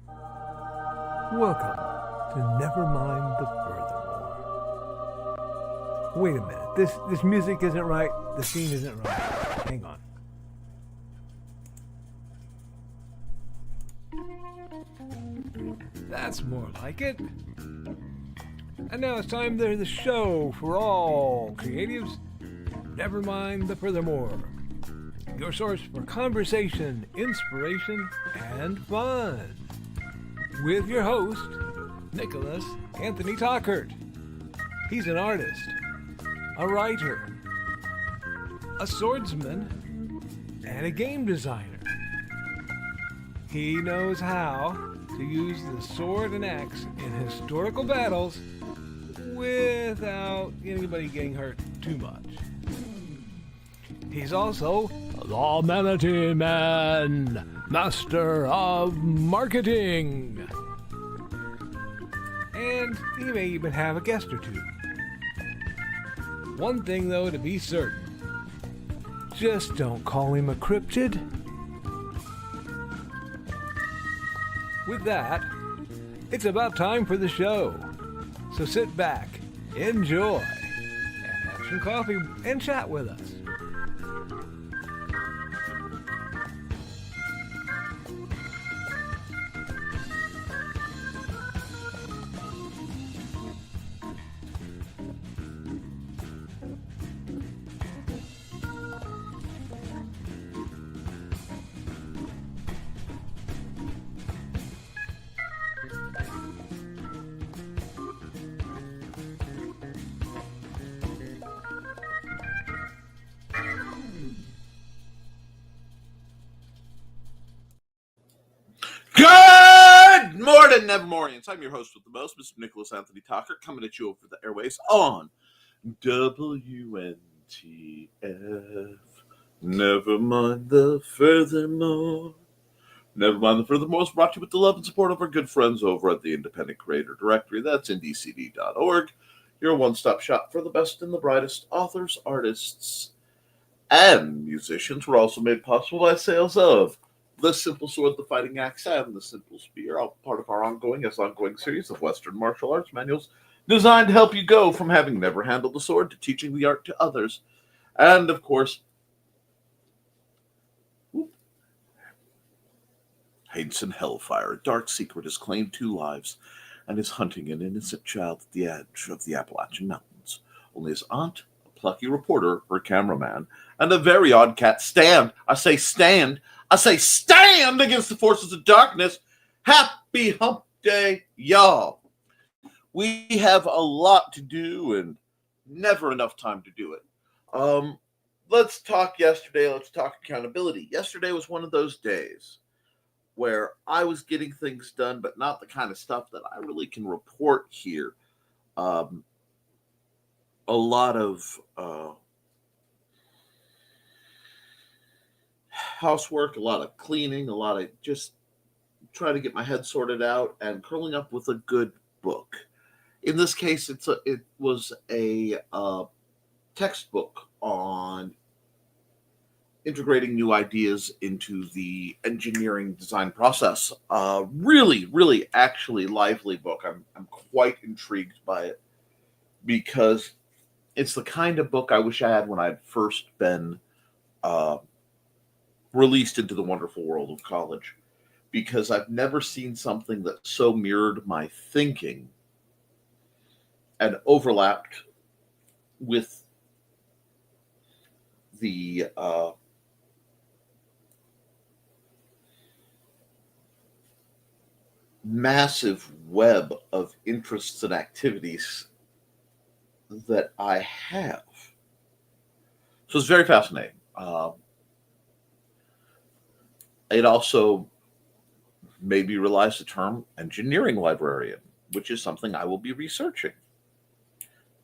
Welcome to Nevermind the Furthermore. Wait a minute, this music isn't right, the scene isn't right. Hang on. That's more like it. And now it's time for the show for all creatives. Nevermind the Furthermore. Your source for conversation, inspiration, and fun. With your host, Nicholas Anthony Tockert. He's an artist, a writer, a swordsman, and a game designer. He knows how to use the sword and axe in historical battles without anybody getting hurt too much. He's also the Manatee Man, master of marketing. And he may even have a guest or two. One thing, though, to be certain. Just don't call him a cryptid. With that, it's about time for the show. So sit back, enjoy, and have some coffee and chat with us. Good morning, Nevermorians. I'm your host with the most, Mr. Nicholas Anthony Tockert, coming at you over the airways on WNTF. Nevermind the Furthermore. Nevermind the Furthermore is brought to you with the love and support of our good friends over at the Independent Creator Directory. That's ndcd.org, your one-stop shop for the best and the brightest authors, artists, and musicians. We're also made possible by sales of The Simple Sword, The Fighting Axe, and The Simple Spear, all part of our ongoing series of Western martial arts manuals designed to help you go from having never handled the sword to teaching the art to others. And, of course, Hainson Hellfire, a dark secret, has claimed 2 lives and is hunting an innocent child at the edge of the Appalachian Mountains. Only his aunt, a plucky reporter, her cameraman, and a very odd cat stand against the forces of darkness. Happy hump day, y'all. We have a lot to do and never enough time to do it. Let's talk yesterday. Let's talk accountability. Yesterday was one of those days where I was getting things done, but not the kind of stuff that I really can report here. A lot of housework, a lot of cleaning, a lot of just trying to get my head sorted out and curling up with a good book. In this case, it was a textbook on integrating new ideas into the engineering design process. Really, actually lively book. I'm quite intrigued by it because it's the kind of book I wish I had when I'd first been released into the wonderful world of college, because I've never seen something that so mirrored my thinking and overlapped with the massive web of interests and activities that I have. So it's very fascinating. It also made me realize the term engineering librarian, which is something I will be researching.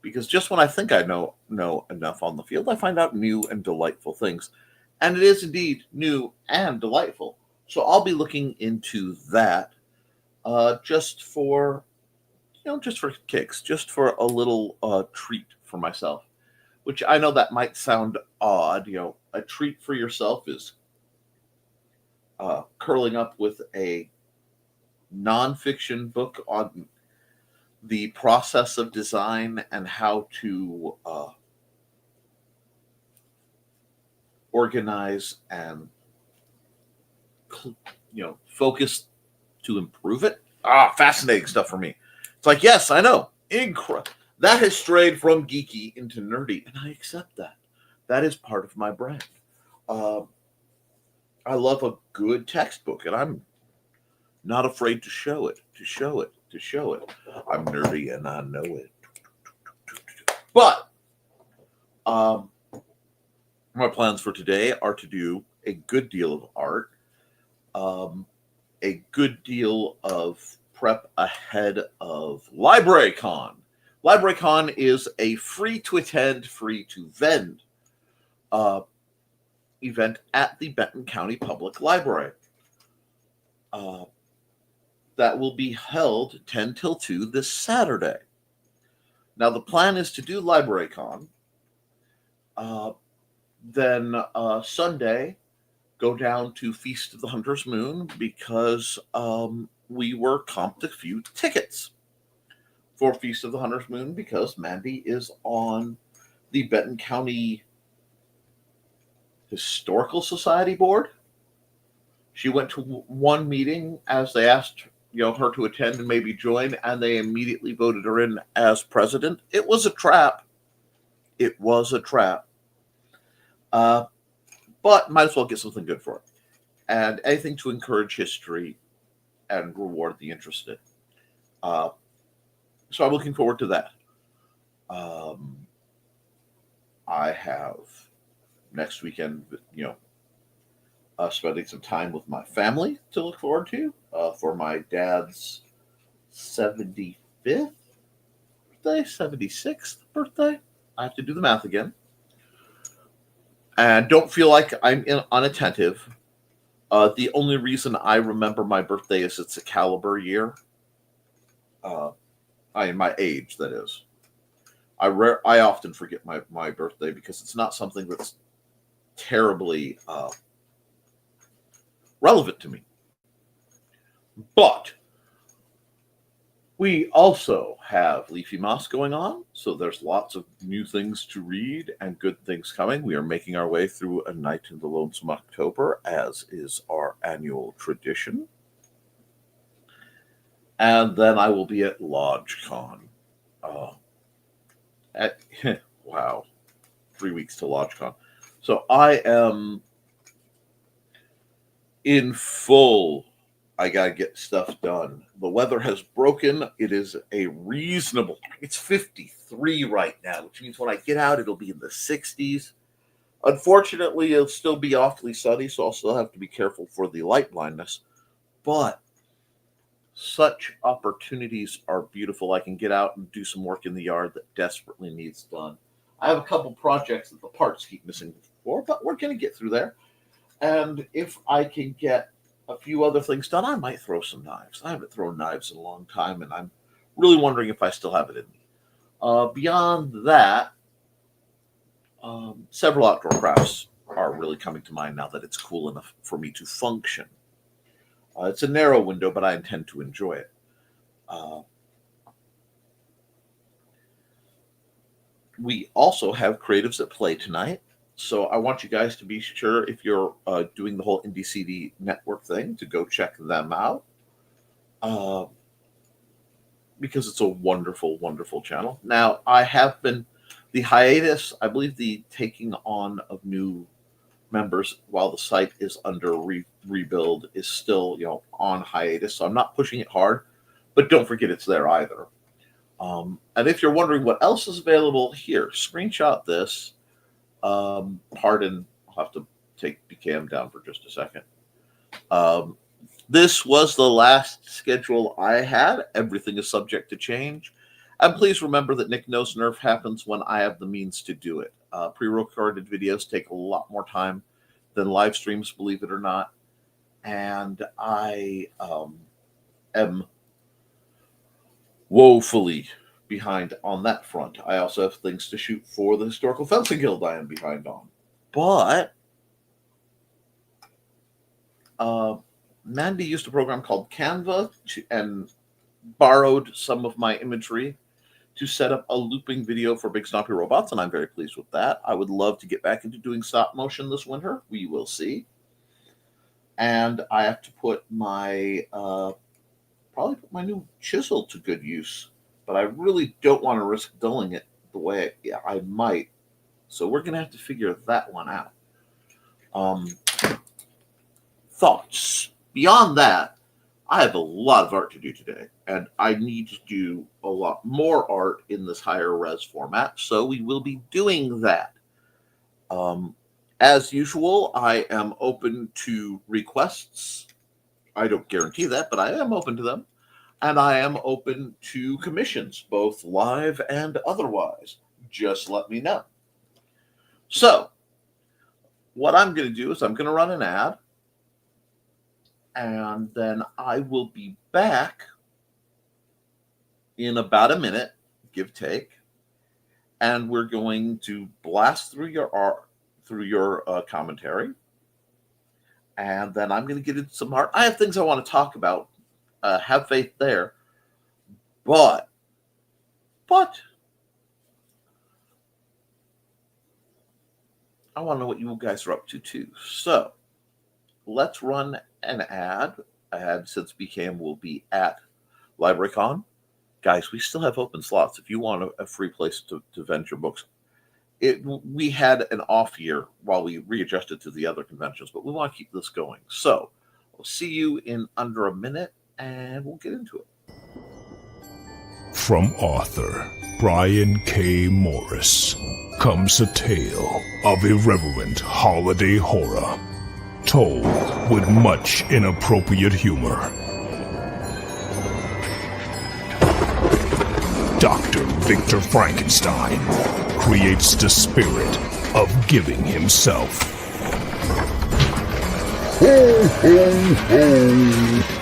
Because just when I think I know enough on the field, I find out new and delightful things. And it is indeed new and delightful. So I'll be looking into that just for kicks, just for a little treat for myself, which I know that might sound odd. A treat for yourself is curling up with a nonfiction book on the process of design and how to organize and focus to improve it. Fascinating stuff for me. It's like, yes, I know, that has strayed from geeky into nerdy, and I accept that. That is part of my brand. I love a good textbook, and I'm not afraid to show it. I'm nerdy, and I know it. But my plans for today are to do a good deal of art, a good deal of prep ahead of LibraryCon. LibraryCon is a free to attend, free to vend event at the Benton County Public Library. That will be held 10 till 2 this Saturday. Now, the plan is to do LibraryCon, then Sunday, go down to Feast of the Hunter's Moon because we were comped a few tickets for Feast of the Hunter's Moon because Mandy is on the Benton County Historical Society board. She went to one meeting as they asked her to attend and maybe join, and they immediately voted her in as president. It was a trap. But might as well get something good for it. And anything to encourage history and reward the interested. So I'm looking forward to that. I have next weekend, spending some time with my family to look forward to for my dad's 75th birthday, 76th birthday. I have to do the math again. And don't feel like I'm unattentive. The only reason I remember my birthday is it's a caliber year. My age, that is. I often forget my birthday because it's not something that's terribly relevant to me. But we also have Leafy Moss going on, so there's lots of new things to read and good things coming. We are making our way through A Night in the Lonesome October, as is our annual tradition. And then I will be at LodgeCon. Wow, 3 weeks to LodgeCon. So I am in full, I got to get stuff done. The weather has broken. It is it's 53 right now, which means when I get out, it'll be in the 60s. Unfortunately, it'll still be awfully sunny, so I'll still have to be careful for the light blindness. But such opportunities are beautiful. I can get out and do some work in the yard that desperately needs done. I have a couple projects that the parts keep missing for, but we're going to get through there. And if I can get a few other things done, I might throw some knives. I haven't thrown knives in a long time, and I'm really wondering if I still have it in me. Beyond that, several outdoor crafts are really coming to mind now that it's cool enough for me to function. It's a narrow window, but I intend to enjoy it. We also have creatives at play tonight. So I want you guys to be sure, if you're doing the whole Indie CD network thing, to go check them out. Because it's a wonderful, wonderful channel. Now, the hiatus, I believe the taking on of new members while the site is under rebuild is still, on hiatus. So I'm not pushing it hard, but don't forget it's there either. And if you're wondering what else is available, here, screenshot this. Pardon, I'll have to take the cam down for just a second. This was the last schedule I had. Everything is subject to change. And please remember that Nick Knows Nerf happens when I have the means to do it. Pre-recorded videos take a lot more time than live streams, believe it or not. And I am woefully behind on that front. I also have things to shoot for the Historical Fencing Guild I am behind on. But Mandy used a program called Canva and borrowed some of my imagery to set up a looping video for Big Stompy Robots, and I'm very pleased with that. I would love to get back into doing stop motion this winter. We will see. And I have to put my probably put my new chisel to good use, but I really don't want to risk dulling it the way I might. So we're going to have to figure that one out. Thoughts. Beyond that, I have a lot of art to do today, and I need to do a lot more art in this higher res format, so we will be doing that. As usual, I am open to requests. I don't guarantee that, but I am open to them. And I am open to commissions, both live and otherwise. Just let me know. So, what I'm going to do is I'm going to run an ad, and then I will be back in about a minute, give take, and we're going to blast through your art, through your commentary, and then I'm going to get into some art. I have things I want to talk about. Have faith there, but I want to know what you guys are up to too. So let's run an ad. Since BCAM will be at LibraryCon. Guys, we still have open slots if you want a free place to vend your books. We had an off year while we readjusted to the other conventions, but we want to keep this going. So we'll see you in under a minute, and we'll get into it. From author Brian K. Morris comes a tale of irreverent holiday horror, told with much inappropriate humor. Dr. Victor Frankenstein creates the spirit of giving himself. Ho, ho, ho.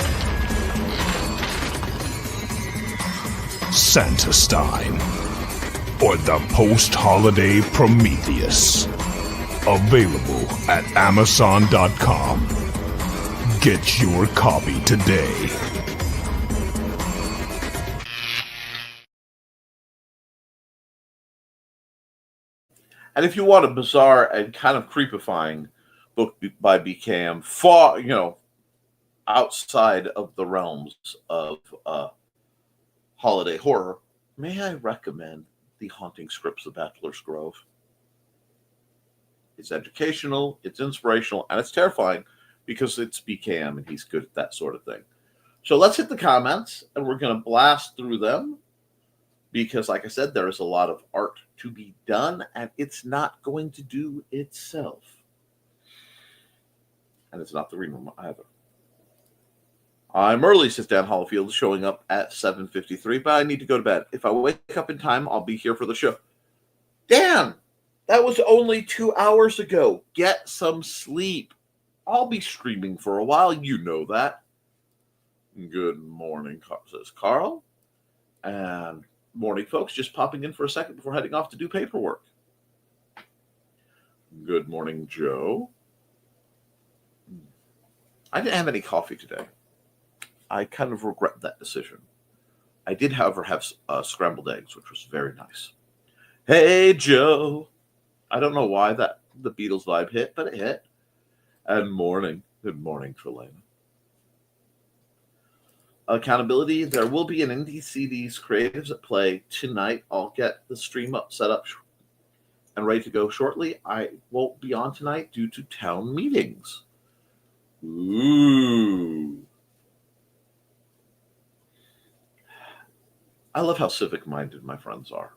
Santastein, or the post-holiday Prometheus. Available at Amazon.com. Get your copy today. And if you want a bizarre and kind of creepifying book by BCAM, far, outside of the realms of holiday horror, may I recommend The Haunting Scripts of Bachelor's Grove? It's educational, it's inspirational, and it's terrifying because it's BKM and he's good at that sort of thing. So let's hit the comments, and we're going to blast through them because, like I said, there is a lot of art to be done, and it's not going to do itself. And it's not the reading room either. I'm early, says Dan Hollifield, showing up at 7:53, but I need to go to bed. If I wake up in time, I'll be here for the show. Dan, that was only 2 hours ago. Get some sleep. I'll be streaming for a while. You know that. Good morning, says Carl. And morning, folks. Just popping in for a second before heading off to do paperwork. Good morning, Joe. I didn't have any coffee today. I kind of regret that decision. I did, however, have scrambled eggs, which was very nice. Hey, Joe. I don't know why the Beatles vibe hit, but it hit. And morning. Good morning, Trelena. Accountability. There will be an NDCD's Creatives at Play tonight. I'll get the stream set up and ready to go shortly. I won't be on tonight due to town meetings. Ooh. I love how civic-minded my friends are.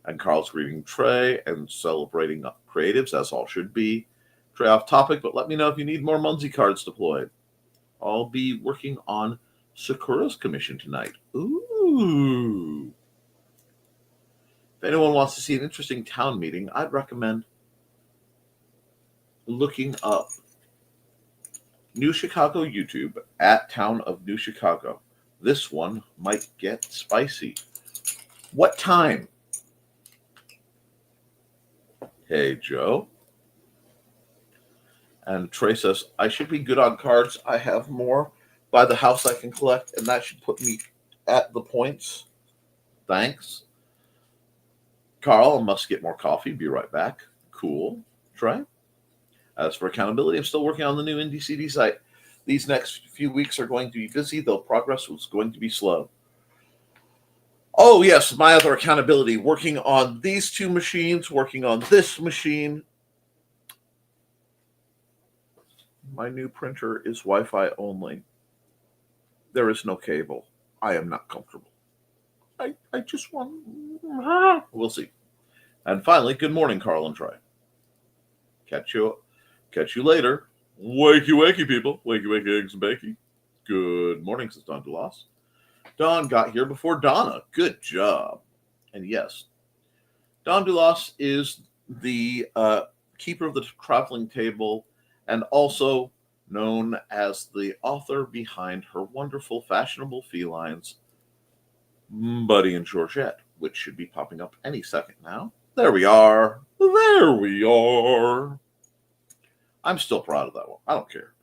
And Carl's greeting Trey and celebrating creatives, as all should be. Trey off topic, but let me know if you need more Munzie cards deployed. I'll be working on Sakura's commission tonight. Ooh. If anyone wants to see an interesting town meeting, I'd recommend looking up New Chicago YouTube at Town of New Chicago. This one might get spicy. What time? Hey, Joe. And Trey says, I should be good on cards. I have more by the house I can collect, and that should put me at the points. Thanks. Carl, I must get more coffee. Be right back. Cool. Trey. As for accountability, I'm still working on the new NDCD site. These next few weeks are going to be busy, though progress was going to be slow. Oh, yes, my other accountability, working on these two machines, working on this machine. My new printer is Wi-Fi only. There is no cable. I am not comfortable. I just want... We'll see. And finally, good morning, Carl and Troy. Catch you later. Wakey, wakey, people. Wakey, wakey, eggs and bakey. Good morning, says Don DeLoss. Don got here before Donna. Good job. And yes, Don DeLoss is the keeper of the traveling table and also known as the author behind her wonderful fashionable felines, Buddy and Georgette, which should be popping up any second now. There we are. There we are. I'm still proud of that one. I don't care.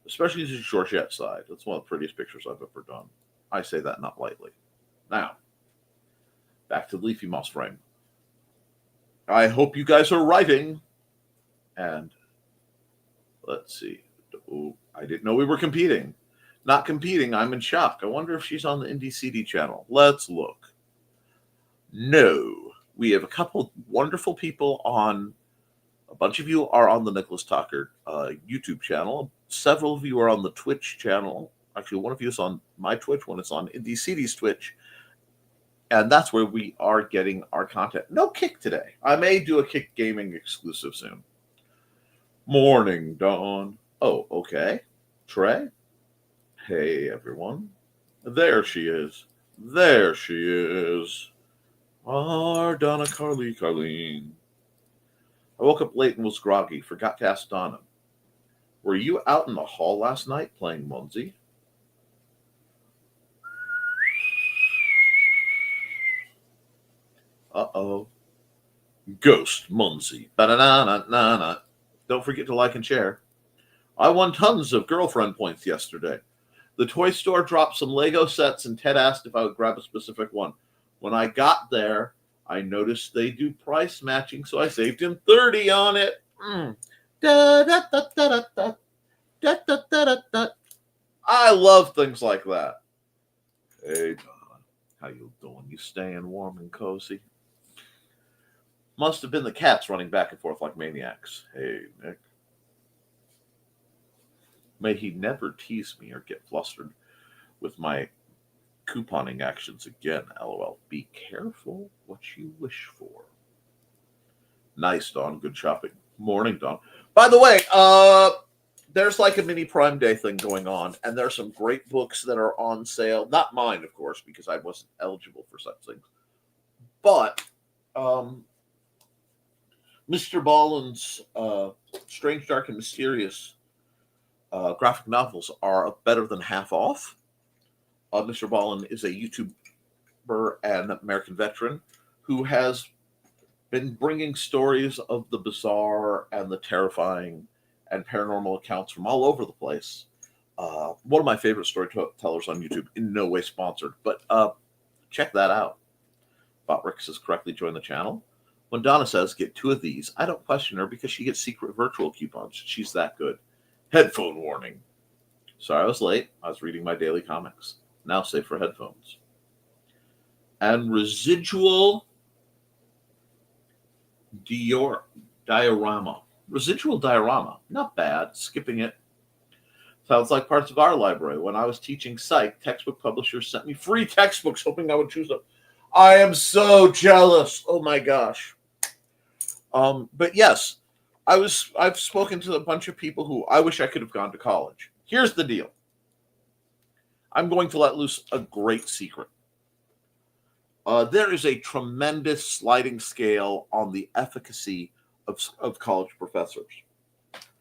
Especially the Georgette side. That's one of the prettiest pictures I've ever done. I say that not lightly. Now, back to the Leafy Moss frame. I hope you guys are writing. And let's see. Oh, I didn't know we were competing. Not competing. I'm in shock. I wonder if she's on the Indie CD channel. Let's look. No. We have a couple wonderful people on. A bunch of you are on the Nicholas Tockert YouTube channel. Several of you are on the Twitch channel. Actually, one of you is on my Twitch, one is on Indie CD's Twitch. And that's where we are getting our content. No Kick today. I may do a Kick Gaming exclusive soon. Morning, Dawn. Oh, okay. Trey. Hey, everyone. There she is. There she is. Our Donna Carleen. I woke up late and was groggy. Forgot to ask Donna. Were you out in the hall last night playing Munzie? Uh-oh. Ghost Munzie. Ba-da-na-na-na-na. Don't forget to like and share. I won tons of girlfriend points yesterday. The toy store dropped some Lego sets and Ted asked if I would grab a specific one. When I got there, I noticed they do price matching, so I saved him 30 on it. Da, da, da, da, da, da. Da, da, da, da, da. I love things like that. Hey, Don. How you doing? You staying warm and cozy? Must have been the cats running back and forth like maniacs. Hey, Nick. May he never tease me or get flustered with my couponing actions again, LOL. Be careful what you wish for. Nice, Dawn. Good shopping. Morning, Dawn. By the way, there's like a mini Prime Day thing going on, and there's some great books that are on sale. Not mine, of course, because I wasn't eligible for such things. But Mr. Ballen's Strange, Dark, and Mysterious graphic novels are better than half off. Mr. Ballen is a YouTuber and American veteran who has been bringing stories of the bizarre and the terrifying and paranormal accounts from all over the place. One of my favorite storytellers on YouTube, in no way sponsored, but check that out. Botrick says correctly join the channel. When Donna says get 2 of these, I don't question her because she gets secret virtual coupons. She's that good. Headphone warning. Sorry I was late. I was reading my daily comics. Now safe for headphones. And residual diorama. Residual diorama. Not bad. Skipping it. Sounds like parts of our library. When I was teaching psych, textbook publishers sent me free textbooks hoping I would choose them. I am so jealous. Oh my gosh. But yes, I've spoken to a bunch of people who I wish I could have gone to college. Here's the deal. I'm going to let loose a great secret. There is a tremendous sliding scale on the efficacy of college professors.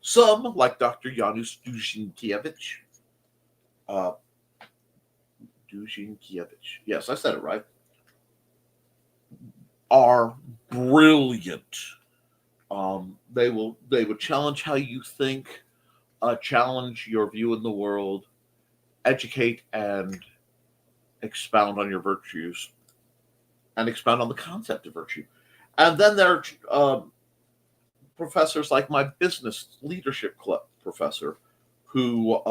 Some, like Dr. Janusz Duszinkiewicz, yes, I said it right, are brilliant. They would challenge how you think, challenge your view in the world, educate and expound on your virtues, and expound on the concept of virtue. And then there are professors like my business leadership club professor, who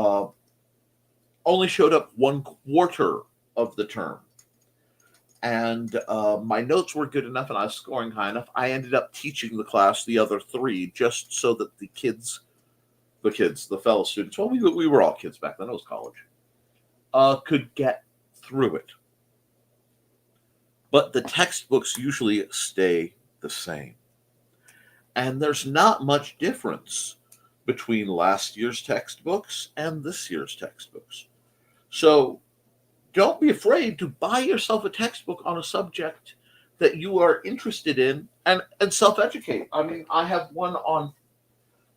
only showed up 1/4 of the term. And my notes were good enough and I was scoring high enough. I ended up teaching the class the other 3 just so that the fellow students, well, we were all kids back then, it was college, could get through it. But the textbooks usually stay the same. And there's not much difference between last year's textbooks and this year's textbooks. So don't be afraid to buy yourself a textbook on a subject that you are interested in and self-educate. I mean, I have one on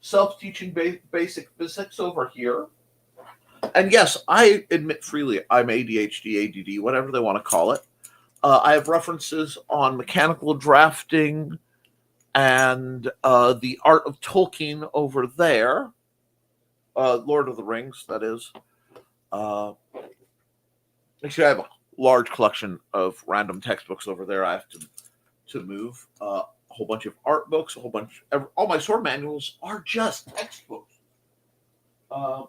self-teaching basic physics over here. And yes, I admit freely I'm ADHD, ADD, whatever they want to call it. I have references on mechanical drafting and the art of Tolkien over there. Lord of the Rings, that is. Actually, I have a large collection of random textbooks over there. I have to move. A whole bunch of art books, all my sword manuals are just textbooks. I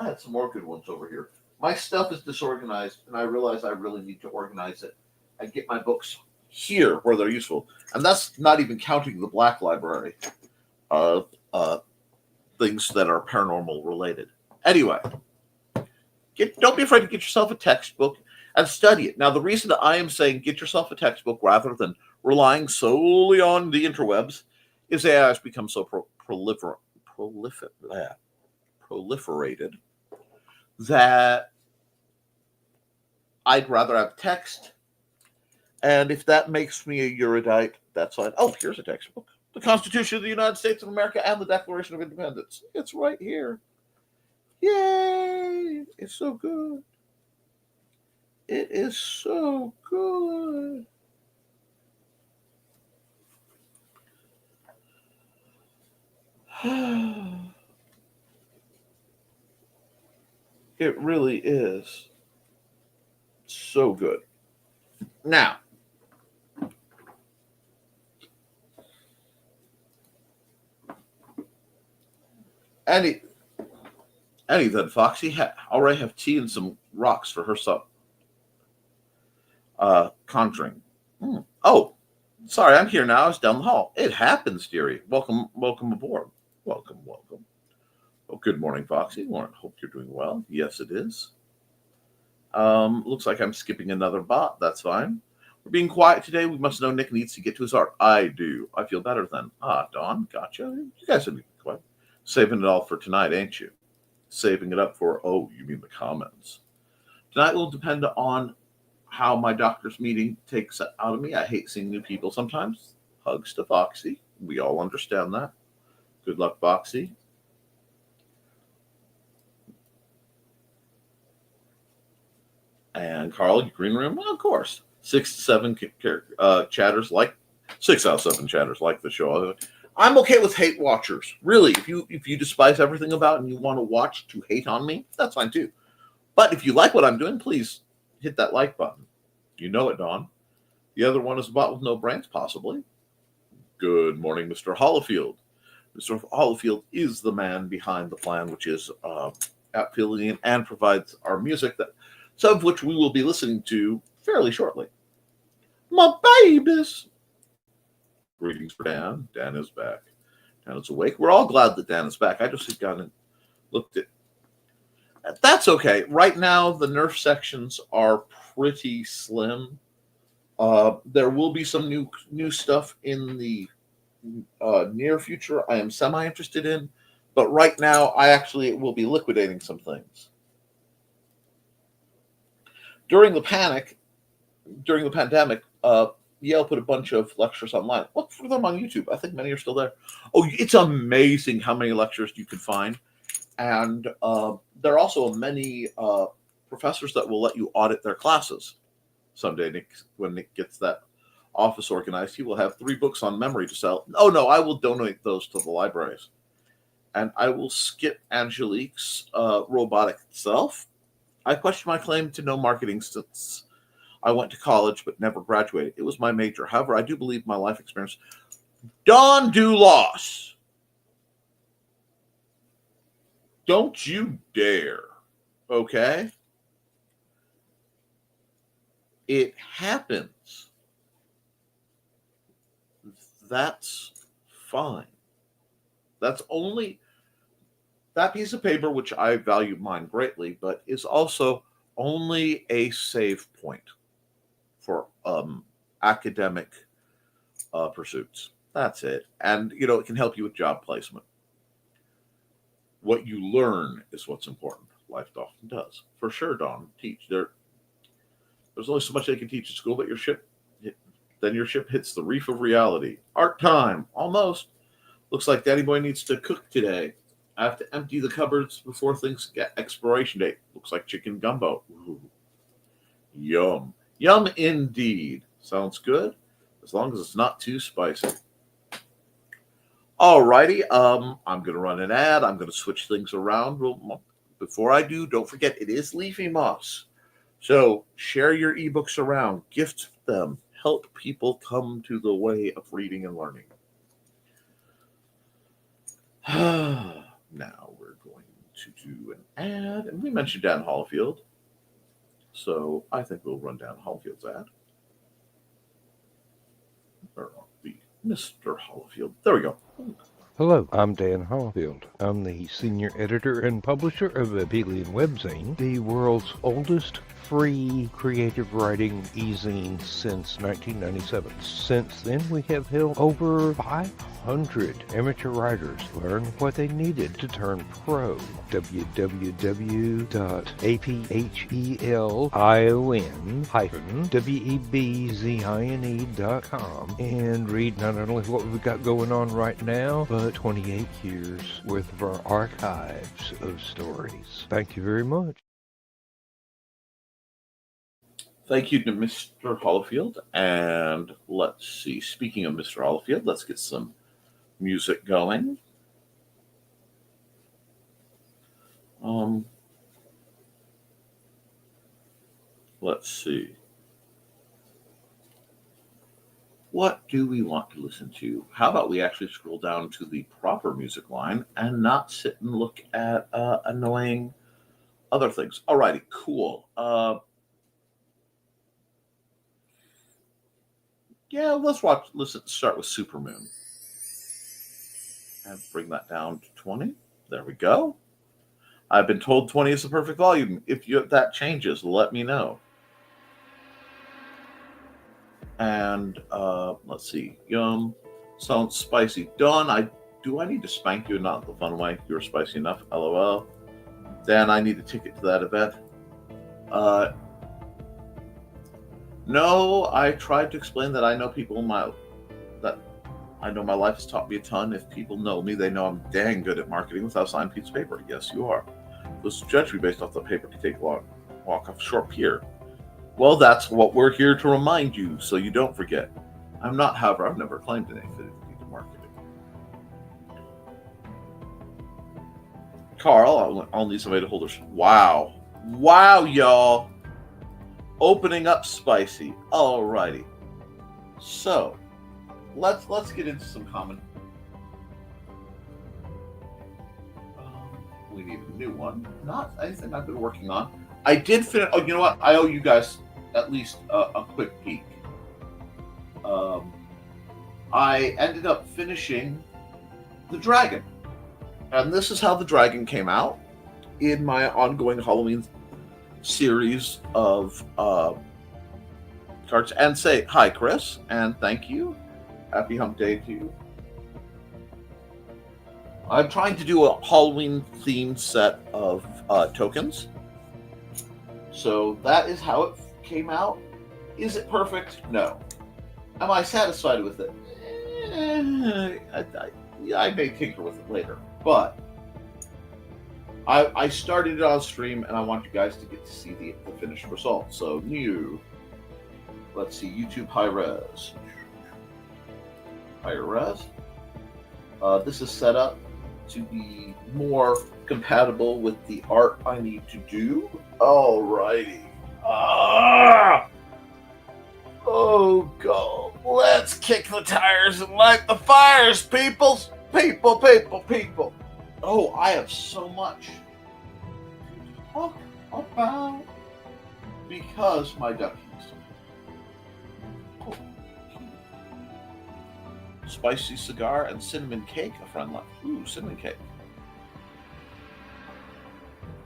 had some more good ones over here. My stuff is disorganized, and I realize I really need to organize it and get my books here where they're useful. And that's not even counting the Black Library, things that are paranormal related. Anyway, don't be afraid to get yourself a textbook and study it. Now, the reason that I am saying get yourself a textbook rather than relying solely on the interwebs is AI has become so proliferated that I'd rather have text. And if that makes me a erudite, that's fine. Oh, here's a textbook. The Constitution of the United States of America and the Declaration of Independence. It's right here. Yay! It's so good. It is so good. It really is so good. Now, Annie then, Foxy, already have tea and some rocks for her son. Conjuring. Oh, sorry, I'm here now. I was down the hall. It happens, dearie. Welcome aboard. Welcome. Oh, good morning, Foxy. Hope you're doing well. Yes, it is. Looks like I'm skipping another bot. That's fine. We're being quiet today. We must know Nick needs to get to his art. I do. I feel better then. Dawn, gotcha. You guys are being quiet. Saving it all for tonight, ain't you? Saving it up for, you mean the comments. Tonight will depend on how my doctor's meeting takes it out of me. I hate seeing new people sometimes. Hugs to Foxy. We all understand that. Good luck, Foxy. And Carl, green room? Well, of course. 6 to 7 chatters like 6 out of 7 chatters like the show. I'm okay with hate watchers. Really, if you despise everything about it and you want to watch to hate on me, that's fine too. But if you like what I'm doing, please hit that like button. You know it, Dawn. The other one is a bot with no brains, possibly. Good morning, Mr. Hollifield. Mr. Hollifield is the man behind the plan, which is affiliate and provides our music, some of which we will be listening to fairly shortly. My babies. Greetings for Dan. Dan is back. Dan is awake. We're all glad that Dan is back. I just got and looked at. That's okay. Right now, the nerf sections are pretty slim. There will be some new stuff in the near future. I am semi-interested in, but right now, I actually will be liquidating some things. During the pandemic, Yale put a bunch of lectures online. Look for them on YouTube. I think many are still there. Oh, it's amazing how many lectures you can find. And there are also many professors that will let you audit their classes someday, Nick, when Nick gets that office organized, he will have 3 books on memory to sell. Oh, no, I will donate those to the libraries. And I will skip Angelique's robotic self. I question my claim to no marketing since I went to college but never graduated. It was my major. However, I do believe my life experience. Don Dulos. Don't you dare. Okay? It happens. That's fine. That's only that piece of paper, which I value mine greatly, but is also only a save point for academic pursuits. That's it. And, it can help you with job placement. What you learn is what's important. Life often does. For sure, Don, teach. There's only so much they can teach at school, but your ship hits the reef of reality. Art time. Almost. Looks like Daddy Boy needs to cook today. I have to empty the cupboards before things get expiration date. Looks like chicken gumbo. Ooh. Yum. Yum indeed. Sounds good. As long as it's not too spicy. Alrighty. I'm going to run an ad. I'm going to switch things around. Before I do, don't forget, it is Leafy Moss. So share your ebooks around. Gift them. Help people come to the way of reading and learning. Now we're going to do an ad. And we mentioned Dan Hollifield. So I think we'll run down Hollifield's ad. Or Mr. Hollifield. There we go. Hello, I'm Dan Hollifield. I'm the senior editor and publisher of Abelian Webzine, the world's oldest free creative writing e-zine since 1997. Since then, we have helped over 500 amateur writers learn what they needed to turn pro. www.aphelion-webzine.com and read not only what we've got going on right now, but 28 years worth of our archives of stories. Thank you very much. Thank you to Mr. Hollifield. And let's see. Speaking of Mr. Hollifield, let's get some music going. Let's see. What do we want to listen to? How about we actually scroll down to the proper music line and not sit and look at annoying other things? Alrighty, cool. Yeah, let's start with Supermoon. And bring that down to 20. There we go. I've been told 20 is the perfect volume. If that changes, let me know. And let's see. Yum. Sounds spicy. Dawn, do I need to spank you? Not the fun way. You're spicy enough. LOL. Dan, I need a ticket to that event. No, I tried to explain that I know people I know my life has taught me a ton. If people know me, they know I'm dang good at marketing without signed piece of paper. Yes, you are. Those judge me based off the paper to take a walk off a short pier. Well, that's what we're here to remind you, so you don't forget. However, I've never claimed an affinity to marketing. Carl, I'll need somebody to hold her. Wow, y'all. Opening up spicy. Alrighty. So, let's get into some common. We need a new one. Not anything I've been working on. I did finish. Oh, you know what? I owe you guys at least a quick peek. I ended up finishing The Dragon. And this is how The Dragon came out in my ongoing Halloween series of cards. And say hi, Chris, and thank you. Happy Hump Day to you. I'm trying to do a Halloween themed set of tokens. So that is how it came out. Is it perfect? No. Am I satisfied with it? I may tinker with it later. But I started it on stream, and I want you guys to get to see the finished result. So new let's see, YouTube high res. Higher res. This is set up to be more compatible with the art I need to do. Alrighty. Oh, God. Let's kick the tires and light the fires, peoples. People. Oh, I have so much to talk about because my duckies. Oh, spicy cigar and cinnamon cake. A friend left. Ooh, cinnamon cake.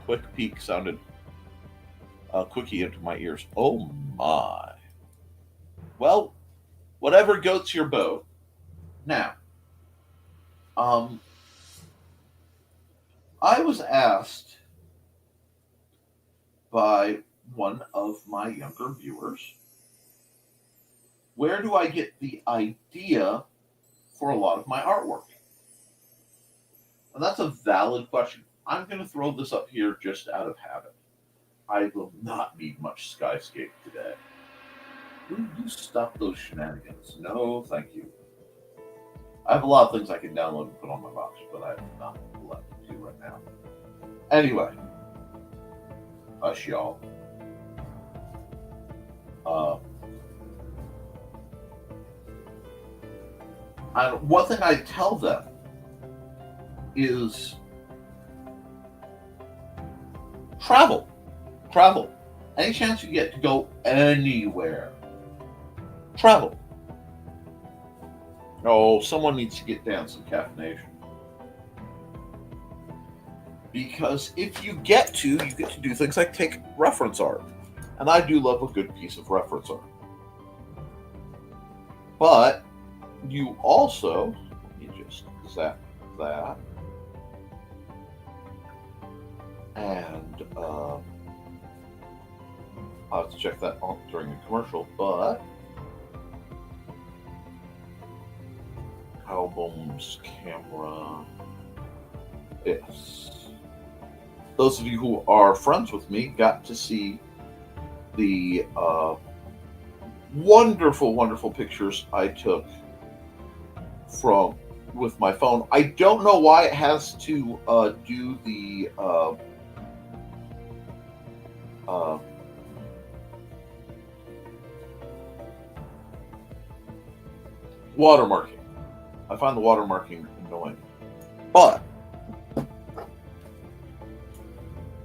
Quick peek sounded quickie into my ears. Oh my. Well, whatever goats your boat. Now, I was asked by one of my younger viewers, where do I get the idea for a lot of my artwork? And that's a valid question. I'm going to throw this up here just out of habit. I will not need much Skyscape today. Will you stop those shenanigans? No, thank you. I have a lot of things I can download and put on my box, but I have not left to do right now. Anyway, hush y'all. One thing I tell them is travel. Any chance you get to go anywhere, travel. Oh, someone needs to get down some caffeination. Because if you get to do things like take reference art. And I do love a good piece of reference art. But you also, let me just zap that. And I'll have to check that on during the commercial, but albums, camera, yes. Those of you who are friends with me got to see the wonderful pictures I took with my phone. I don't know why it has to do the watermarking. I find the watermarking annoying, but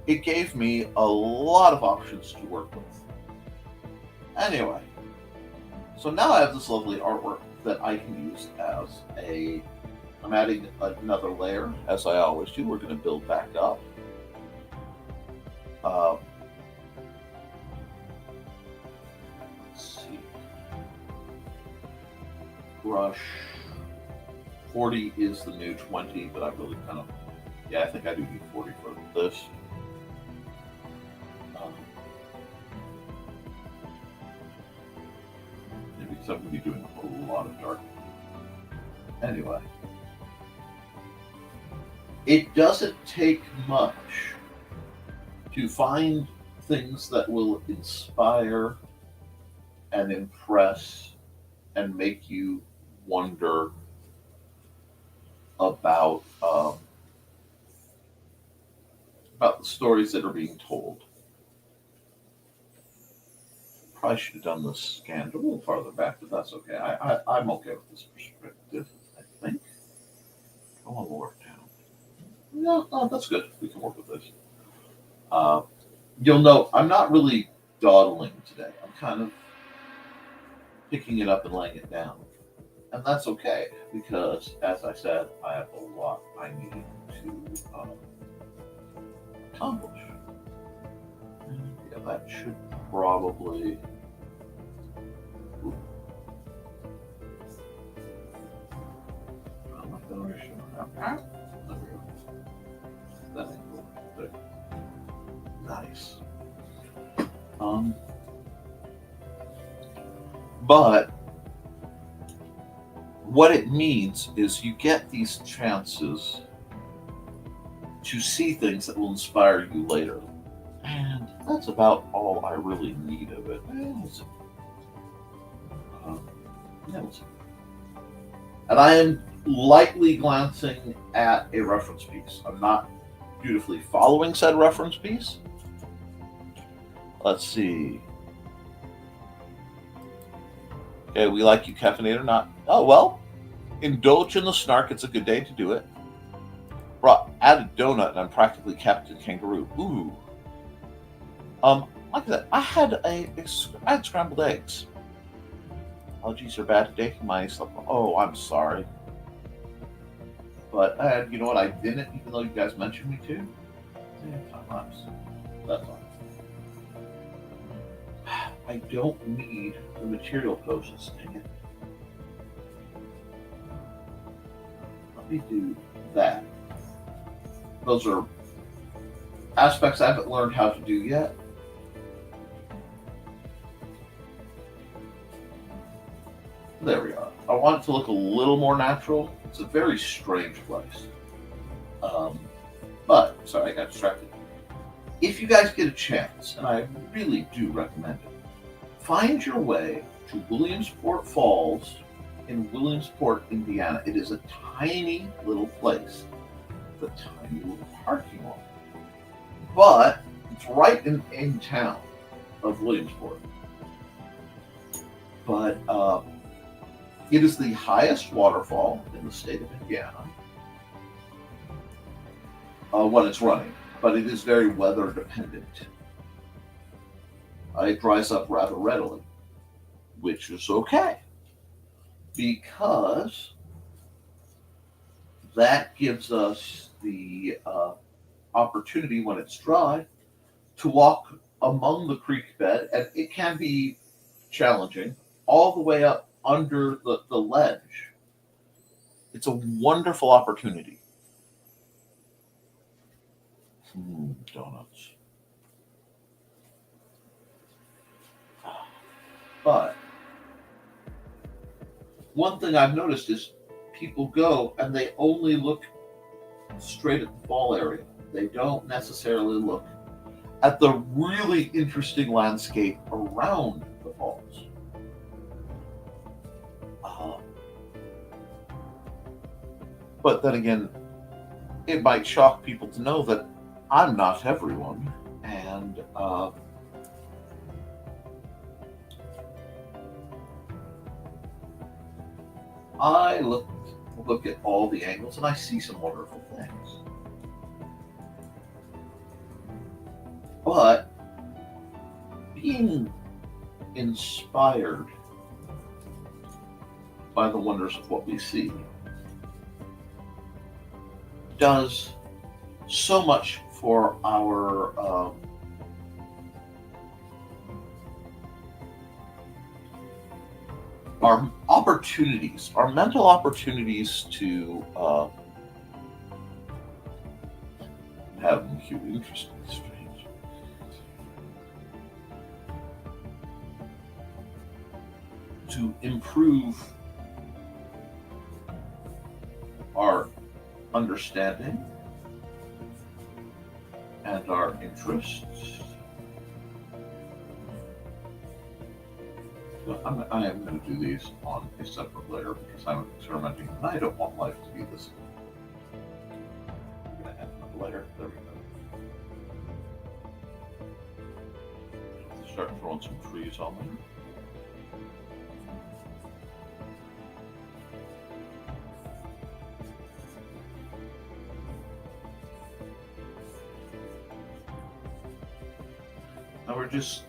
it gave me a lot of options to work with. Anyway, so now I have this lovely artwork that I can use as I'm adding another layer, as I always do. We're going to build back up. Let's see. Brush 40 is the new 20, but I really kind of, I think I do need 40 for this. Maybe because I'm going to be doing a lot of dark. Anyway, it doesn't take much to find things that will inspire and impress and make you wonder about the stories that are being told. Probably should have done this scanned a little farther back, but that's okay. I'm okay with this perspective, I think. I want to work down. No, that's good. We can work with this. You'll note I'm not really dawdling today. I'm kind of picking it up and laying it down. And that's okay, because, as I said, I have a lot I need to accomplish. That should probably... Nice. But what it means is you get these chances to see things that will inspire you later. And that's about all I really need of it. Yeah, we'll see. And I am lightly glancing at a reference piece. I'm not dutifully following said reference piece. Let's see. Okay, we like you, caffeinator. Not. Oh, well. Indulge in the snark. It's a good day to do it. Brought added donut, and I'm practically Captain Kangaroo. Ooh. Like that. I had scrambled eggs. Allergies are bad today. Oh, I'm sorry. But you know what? I didn't, even though you guys mentioned me to. Yeah, time lapse. That's all. I don't need the material poses. Dang it. Let me do that. Those are aspects I haven't learned how to do yet. There we are. I want it to look a little more natural. It's a very strange place. But, sorry, I got distracted. If you guys get a chance, and I really do recommend it, find your way to Williamsport Falls in Williamsport, Indiana. It is a tiny little place, a tiny little parking lot. But it's right in town of Williamsport. But it is the highest waterfall in the state of Indiana when it's running, but it is very weather dependent. It dries up rather readily, which is okay, because that gives us the opportunity when it's dry to walk among the creek bed, and it can be challenging, all the way up under the ledge. It's a wonderful opportunity. Donuts. But one thing I've noticed is people go and they only look straight at the fall area. They don't necessarily look at the really interesting landscape around the falls. But then again, it might shock people to know that I'm not everyone, and I look at all the angles and I see some wonderful things. But being inspired by the wonders of what we see does so much for our opportunities, our mental opportunities to have interesting, strange. To improve our understanding and our interests. I am going to do these on a separate layer because I'm experimenting and I don't want life to be this. I'm going to add another layer. There we go. Start throwing some trees on there. Now we're just,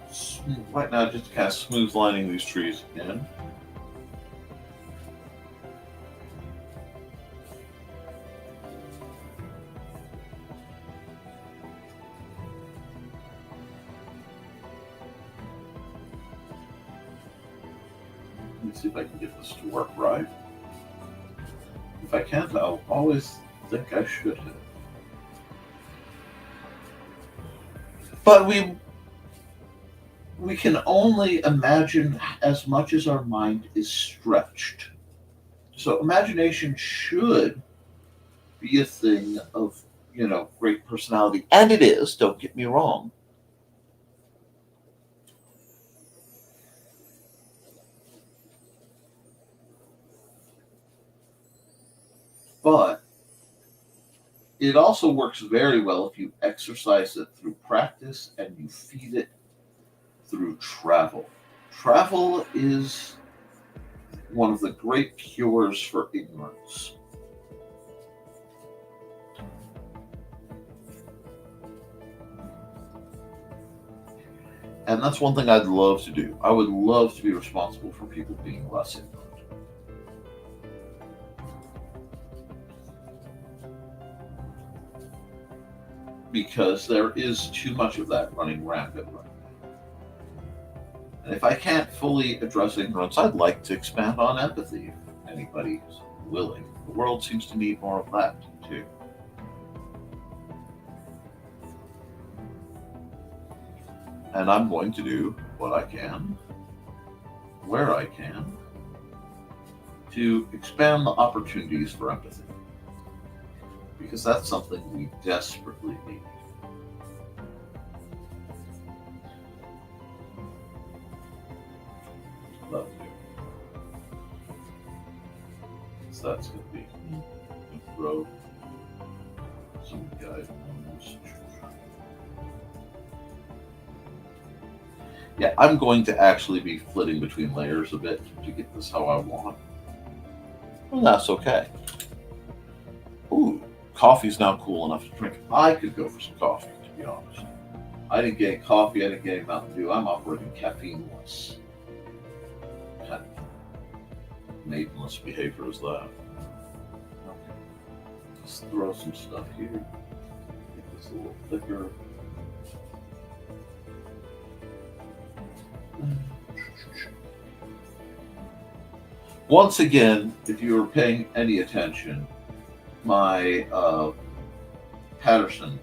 right now, just kind of smooth lining these trees in. Let me see if I can get this to work right. If I can't, I'll always think I should have. But we can only imagine as much as our mind is stretched. So imagination should be a thing of, great personality. And it is, don't get me wrong. But it also works very well if you exercise it through practice and you feed it through travel. Travel is one of the great cures for ignorance. And that's one thing I'd love to do. I would love to be responsible for people being less ignorant. Because there is too much of that running rampant right now. And if I can't fully address ignorance, I'd like to expand on empathy if anybody's willing. The world seems to need more of that too. And I'm going to do what I can, where I can, to expand the opportunities for empathy. Because that's something we desperately need. Love you. So that's going to be throw some guide. Yeah, I'm going to actually be flitting between layers a bit to get this how I want. Well, that's okay. Ooh. Coffee's now cool enough to drink. I could go for some coffee, to be honest. I didn't get any coffee, I didn't get any Mountain Dew. I'm operating caffeine-less. Kind of maidenless behavior is that. Okay. Let's throw some stuff here. Get this a little thicker. Once again, if you were paying any attention, my Bill Patterson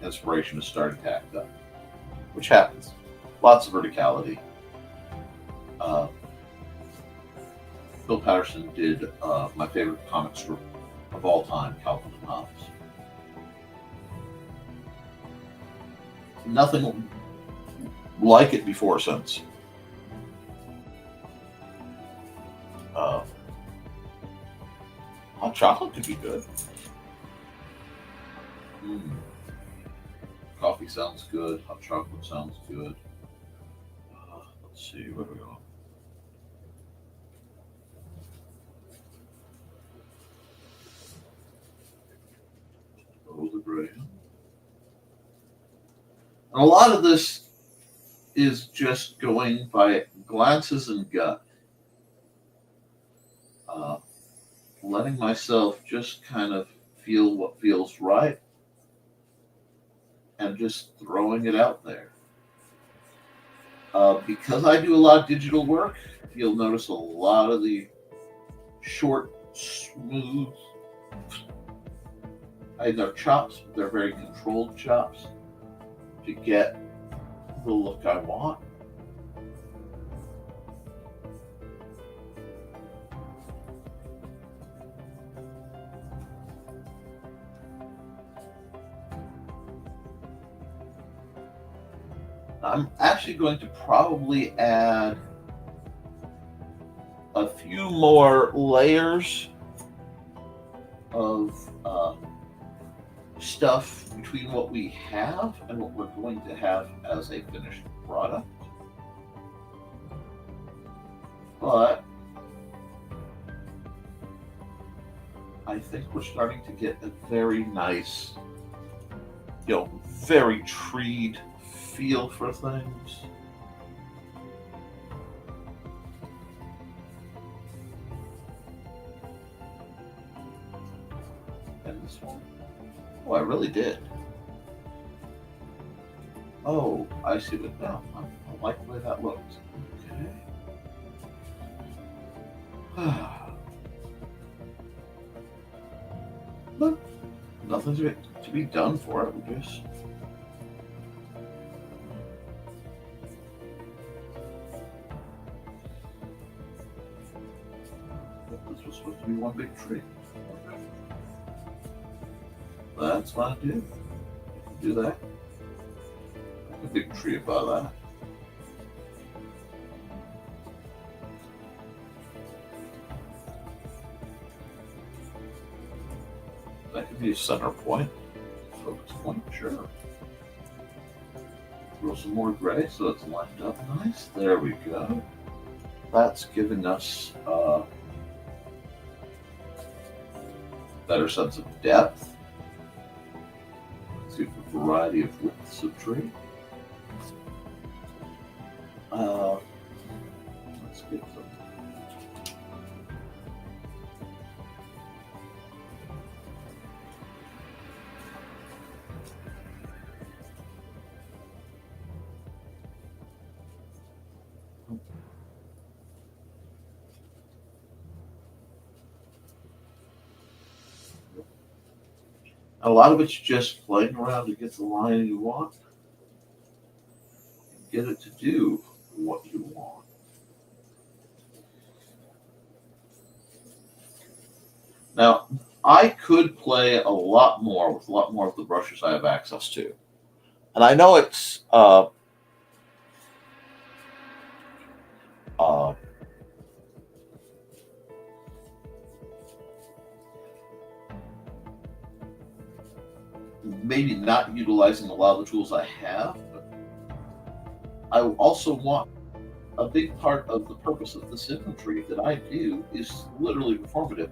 inspiration is starting to act up, which happens. Lots of verticality. Bill Patterson did my favorite comic strip of all time, Calvin and Hobbes. Nothing like it before or since. Hot chocolate could be good. Coffee sounds good. Hot chocolate sounds good. Let's see, where do we go? Oh, the gray. And a lot of this is just going by glances and gut. Letting myself just kind of feel what feels right and just throwing it out there. Because I do a lot of digital work, you'll notice a lot of the short, smooth, they're chops, but they're very controlled chops to get the look I want. I'm actually going to probably add a few more layers of stuff between what we have and what we're going to have as a finished product. But I think we're starting to get a very nice, very treed feel for things. And this one. Oh, I really did. Oh, I see what now. I like the way that looks. Okay. But nothing to be done for it. We just this was supposed to be one big tree. Okay. That's fine too. Do that. A big tree above that. Maybe a center point. Focus point, sure. Throw some more gray so it's lined up nice. There we go. That's giving us a better sense of depth. Let's see a variety of widths of tree. Let's get some. A lot of it's just playing around to get the line you want. And get it to do what you want. Now, I could play a lot more with a lot more of the brushes I have access to. And I know it's maybe not utilizing a lot of the tools I have, but I also want a big part of the purpose of this inventory that I do is literally performative.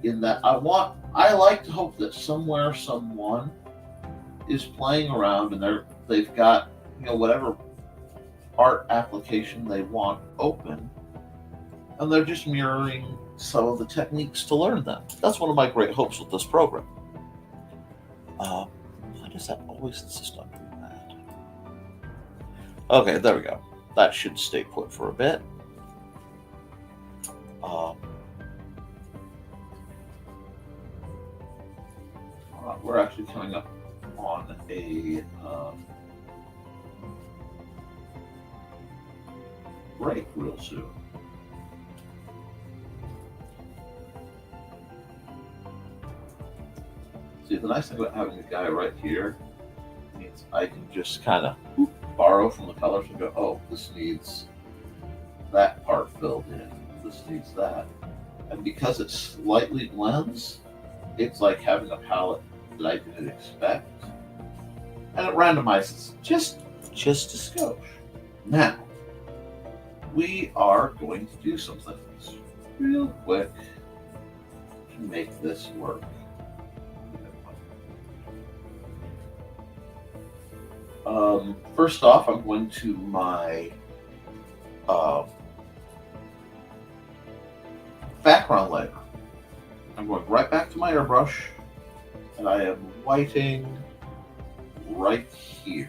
In that I like to hope that somewhere someone is playing around and they've got whatever art application they want open, and they're just mirroring some of the techniques to learn them. That's one of my great hopes with this program. Why does that always insist on doing that? Okay, there we go. That should stay put for a bit. We're actually coming up on a break real soon. See, the nice thing about having a guy right here means I can just kind of borrow from the colors and go, oh, this needs that part filled in. This needs that. And because it slightly blends, it's like having a palette that I didn't expect. And it randomizes just a skosh. Now, we are going to do some things real quick to make this work. First off, I'm going to my background layer. I'm going right back to my airbrush, and I am whiting right here.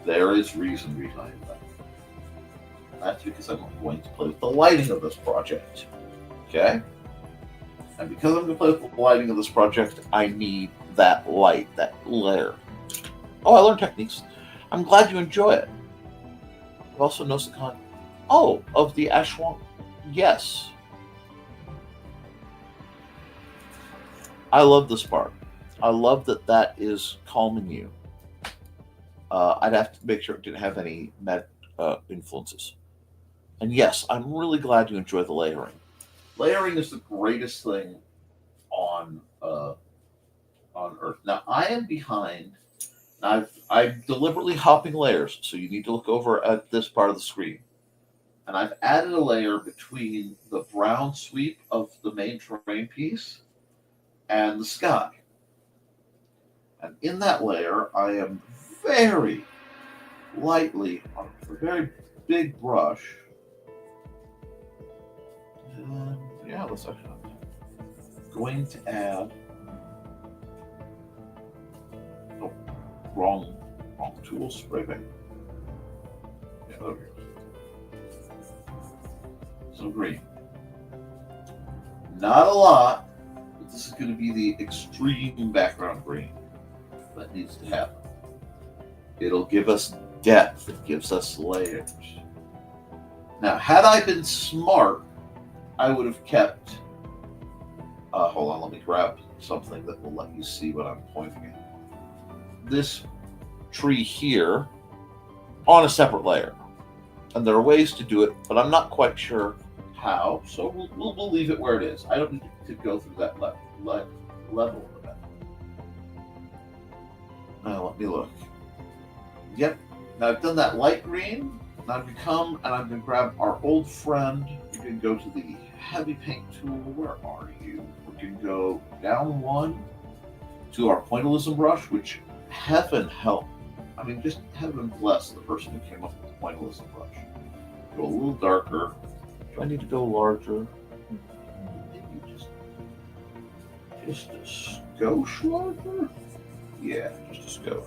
There is reason behind that. That's because I'm going to play with the lighting of this project. Okay? And because I'm going to play with the lighting of this project, I need that light, that layer. Oh, I learned techniques. I'm glad you enjoy it. I've also noticed the kind. Oh, of the ashwang. Yes. I love this part. I love that is calming you. I'd have to make sure it didn't have any influences. And yes, I'm really glad you enjoy the layering. Layering is the greatest thing on Earth. Now, I am behind. I'm deliberately hopping layers, so you need to look over at this part of the screen. And I've added a layer between the brown sweep of the main terrain piece and the sky. And in that layer, I am very lightly, on a very big brush. And yeah, let's actually. Going to add. Oh, wrong tool, spray paint. Yeah, there we go. Some green. Not a lot, but this is going to be the extreme background green that needs to happen. It'll give us depth. It gives us layers. Now, had I been smart, I would have kept. Hold on, let me grab something that will let you see what I'm pointing at. This tree here on a separate layer. And there are ways to do it, but I'm not quite sure how, so we'll leave it where it is. I don't need to to go through that level of it. Now let me look. Yep. Now I've done that light green. Now I'm going to come and I'm going to grab our old friend. We're going to go to the heavy paint tool. Where are you? We're going to go down one to our pointillism brush, which heaven help. I mean, just heaven bless the person who came up with the pointillism brush. Go a little darker. Do I need to go larger? Maybe just a skosh larger? Yeah, just a skosh.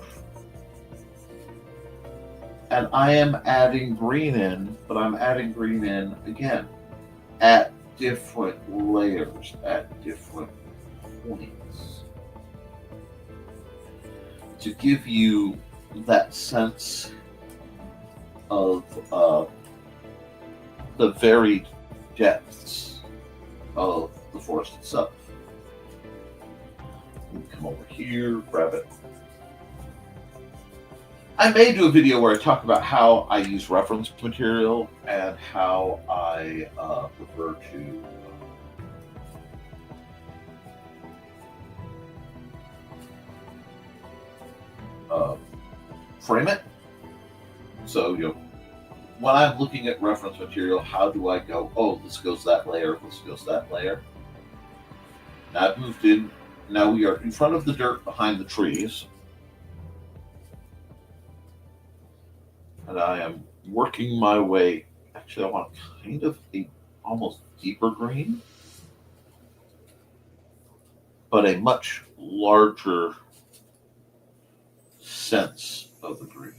And I am adding green in, but I'm adding green in, again, at different layers, at different points. To give you that sense of the varied depths of the forest itself. Come over here, grab it. I may do a video where I talk about how I use reference material and how I prefer to frame it. So, when I'm looking at reference material, how do I go, oh, this goes that layer, this goes that layer. Now I've moved in. Now we are in front of the dirt behind the trees. And I am working my way. Actually, I want kind of a almost deeper green, but a much larger sense of the green.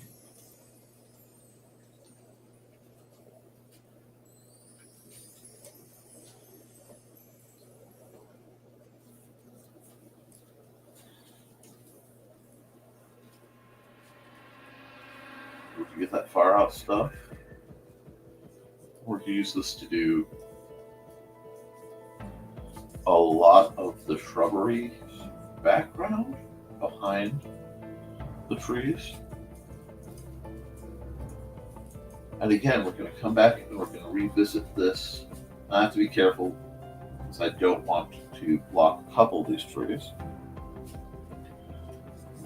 Get that far out stuff. We're going to use this to do a lot of the shrubbery background behind the trees. And again, we're going to come back and we're going to revisit this. I have to be careful because I don't want to block a couple of these trees.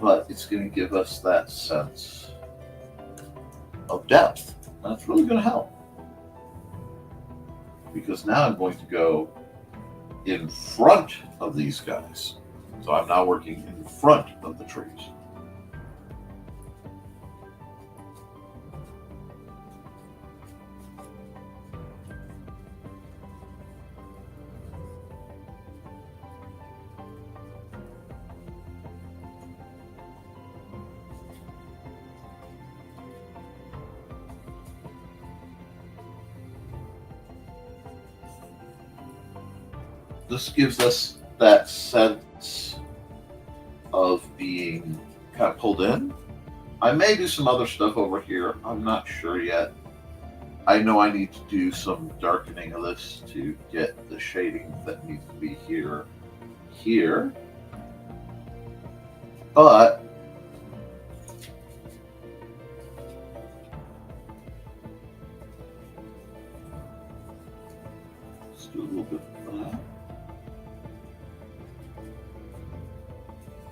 But it's going to give us that sense of depth. That's really going to help. Because now I'm going to go in front of these guys. So I'm now working in front of the trees. This gives us that sense of being kind of pulled in. I may do some other stuff over here. I'm not sure yet. I know I need to do some darkening of this to get the shading that needs to be here. But let's do a little bit of that.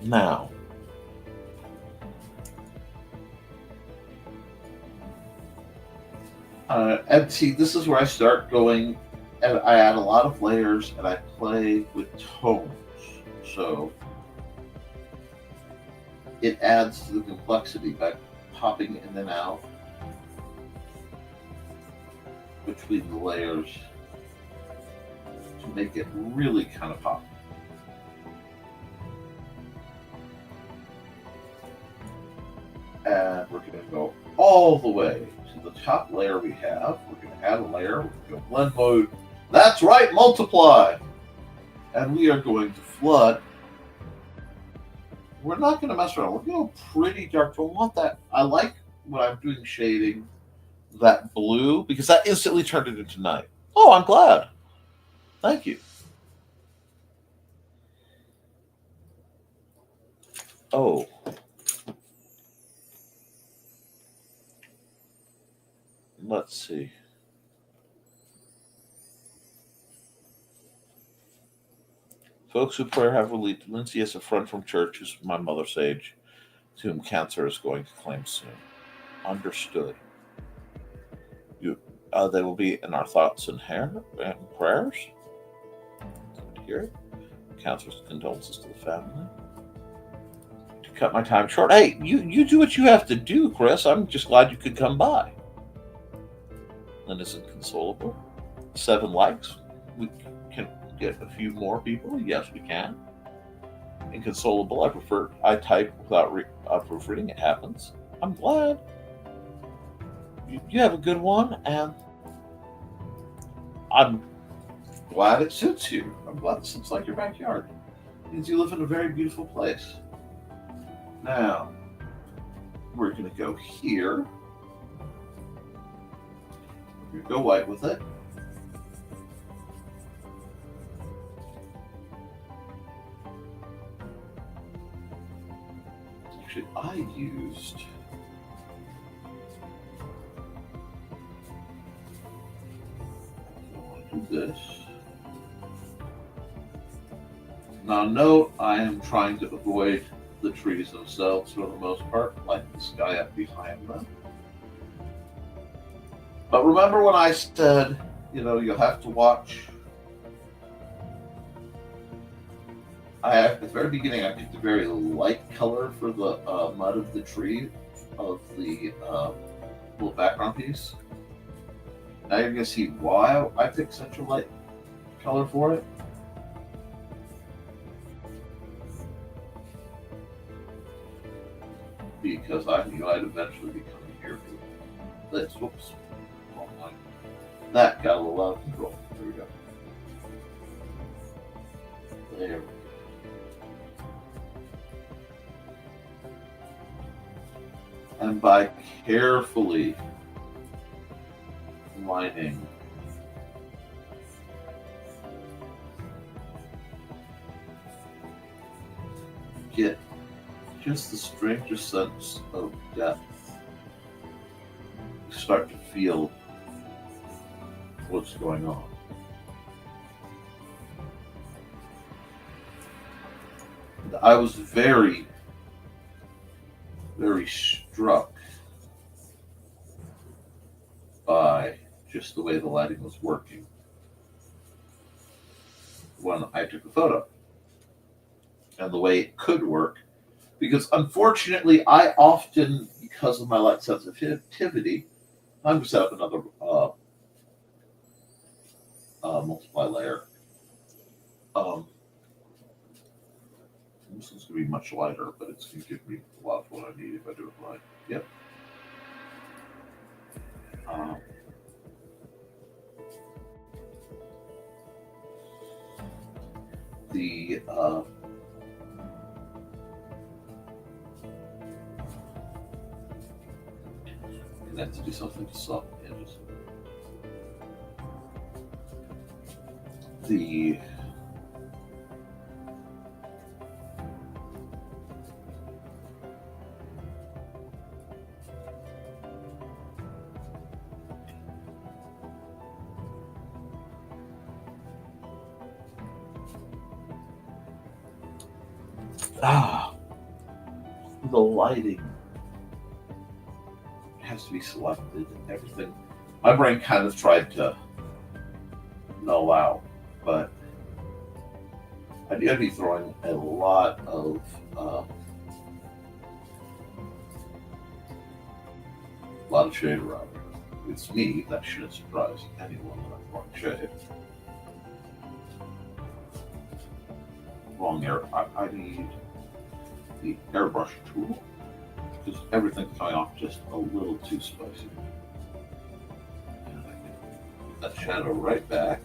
Now, and see, this is where I start going, and I add a lot of layers, and I play with tones. So it adds to the complexity by popping in and out between the layers to make it really kind of pop. And we're going to go all the way to the top layer we have. We're going to add a layer. We're going to go blend mode. That's right, multiply. And we are going to flood. We're not going to mess around. We're going to go pretty dark. I want that. I like when I'm doing shading, that blue, because that instantly turned it into night. Oh, I'm glad. Thank you. Oh. Let's see. Folks who pray have relieved Lindsay as a friend from church who's my mother's age, to whom cancer is going to claim soon. Understood. They will be in our thoughts and prayers. Here, cancer's condolences to the family. To cut my time short, hey, you do what you have to do, Chris. I'm just glad you could come by. Lynn is inconsolable. 7 likes. We can get a few more people. Yes, we can. Inconsolable. I type without proofreading. It happens. I'm glad. You have a good one, and I'm glad it suits you. I'm glad it suits like your backyard. It means you live in a very beautiful place. Now, we're going to go here. We're going to go white with it. Actually, I used... this. Now note, I am trying to avoid the trees themselves for the most part, like the sky up behind them. But remember when I said, you'll have to watch. At the very beginning, I picked a very light color for the mud of the tree, of the little background piece. Now you're going to see why I picked such a light color for it. Because I knew I'd eventually be coming here for this. Whoops. Wrong line. That got a little out of control. There we go. There we go. And by carefully lining get just the strangest sense of depth. You start to feel what's going on. And I was very, very struck by just the way the lighting was working when I took a photo, and the way it could work, because unfortunately I often, because of my light sensitivity, I'm going to set up another multiply layer. This is going to be much lighter, but it's going to give me a lot of what I need if I do it right. Yep. And I have to do something to soften the edges. The lighting has to be selected and everything. My brain kind of tried to null out, but I'd be throwing a lot of shade around. It's me, that shouldn't surprise anyone that I'm throwing shade. Wrong air. I need the airbrush tool, because everything's coming off just a little too spicy. And I can put that shadow right back.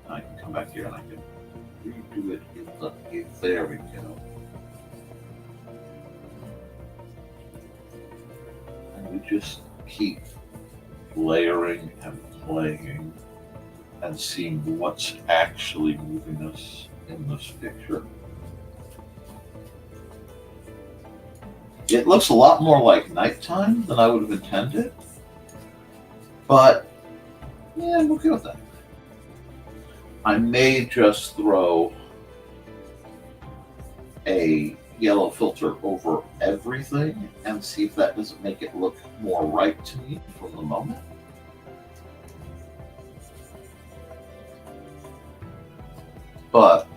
And I can come back here and I can redo it in the, there we go. And we just keep layering and playing and seeing what's actually moving us in this picture. It looks a lot more like nighttime than I would have intended, but yeah, I'm okay with that. I may just throw a yellow filter over everything and see if that doesn't make it look more right to me from the moment. But,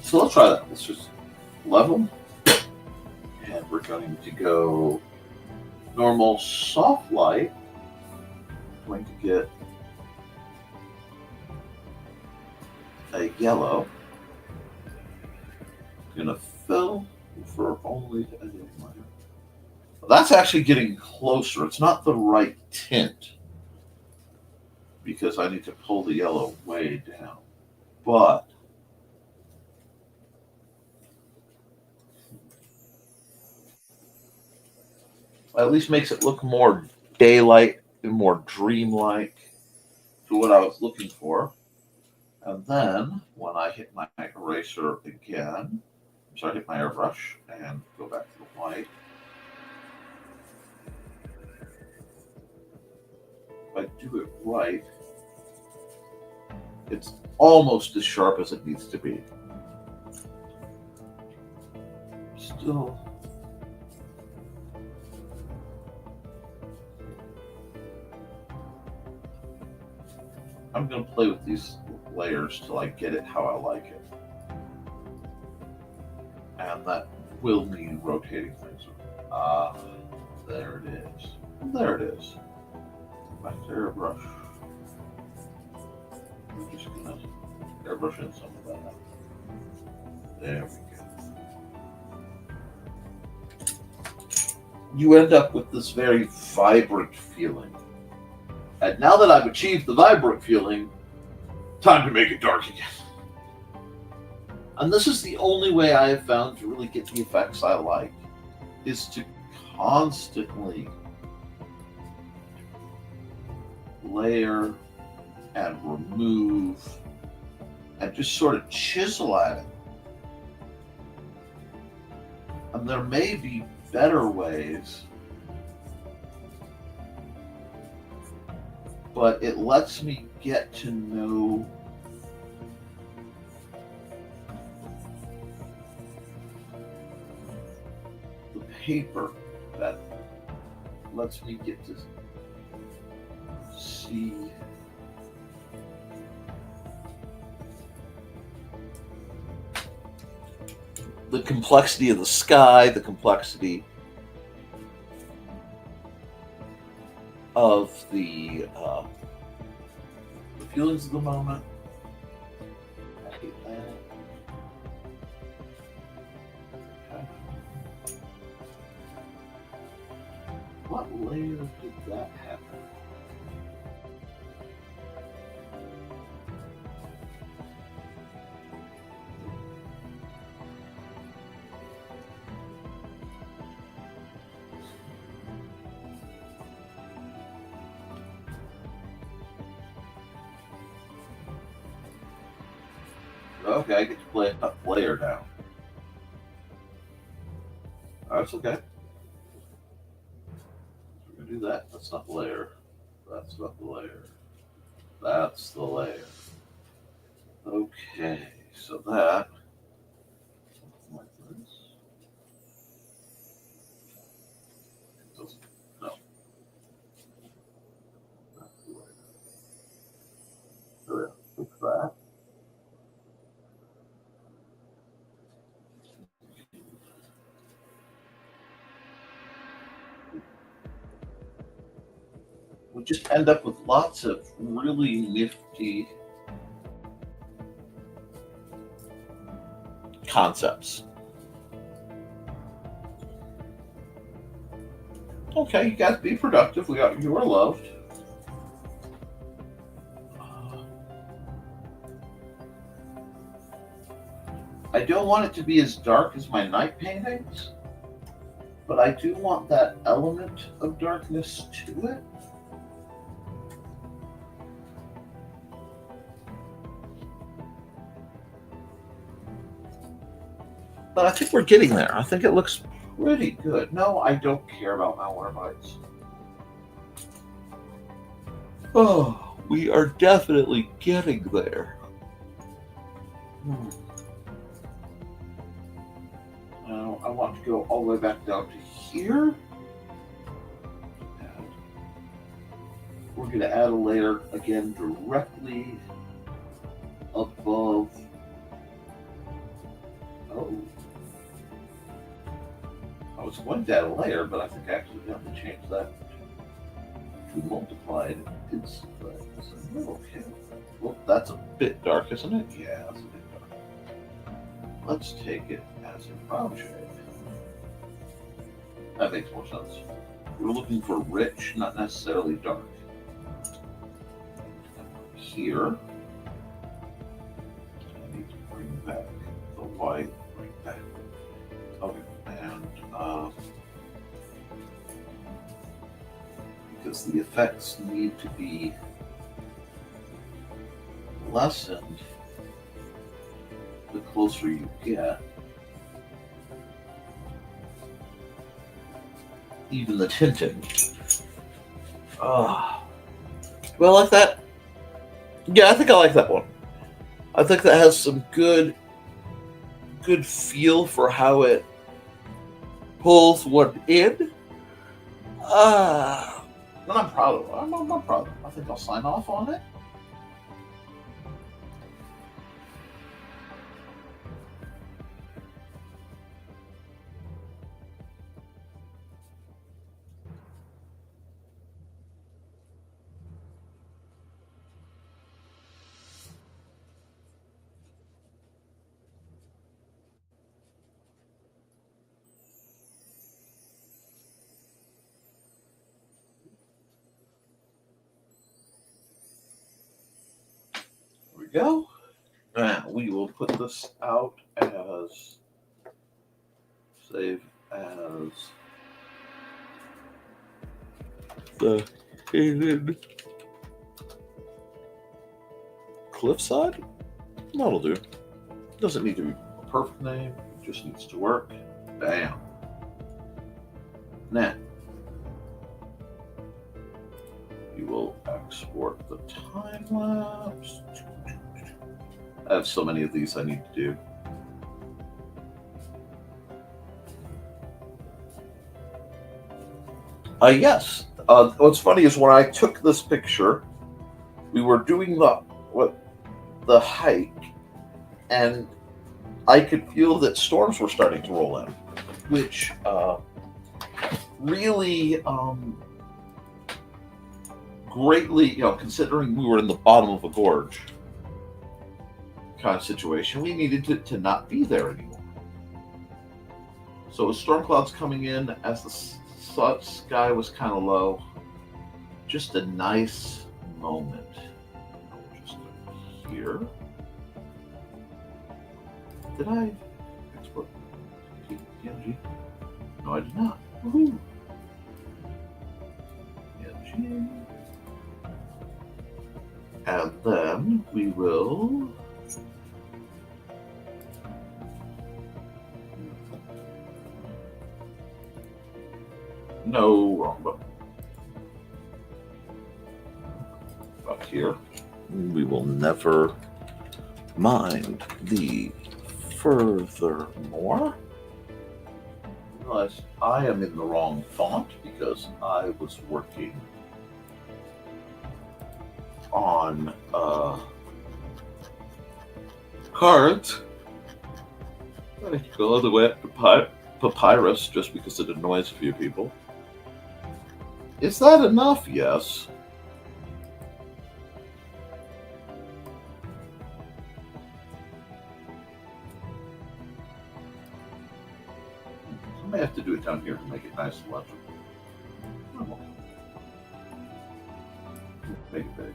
so let's try that. Let's just level. And we're going to go normal soft light. I'm going to get a yellow. I'm going to fill for only a minor. That's actually getting closer. It's not the right tint because I need to pull the yellow way down. But at least makes it look more daylight and more dreamlike to what I was looking for. And then when I hit my eraser again, so I hit my airbrush and go back to the white. If I do it right, it's almost as sharp as it needs to be. Still. I'm going to play with these layers till I get it how I like it. And that will mean rotating things. There it is. There it is. Back to airbrush. I'm just going to airbrush in some of that. There we go. You end up with this very vibrant feeling. And now that I've achieved the vibrant feeling, time to make it dark again. And this is the only way I have found to really get the effects I like, is to constantly layer and remove and just sort of chisel at it. And there may be better ways, but it lets me get to know the paper, that lets me get to see the complexity of the sky, the complexity of the feelings of the moment. I hate that. Okay. What layer did that happen? Okay, I get to play a layer now. That's okay. We're gonna do that. That's not the layer. That's not the layer. That's the layer. Okay, so that like this. No. That's the layer. So yeah, fix that. We just end up with lots of really nifty concepts. Okay, you guys be productive. You are loved. I don't want it to be as dark as my night paintings, but I do want that element of darkness to it. But I think we're getting there. I think it looks pretty good. No, I don't care about malware bites. Oh, We are definitely getting there. Now I want to go all the way back down to here. And we're going to add a layer again directly above. Oh. I was going to add a layer, but I think I actually have to change that to multiplied. It's okay. Well, that's a bit dark, isn't it? Yeah, that's a bit dark. Let's take it as a brown shade. That makes more sense. We're looking for rich, not necessarily dark. Here, I need to bring back the white right back. Okay, and because the effects need to be lessened the closer you get. Even the tinting. Well, I like that. Yeah, I think I like that one. I think that has some good feel for how it pulls one in. And I'm proud of it. I'm proud of it. I think I'll sign off on it. Go. Now we will put this out as save as the hidden cliffside. That'll do. Doesn't need to be a perfect name. It just needs to work. Bam. Now we will export the time lapse. I have so many of these I need to do. Yes. What's funny is when I took this picture, we were doing the hike, and I could feel that storms were starting to roll in, which really greatly, considering we were in the bottom of a gorge kind of situation, we needed to not be there anymore. So with storm clouds coming in as the sky was kind of low, just a nice moment. Just here. Did I export PNG? No, I did not. Woohoo! PNG. And then we will no, wrong button. Up here, we will never mind the furthermore. Realize I am in the wrong font because I was working on cards. I go all the way up to papyrus just because it annoys a few people. Is that enough? Yes. I may have to do it down here to make it nice and legible. Oh. Make it big.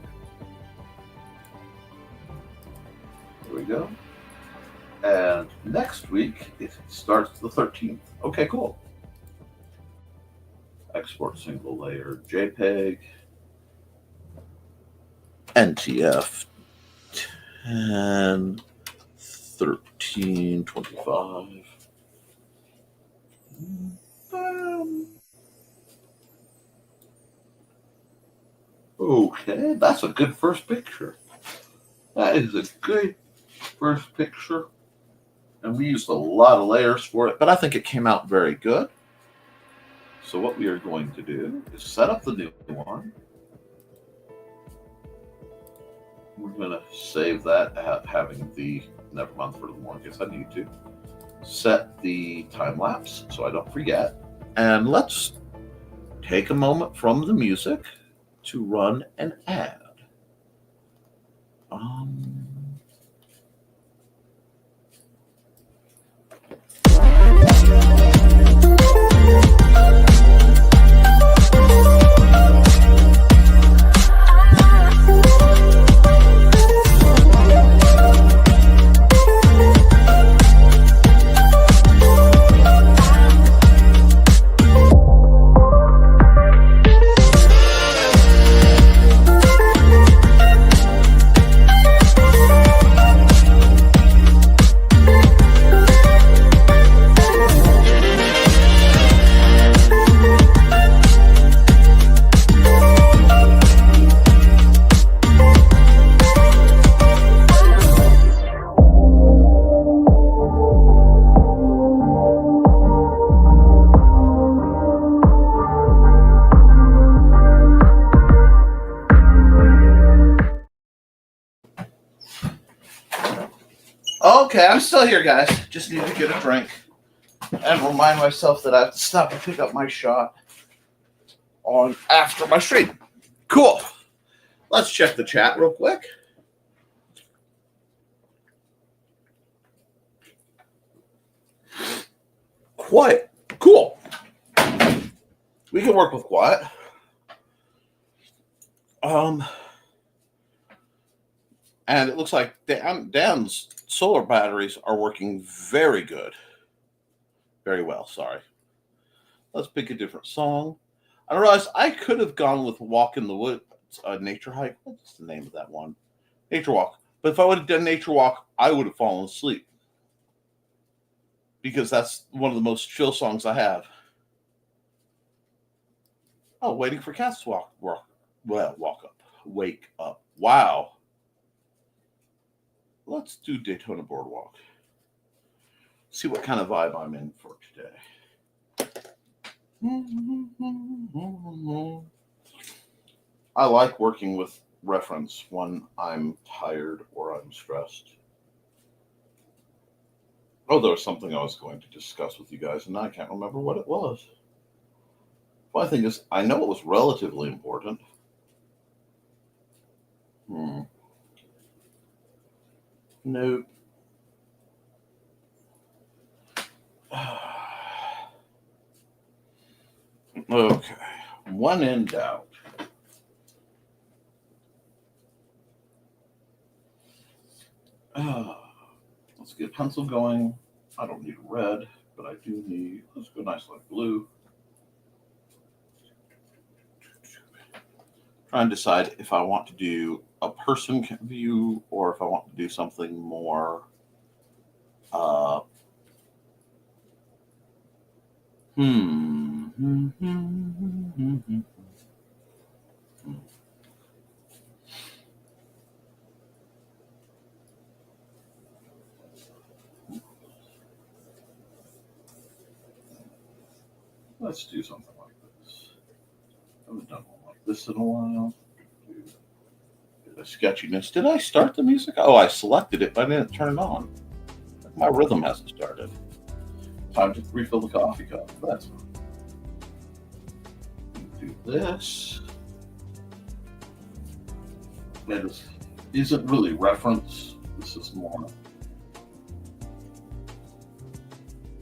There we go. And next week, it starts the 13th. Okay, cool. Export single layer JPEG. NTF 10, 13, 25. Oh, Okay, that's a good first picture. That is a good first picture. And we used a lot of layers for it, but I think it came out very good. So what we are going to do is set up the new one. We're going to save that having the Nevermind the Furthermore in case I need to. Set the time lapse so I don't forget. And let's take a moment from the music to run an ad. Okay, I'm still here, guys. Just need to get a drink and remind myself that I have to stop and pick up my shot on after my stream. Cool. Let's check the chat real quick. Quiet. Cool. We can work with quiet. And it looks like Dan's solar batteries are working very good. Very well, sorry. Let's pick a different song. I realized I could have gone with Walk in the Woods, Nature Hike. What's the name of that one? Nature Walk. But if I would have done Nature Walk, I would have fallen asleep. Because that's one of the most chill songs I have. Oh, Waiting for Cats to walk up. Wake up. Wow. Let's do Daytona Boardwalk. See what kind of vibe I'm in for today. I like working with reference when I'm tired or I'm stressed. Oh, there was something I was going to discuss with you guys, and I can't remember what it was. Well, the thing is, I know it was relatively important. Nope. Okay. When in doubt. Let's get pencil going. I don't need red, but I do need, let's go nice like blue. Try and decide if I want to do a person view or if I want to do something more Let's do something like this. I haven't done one like this in a while. The sketchiness. Did I start the music? Oh, I selected it, but I didn't turn it on. My rhythm hasn't started. Time to refill the coffee cup. That's fine. Do this. That isn't really reference. This is more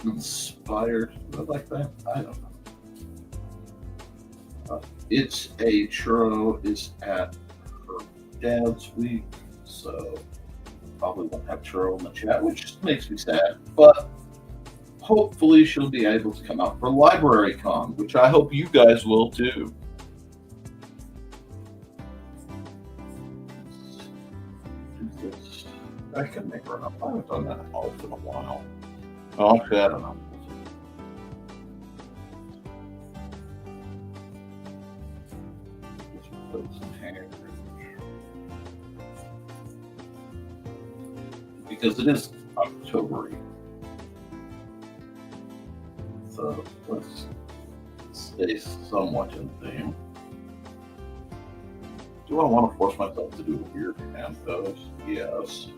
inspired. Do I like that? I don't know. It's a churro is at her dad's week, so probably won't have churro in the chat, which makes me sad. But hopefully she'll be able to come out for LibraryCon, which I hope you guys will too. Do this. I can make her up. I haven't done that off in a while. Oh, actually, I don't know. coats and hair. Because it is October. So let's stay somewhat in theme. Do I want to force myself to do weird hand pose? Yes.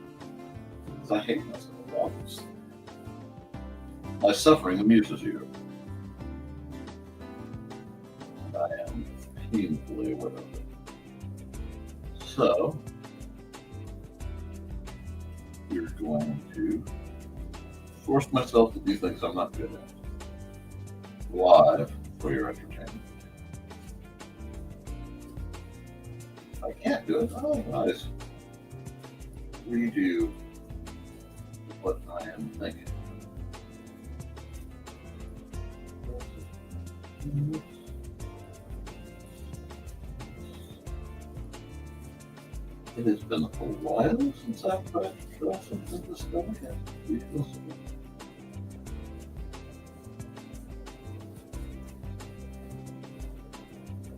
Because I hate myself. My suffering amuses you. And I am painfully aware of it. So, we're going to force myself to do things I'm not good at. Live for your entertainment. I can't do it. Oh, nice. Redo what I am thinking. It has been a while since I've tried to try something this delicate. Do you feel so?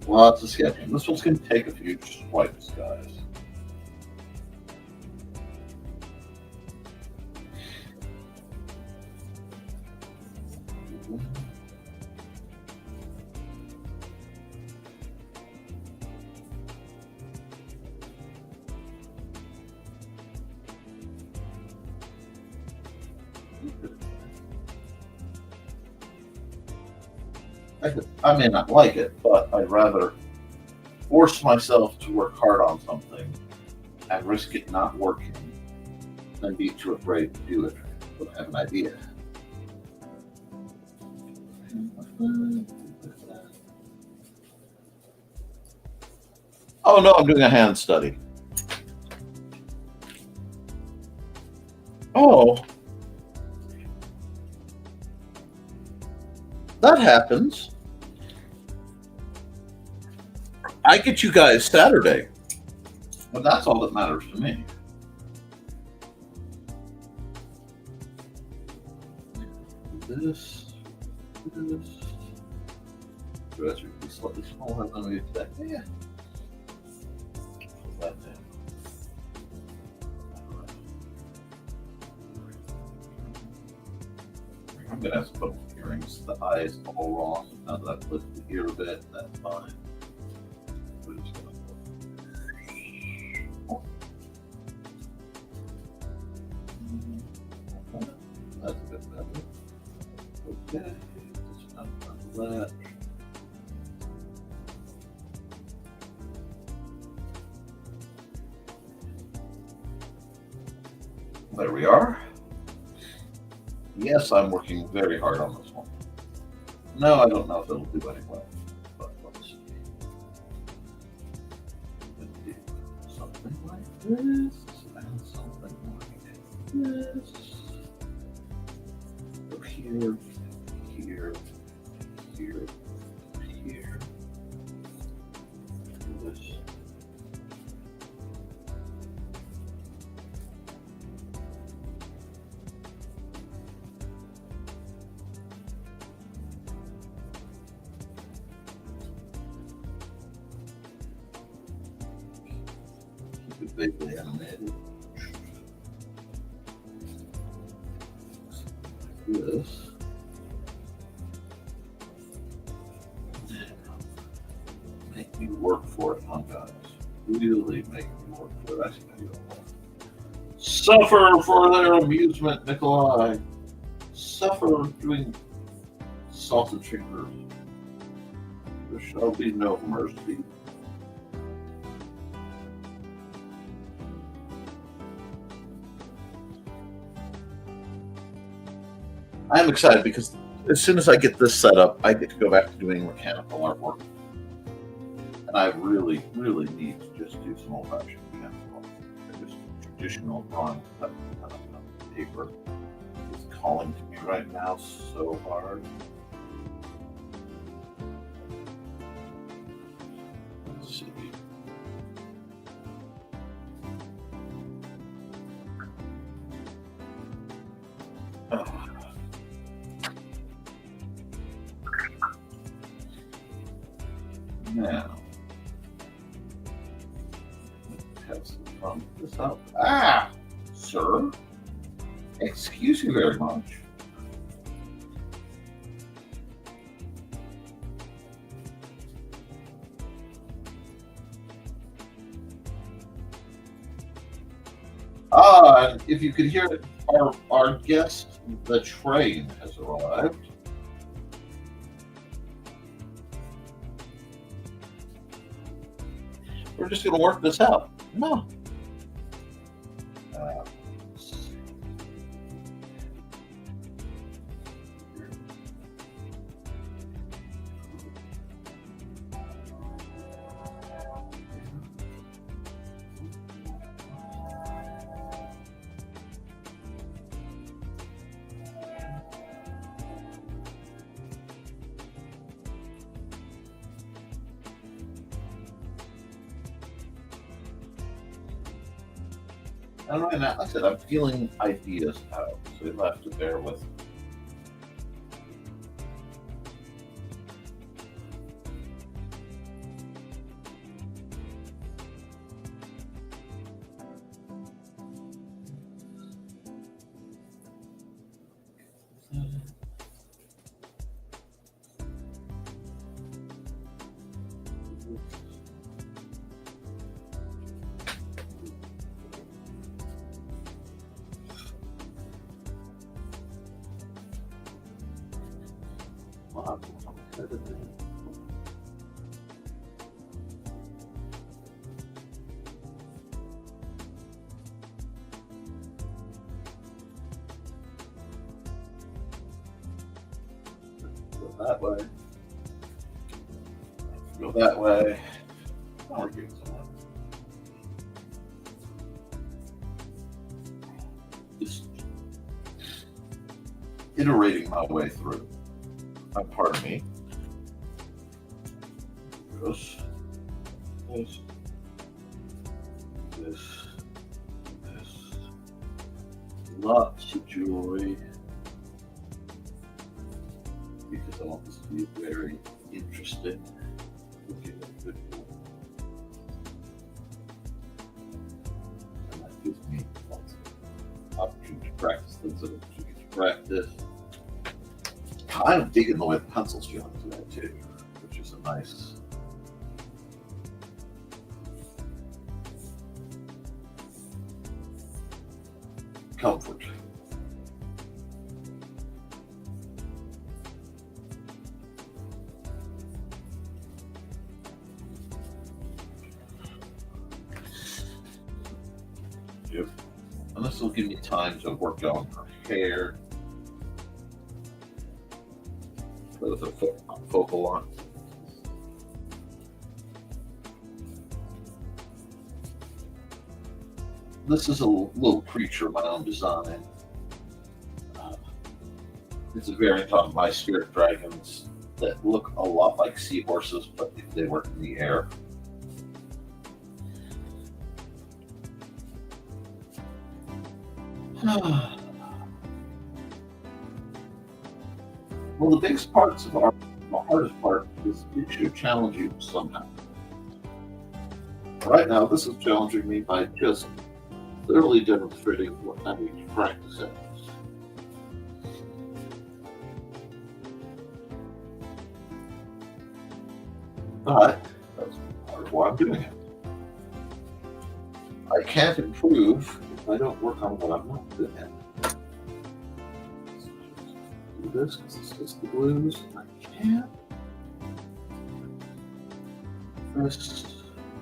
Lots of sketching. This one's going to take a few swipes, guys. I may not like it, but I'd rather force myself to work hard on something and risk it not working than be too afraid to do it when I have an idea. Oh no, I'm doing a hand study. Oh. That happens. I get you guys Saturday. But that's all that matters to me. This. Dress would be slightly smaller than we expect. Yeah. Put that down. I'm going to have to put earrings, the eyes all wrong. Now that I've lifted the ear a bit, that's fine. We're just going to that's a bit better. Okay, just not that. There we are. Yes, I'm working very hard on this one. No, I don't know if it'll do any well, but let's see. Do something like this, and something like this. Go here, here, here, here. Do this. Vaguely animated. This. Make me work for it, huh, guys? Really make me work for it. I see how you don't want. Suffer for their amusement, Nikolai. Suffer doing salted fingers. There shall be no mercy. I'm excited because as soon as I get this set up, I get to go back to doing mechanical artwork. And I really, really need to just do some old-fashioned mechanical art. Just traditional drawing on paper is calling to me right now so hard. Let's see. Now, Thank you very much. And if you could hear it, our guest, the train, has arrived. We're just going to work this out. No. I don't know, like I said, I'm feeling ideas out, so you'll have to bear with me. Go that way. Go that way. Oh, we're getting somewhere. Just iterating my way through. Pardon me. This, this, this, this. Lots of joy. Because I want this to be very interesting. Looking at good book. And that gives me lots of opportunity to practice things that I get to practice. Kind of digging the way the pencil's feeling today too, which is a nice comfort. Yep. And this will give me time to work on her hair. With a focal on. This is a little creature of my own design. It's a variant on my spirit dragons that look a lot like seahorses, but if they were in the air. Well, the biggest parts of the hardest part is it should challenge you somehow. Right now, this is challenging me by just thoroughly demonstrating what I need to practice at. But that's part of why I'm doing it. I can't improve if I don't work on what I'm not good at. This because it's just the blues. I can't. First,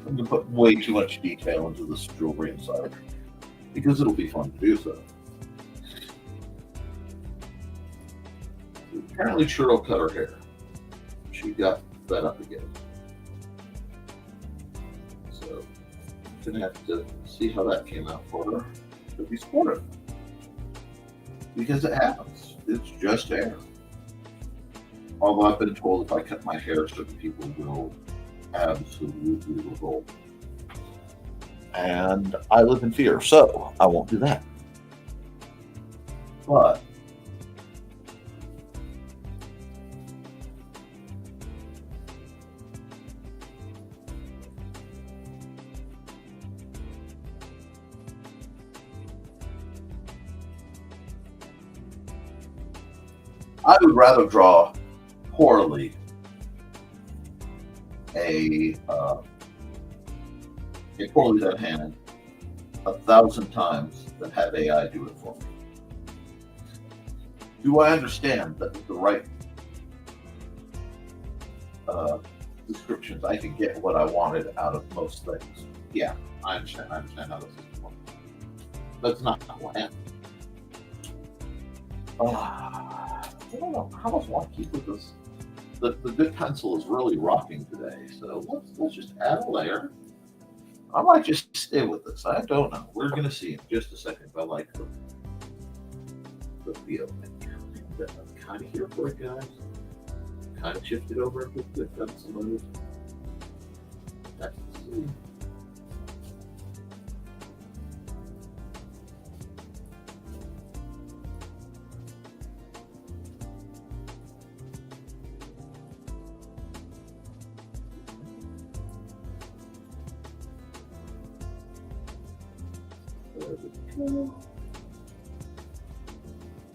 I'm going to put way too much detail into this jewelry inside because it'll be fun to do so. Apparently, Cheryl cut her hair. She got fed up again. So, I'm going to have to see how that came out for her to be supportive. Because it happens. It's just hair. Although I've been told if I cut my hair, certain people will absolutely revolt. And I live in fear, so I won't do that. But I would rather draw poorly a poorly done hand 1,000 times than have AI do it for me. Do I understand that with the right descriptions, I can get what I wanted out of most things? Yeah, I understand how the system works. That's not what happened. I don't know. How much want to keep with this? The good pencil is really rocking today, so let's just add a layer. I might just stay with this. I don't know. We're gonna see in just a second if I like the feel. I'm kind of here for it, guys. Kind of shifted over into good pencil mode. Let's see.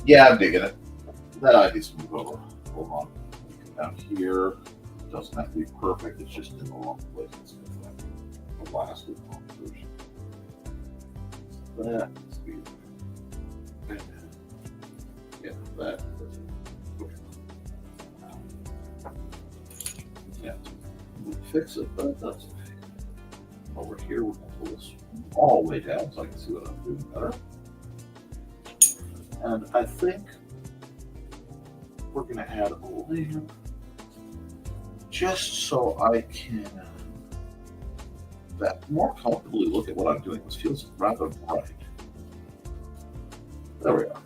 Yeah, I'm digging it. That eye needs to move over. Hold on. Down here. It doesn't have to be perfect. It's just in the wrong place. It's the last version. That's weird. Yeah, that. Yeah, we'll fix it, but that's okay. Over here, we're going to pull this all the way down so I can see what I'm doing better. And I think we're going to add a layer just so I can more comfortably look at what I'm doing. This feels rather bright. There we are.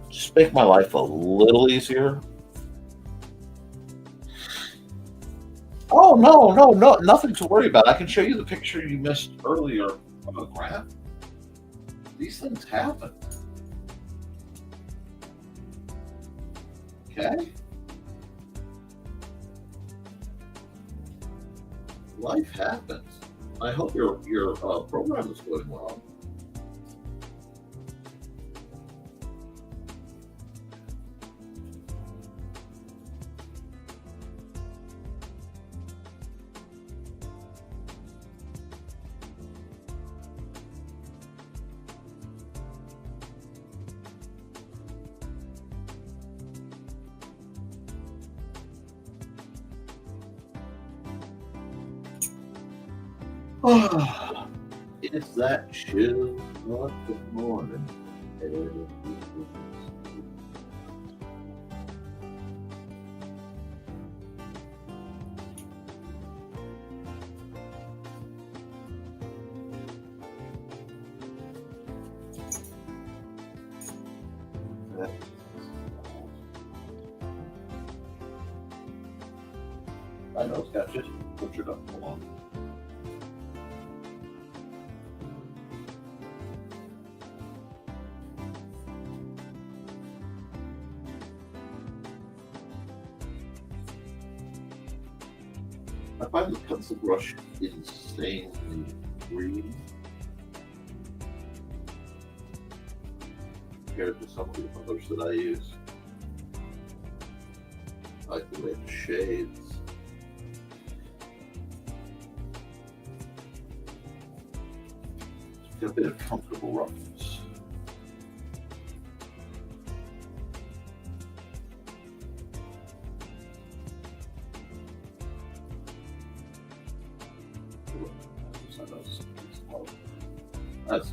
Just make my life a little easier. Oh, no, nothing to worry about. I can show you the picture you missed earlier of a graph. These things happen. Okay? Life happens. I hope your program is going well. It's that chill of the morning. I know it's got just butchered up. Hold on. I find the pencil brush insanely green compared to some of the others that I use. I like the way it shades. It's got a bit of comfortable roughness. That's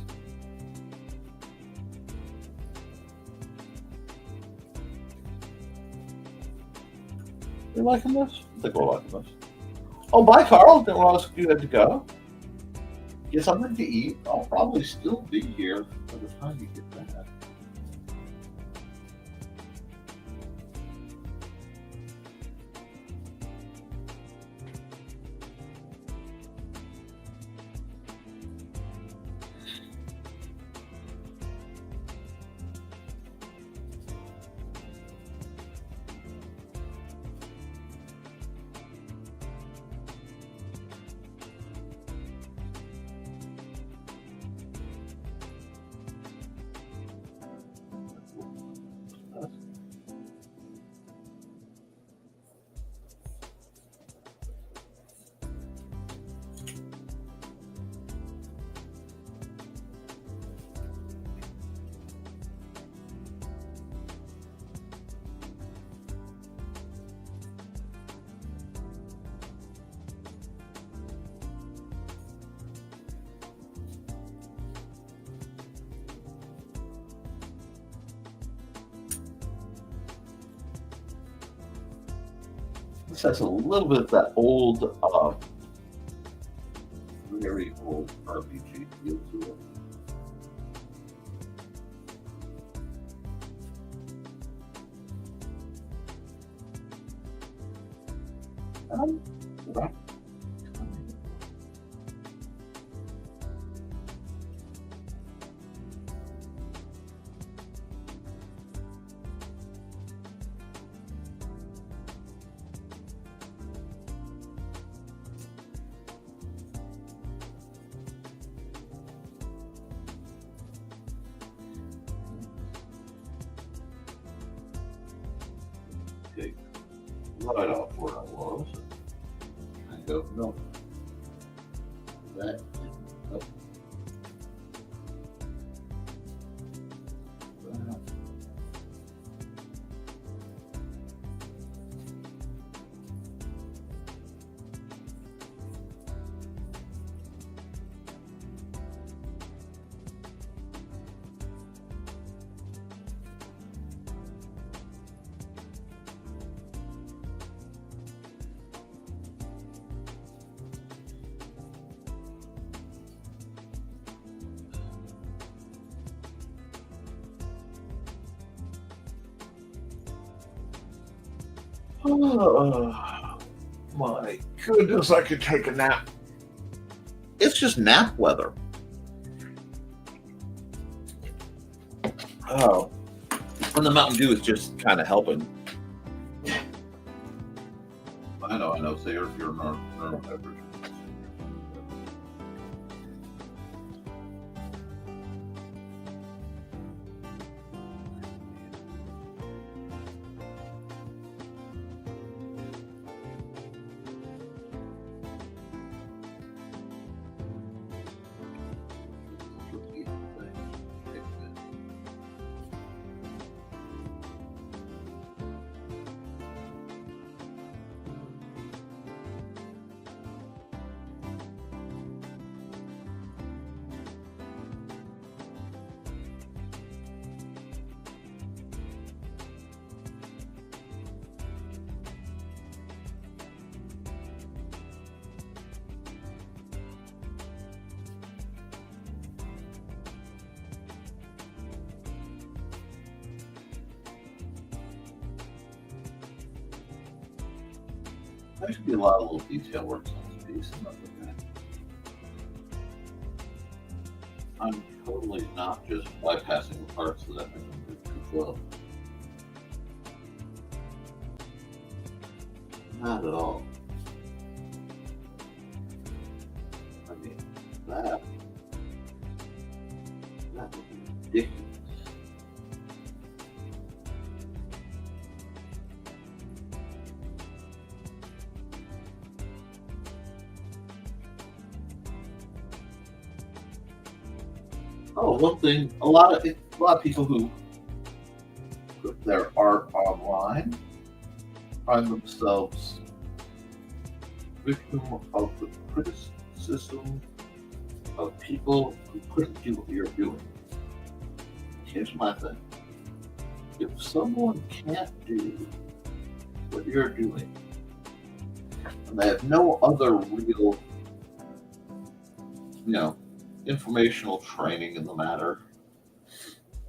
you liking this? I think we're liking this. Oh, bye, Carl. Didn't realize you had to go. Get something to eat. I'll probably still be here by the time you get back. This has a little bit of that old, very old RPG feel to it. Right. Okay, right off where I was. I go, no. That, nope. Oh, my goodness, I could take a nap. It's just nap weather. Oh, and the Mountain Dew is just kind of helping. I know. Say you're normal beverage. There should be a lot of little detail work on this piece. I'm totally not just bypassing the parts that I think I'm doing too well. Not at all. I mean, that would be ridiculous. Oh, one thing, a lot of people who put their art online find themselves victim of the criticism of people who couldn't do what you're doing. Here's my thing. If someone can't do what you're doing, and they have no other real, informational training in the matter,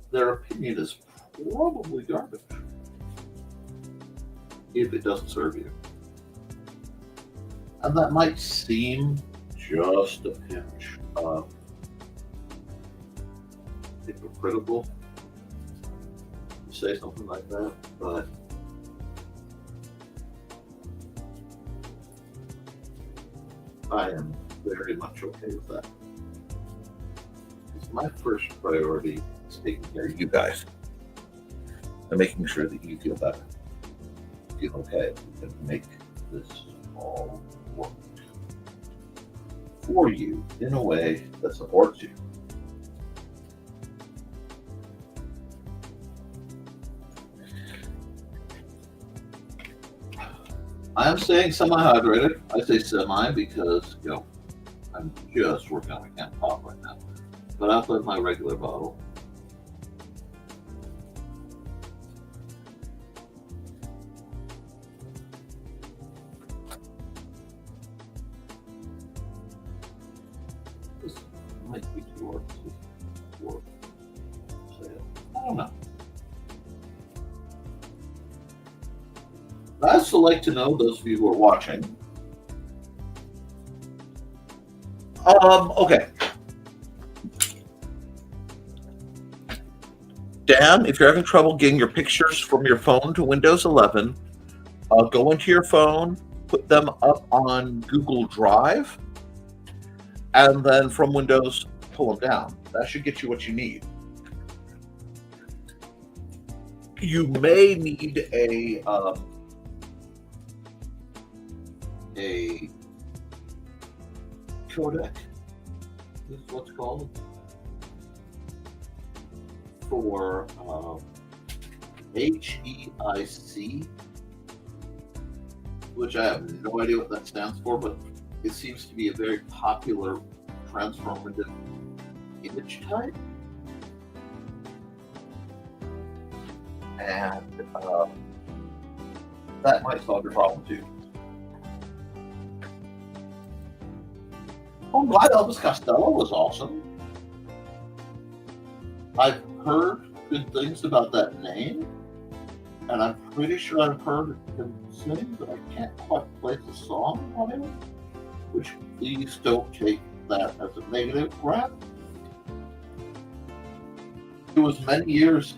their opinion is probably garbage if it doesn't serve you. And that might seem just a pinch hypocritical to say something like that, but I am very much okay with that. My first priority is taking care of you guys and making sure that you feel better, feel okay, and make this all work for you in a way that supports you. I am staying semi-hydrated. I say semi because, I'm just working on a can pop right now. But I'll put my regular bottle. I also like to know, those of you who are watching. Okay. Dan, if you're having trouble getting your pictures from your phone to Windows 11, go into your phone, put them up on Google Drive, and then from Windows, pull them down. That should get you what you need. You may need a codec, this is what's called, for HEIC, which I have no idea what that stands for, but it seems to be a very popular transformative image type. And that might solve your problem too. Oh, glad Elvis Costello was awesome. I've heard good things about that name, and I'm pretty sure I've heard him sing, but I can't quite place a song on him, which please don't take that as a negative, Brad. It was many years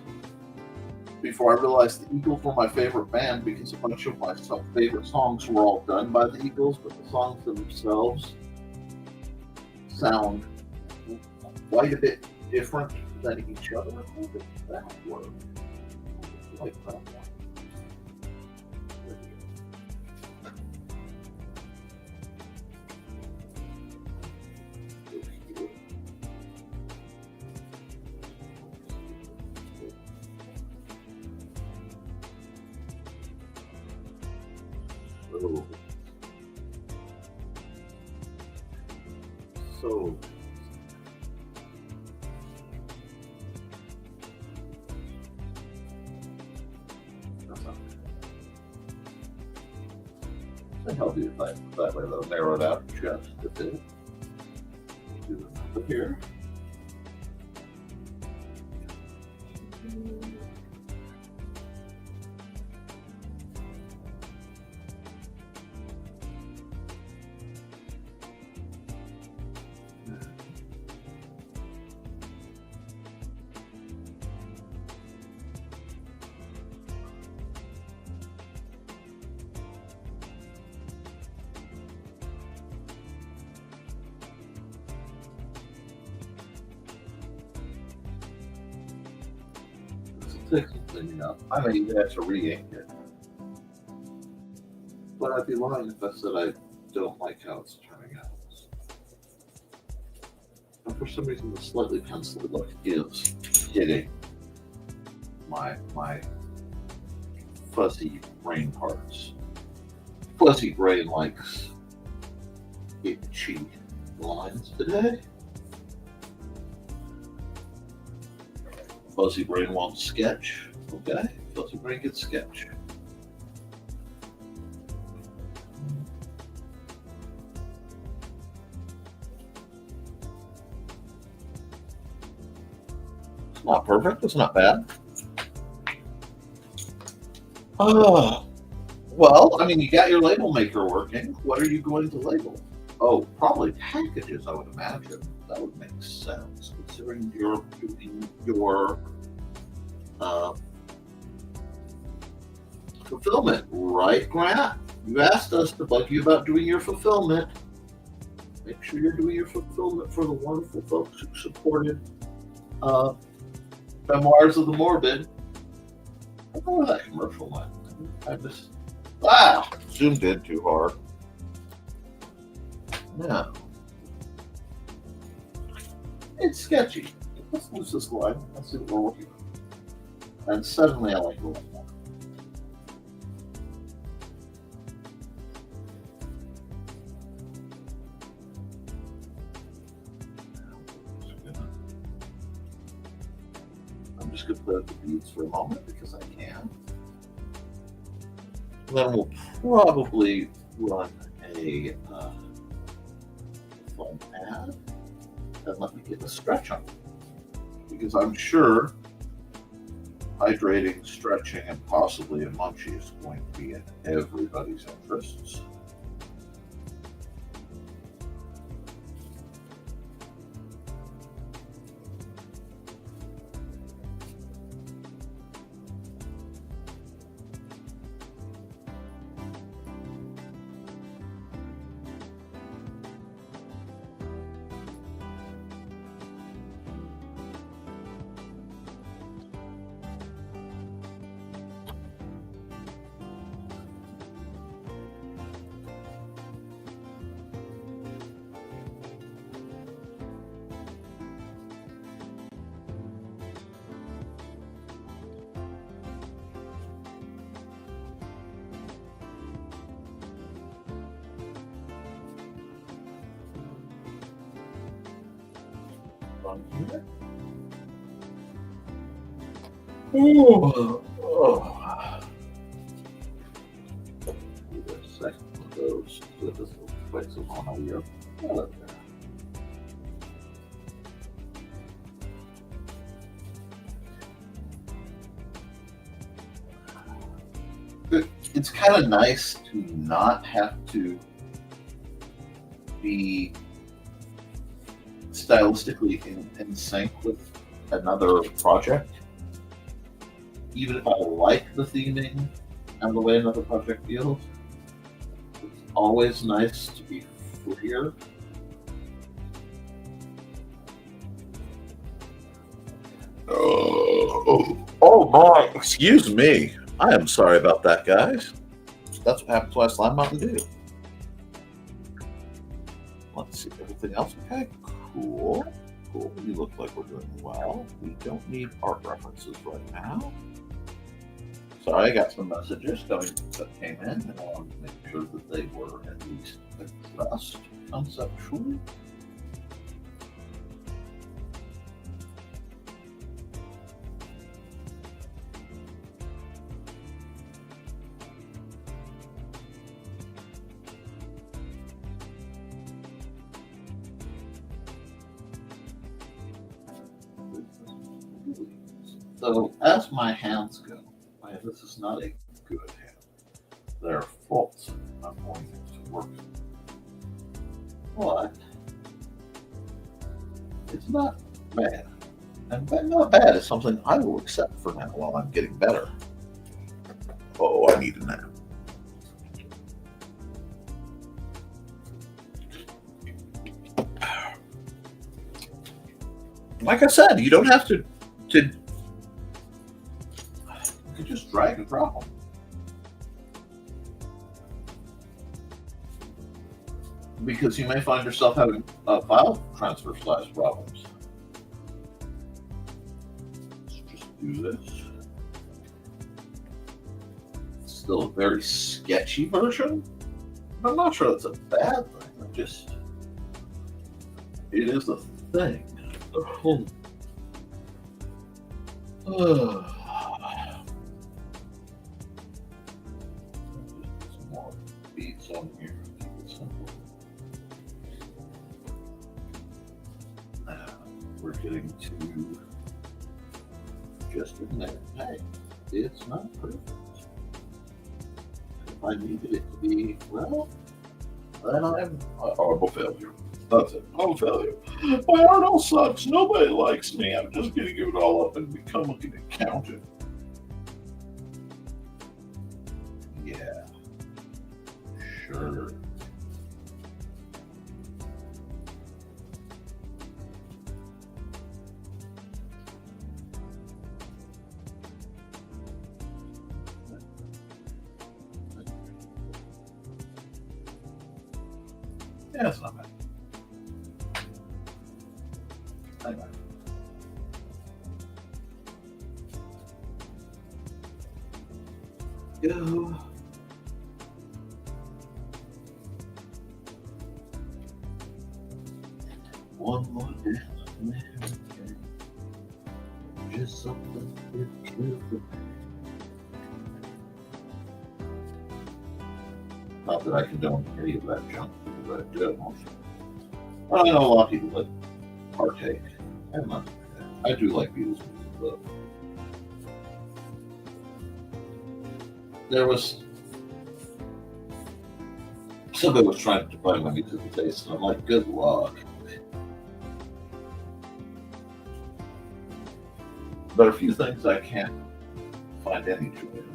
before I realized the Eagles were my favorite band, because a bunch of my favorite songs were all done by the Eagles, but the songs themselves sound quite a bit different than each other. How did that work? Like that one. So I help you if I that way that'll narrow it out just a bit. Do it here. Cleaning up. I may even have to re-ink it. But I'd be lying if I said I don't like how it's turning out. And for some reason, the slightly penciled look is hitting my fuzzy brain parts. Fuzzy brain likes itchy lines today. Fuzzy brain wants sketch. Okay, fuzzy brain gets sketch. It's not perfect. It's not bad. Oh, well, I mean, you got your label maker working. What are you going to label? Oh, probably packages, I would imagine. That would make sense, considering you're doing your fulfillment, right, Grant? You asked us to bug you about doing your fulfillment. Make sure you're doing your fulfillment for the wonderful folks who supported Memoirs of the Morbid. I don't know where that commercial went. I just zoomed in too hard. No. It's sketchy. Let's lose this line. Let's see what we're working on. And suddenly I like it a lot more. I'm just going to put up the beads for a moment because I can. And then we'll probably run a foam pad and let me get a stretch on it. Because I'm sure hydrating, stretching, and possibly a munchie is going to be in everybody's interests. On here. Ooh. Oh. Give it a second of those. So this will fix them on here. Hello there. It's kind of nice to not have to be stylistically in sync with another project. Even if I like the theming and the way another project feels, it's always nice to be freer. Oh my, excuse me. I am sorry about that, guys. That's what happens when I slime Mountain Dew. Let's see, everything else okay? Cool. Cool. You look like we're doing well. We don't need art references right now. Sorry, I got some messages that came in, and I wanted to make sure that they were at least addressed conceptually. So, as my hands go, this is not a good hand. There are faults I'm going to work on. But it's not bad. And not bad is something I will accept for now while I'm getting better. Oh, I need a nap. Like I said, you don't have to you can just drag and drop them. Because you may find yourself having file transfer size problems. Let's just do this. It's still a very sketchy version, but I'm not sure that's a bad thing. It is a thing. Some more beats on here. Keep it simple. Now we're getting to just admit, hey, it's not perfect. If I needed it to be, well, then I'm a horrible failure. That's it. I'm a failure. My art all sucks. Nobody likes me. I'm just going to give it all up and become an accountant. Yeah. Sure. Yeah, it's not bad. Anyway. Go. One more dance, just something beautiful. Not that I condone any of that junk, but I do emotion. I know a lot of people that partake. I do like Beatles music, though. there was somebody was trying to define my musical taste, and I'm like, good luck. But a few things I can't find any joy in.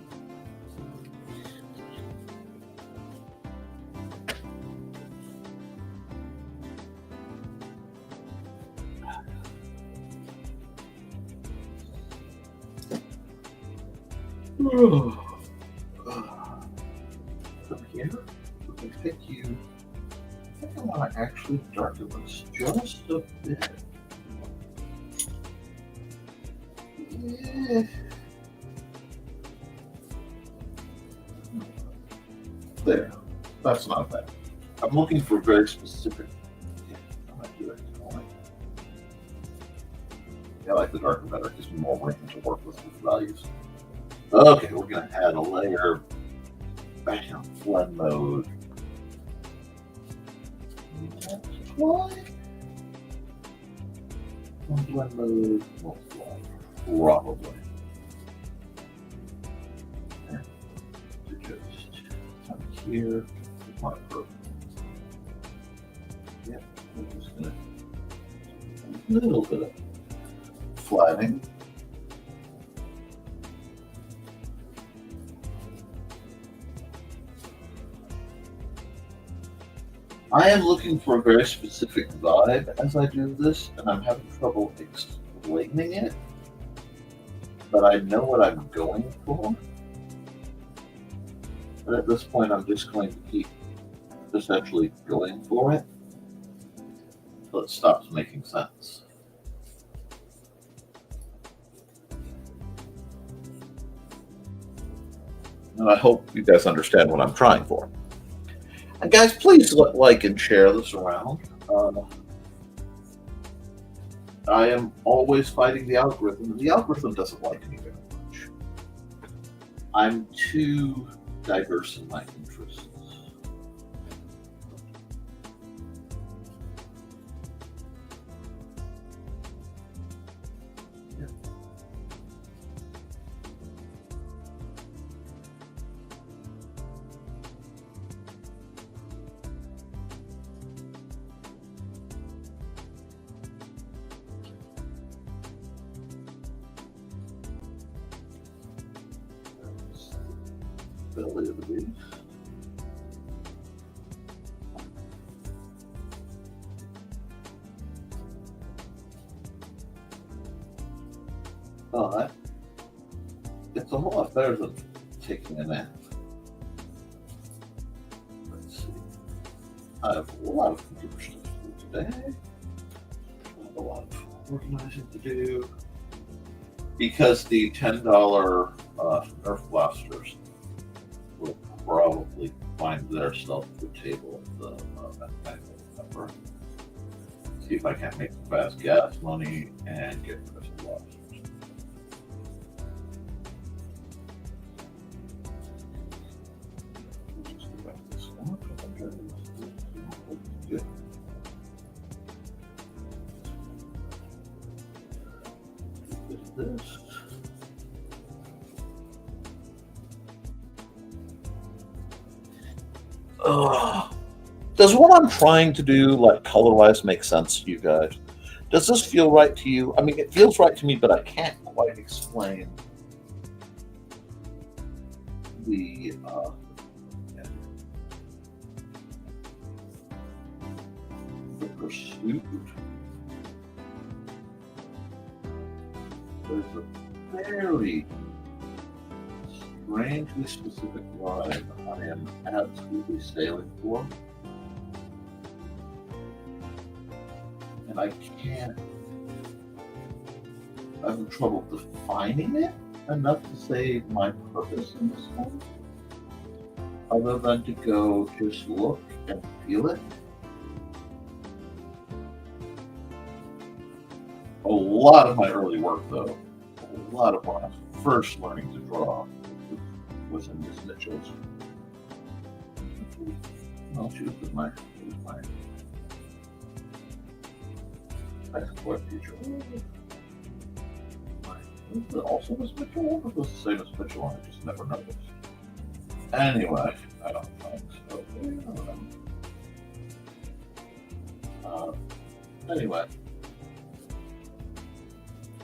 From here, we can pick you. I think I want to actually darken this just a bit. Yeah. There. That's not bad. I'm looking for very specific. Yeah, I might do that. I like the darker better. It gives me more room to work with values. Okay, we're going to add a layer back in blend mode. Multiply. Blend mode, multiply. Probably. And just come here, my program. Yep, I'm just going to a little bit of flattening. I am looking for a very specific vibe as I do this, and I'm having trouble explaining it, but I know what I'm going for. But at this point, I'm just going to keep essentially going for it until it stops making sense. And I hope you guys understand what I'm trying for. And guys, please like and share this around. I am always fighting the algorithm, and the algorithm doesn't like me very much. I'm too diverse in my interests. Belly of the beast. But it's a whole lot better than taking a nap. Let's see. I have a lot of computer stuff to do today. I have a lot of organizing to do. Because the $10 Nerf blasters will probably find themselves at the table at the mathematical number. See if I can't make some fast gas money and get rid of some blasters. Just go back to this one. Good. This. Does what I'm trying to do, like color-wise, make sense to you guys? Does this feel right to you? I mean, it feels right to me, but I can't quite explain the pursuit. There's a very strangely specific vibe I am absolutely sailing for. And I can't, I'm having trouble defining it enough to say my purpose in this one, other than to go just look and feel it. A lot of my early work, though, a lot of when I was first learning to draw was in Miss Mitchell's. Well, she was my Koepp teacher. Was it also Miss Mitchell? Or was it the same as Mitchell? I just never noticed. Anyway, I don't think so. Anyway,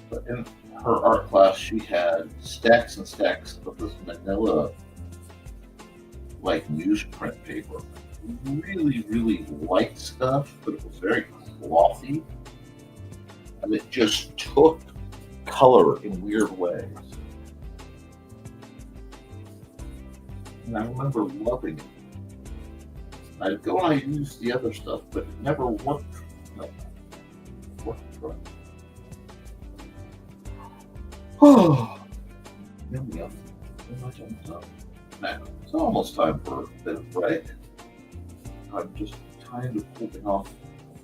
but in her art class, she had stacks and stacks of this manila, like newsprint paper. Really, really light stuff, but it was very clothy, and it just took color in weird ways. And I remember loving it. I'd go and I'd use the other stuff, but it never worked. No, worked right. Oh, yum yum. Now, it's almost time for a bit of break. I'm just kind of holding off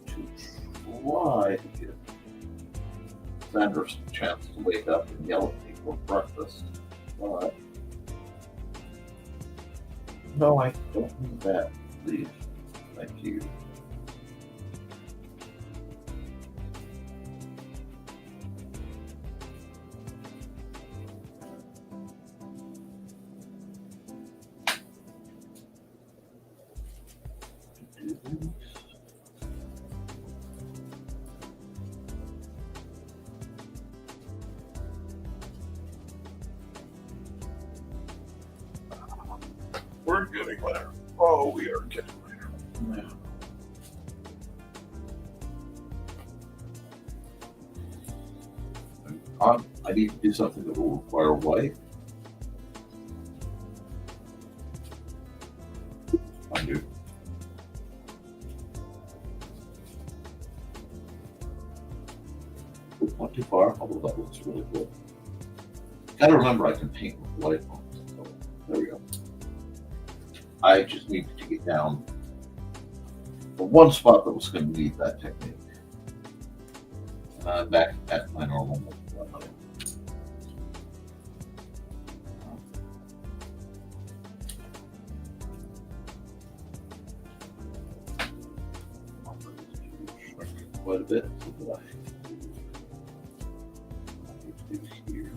to try to give Sanders a chance to wake up and yell at me for breakfast. But no, I don't need that, please. Thank you. We're getting there. Oh, we are getting there. I need to do something that will require white. I do. Not too far, although that looks really cool. Gotta remember I can paint with white on. So there we go. I just needed to get down the one spot that was going to need that technique. And I'm back at my normal level. Quite a bit. So what I need to do here.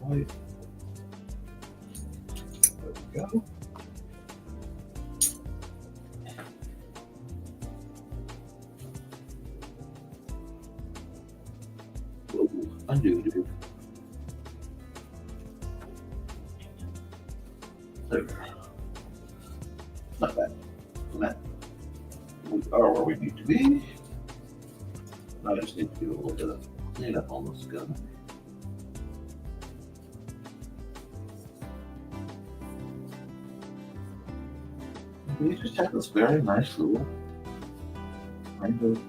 White. There we go. Undo. There we go. Not bad. We are where we need to be. I just need to do a little bit of cleanup on this gun. We just have this very nice little kind of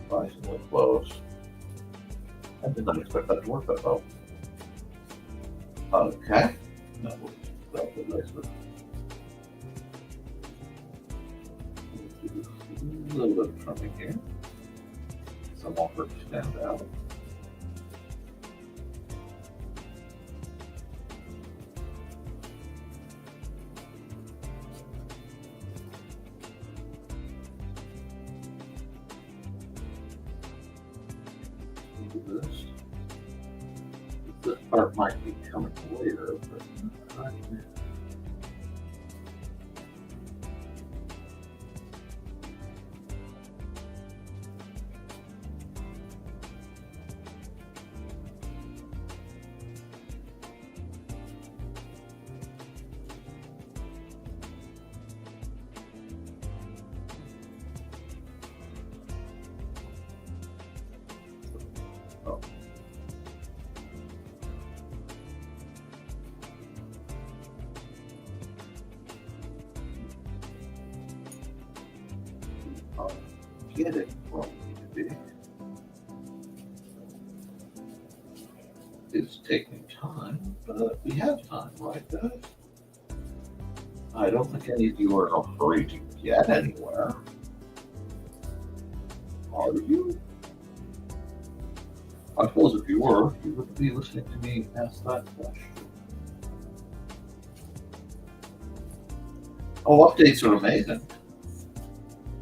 surprisingly close. I did not expect that to work that well. Okay. That was nice. A little bit of trimming here. Some offer to stand out. This part might be coming later, but getting where we need to be is taking time, but we have time, right, guys? I don't think any of you are in a hurry to get anywhere. Are you? I suppose if you were, you wouldn't be listening to me ask that question. Oh, updates are amazing.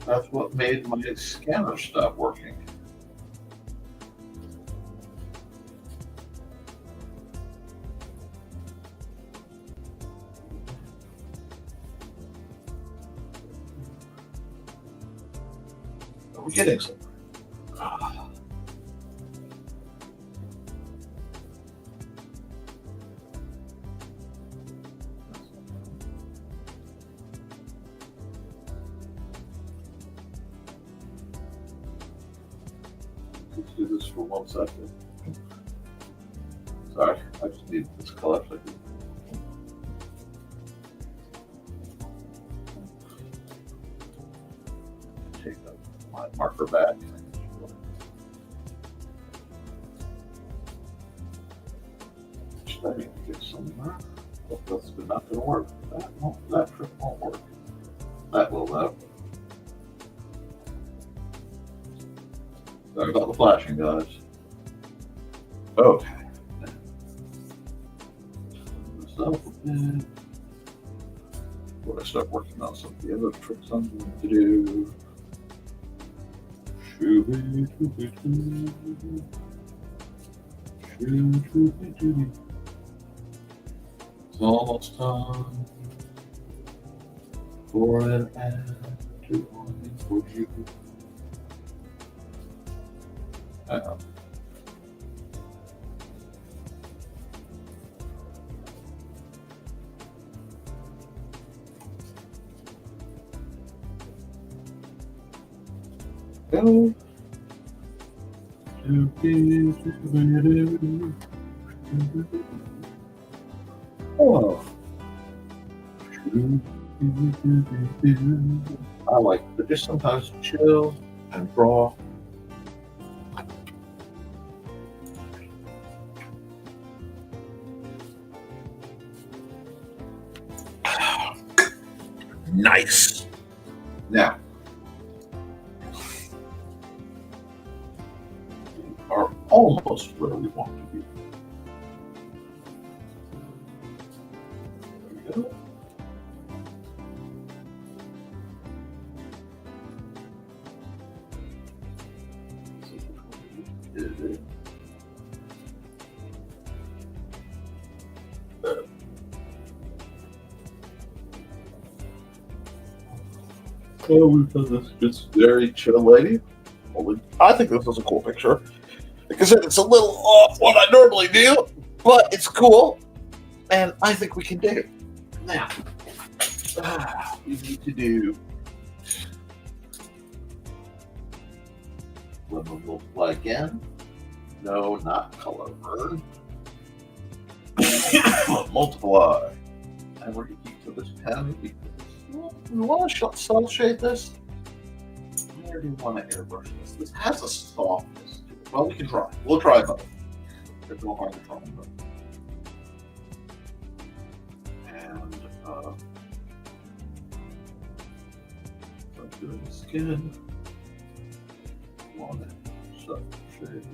That's what made my scanner stop working. We're getting somewhere. Let's do this for 1 second. Sorry, I just need this color. Take my marker back. I need to get somewhere. Oh, that's not going to work. That trick won't work. That will though. Sorry about the flashing, guys. Okay. Before I start working on some of the other tricks I'm going to do. It's almost time for an ad to one for you. Go. Oh. I like to just sometimes chill and draw. Nice. Now, we are almost where we want to be. There we go. So we've done this just very chill lady. I think this is a cool picture. Like I said, it's a little off what I normally do, but it's cool. And I think we can do it. Now, we need to do lemon multiply again. No, not color burn. Multiply. And we're going to keep to this pen because we want to cell shade this. Where do we want to airbrush this? This has a softness to it. Well, we can try. We'll try both. There's no harm in trying both. And I'm doing the skin. Want to cell shade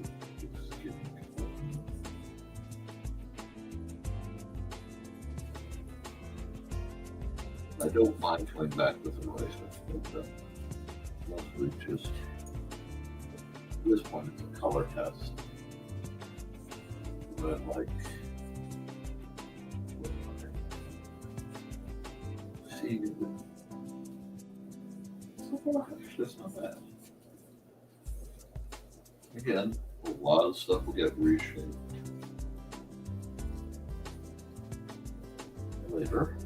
the skin. I don't mind coming back with an eraser, but mostly just at this point it's a color test. But like, see, so far actually it's not bad. Again, a lot of stuff will get reshaped later.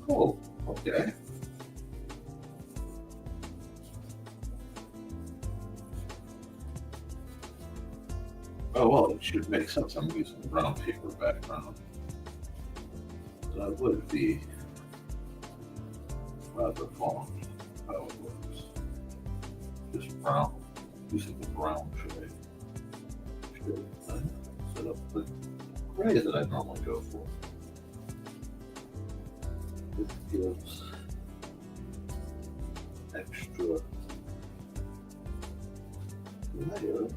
Cool. Okay. Oh, well, it should make sense. I'm using a brown paper background. That would be rather fun how it looks. Just brown, using the brown shade. Set up the gray that I normally go for. It gives extra layer.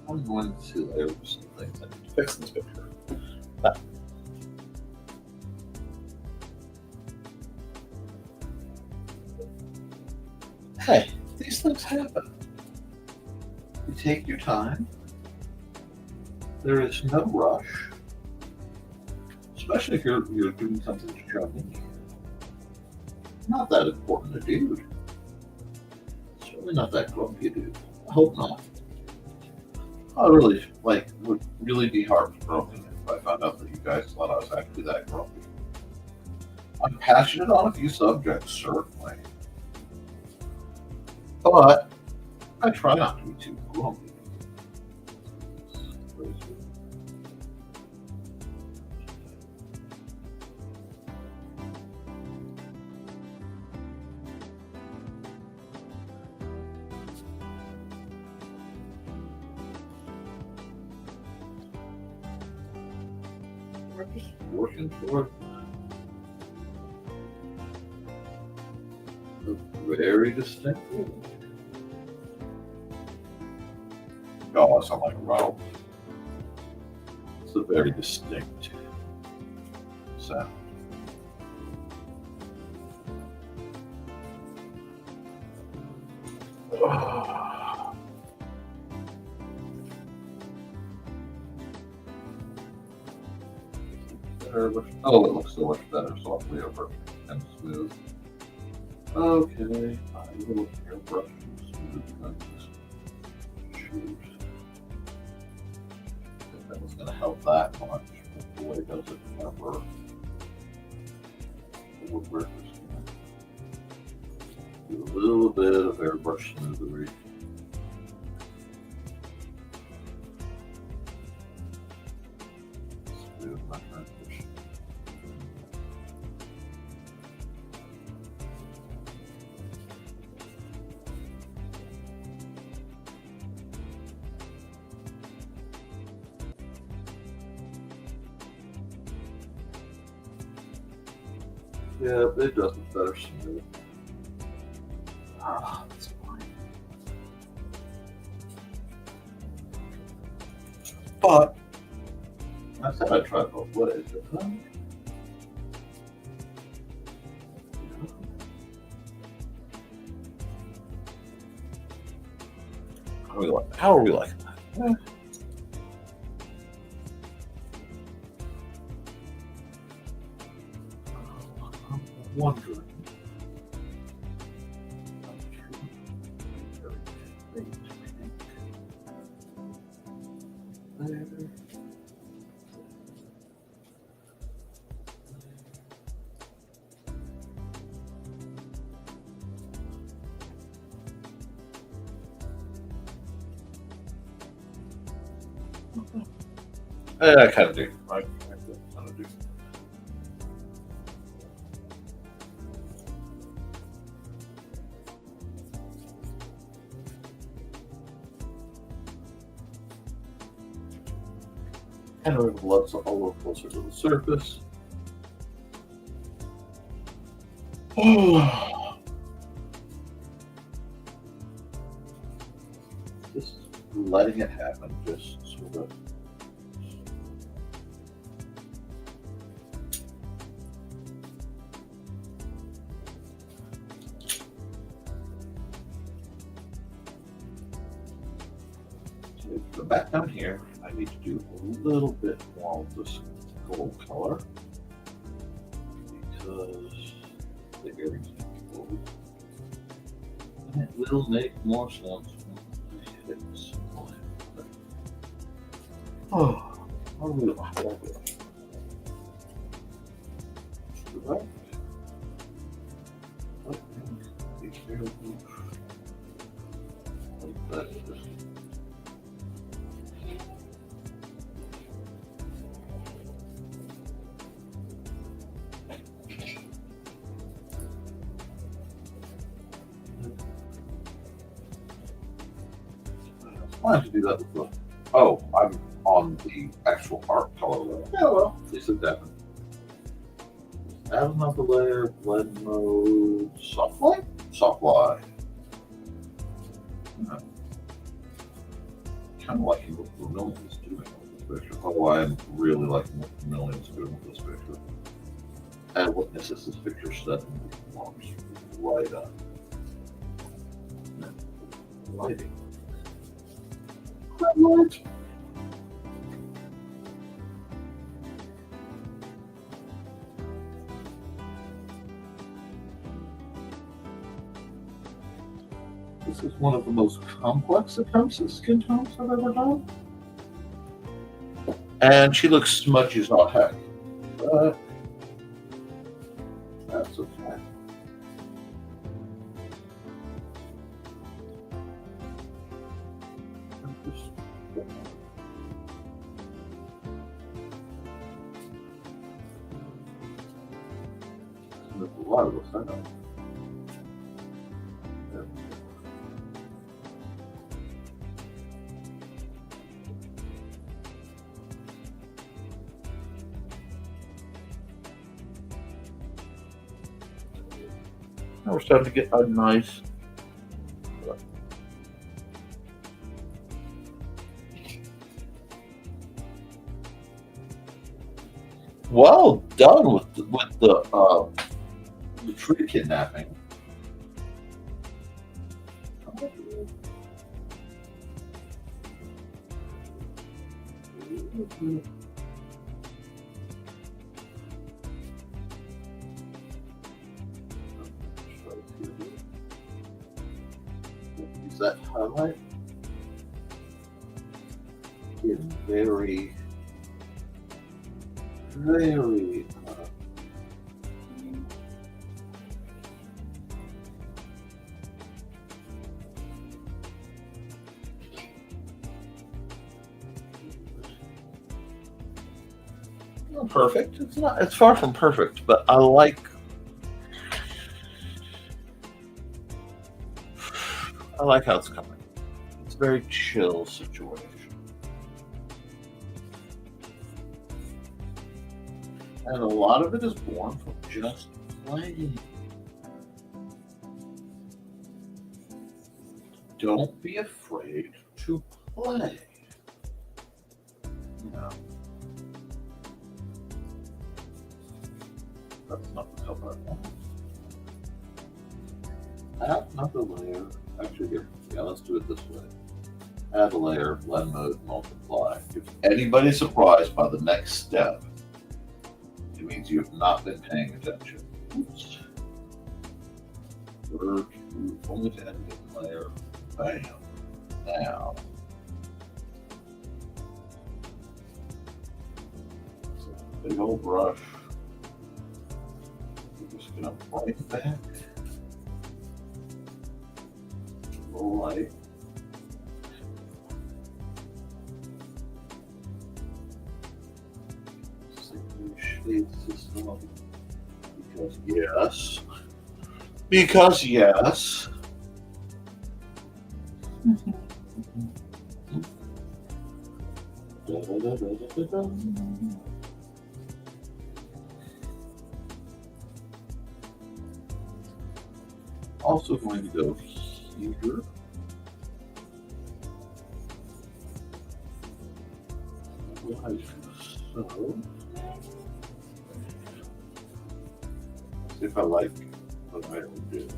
I'm going to layer some things I need to fix in this picture. Hey, these things happen. You take your time. There is no rush, especially if you're doing something challenging. Not that important a dude. Certainly not that grumpy a dude. I hope not. I really would really be heartbroken if I found out that you guys thought I was actually that grumpy. I'm passionate on a few subjects, certainly. But I try not to be too grumpy. We're just working toward a very distinct image. Oh, I sound like a rattle. It's a very distinct sound. Oh, it looks so much better softly over and smooth. Okay, a little airbrush and smooth things. Shoot. I think that was going to help that much, but the way it does it never. The woodworkers can do a little bit of airbrush smoothery. Smooth my transition. Yeah, it does it better smooth. Ah, that's fine. But I said I'd try both ways, didn't I? How are we like that? I'm wondering. There. I kind of do. I kind of do. Kind of move blood a little closer to the surface. Just letting it happen, just sort of. So back down here, I need to do a little bit more of this gold color because the earrings need gold. It'll make more sense. It's oh, I really like it. Right? Be careful. Like that. Why don't you do that with the... Oh, I'm on the actual art color layer. Yeah, well, at least it definitely. Add another layer, blend mode, soft light? Soft light. Yeah. Kind of liking what Vermilion is doing with this picture. Oh, I'm really liking what Vermilion is doing with this picture. And witnesses this picture suddenly warms right up. Lighting. Light. This is one of the most complex attempts at skin tones I've ever done. And she looks smudgy as all heck. But that's okay. There's a lot of this, I know. Now we're starting to get a nice. Well done with the tree kidnapping. Use that highlight in very not perfect. It's not. It's far from perfect, but I like how it's coming. It's a very chill situation. And a lot of it is born from just playing. Don't be afraid to play. You know. That's not the color I want. Add another layer. Actually, here. Yeah, let's do it this way. Add a layer, blend mode, multiply. If anybody's surprised by the next step, it means you have not been paying attention. Oops. We're only to add a layer. Bam. Now. So big old brush. We're just gonna brighten back. A little light. Shade system. Because yes. Also going to go here. Like so. See if I like what I would do.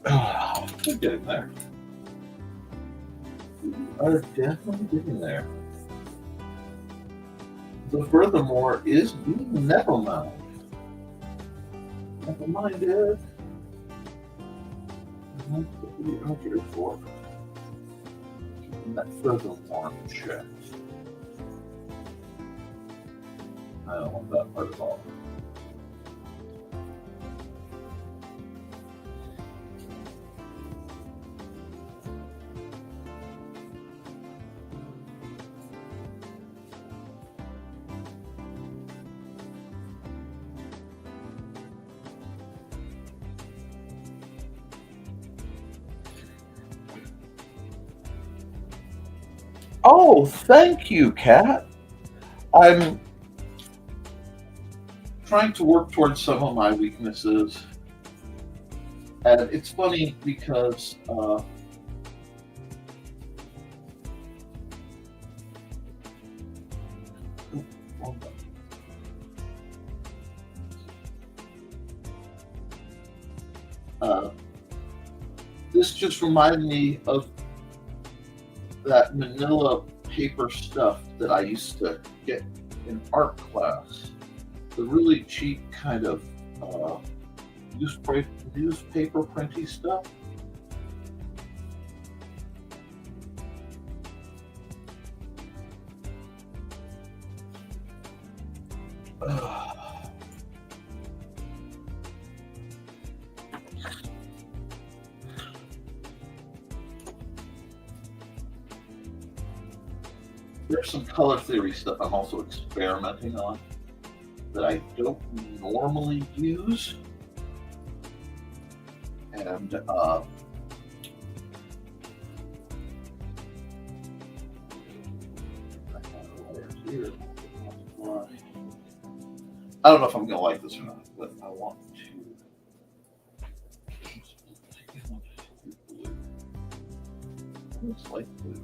We're getting there. We are definitely getting there. The Furthermore is being Nevermind. Never mind it. That's what we are here for. Keeping that Furthermore in check. I don't want that part at all. Oh, thank you, Kat. I'm trying to work towards some of my weaknesses. And it's funny because this just reminded me of that manila paper stuff that I used to get in art class. The really cheap kind of newspaper printy stuff. There's some color theory stuff I'm also experimenting on that I don't normally use. And I don't know if I'm going to like this or not, but I want to. Looks like blue.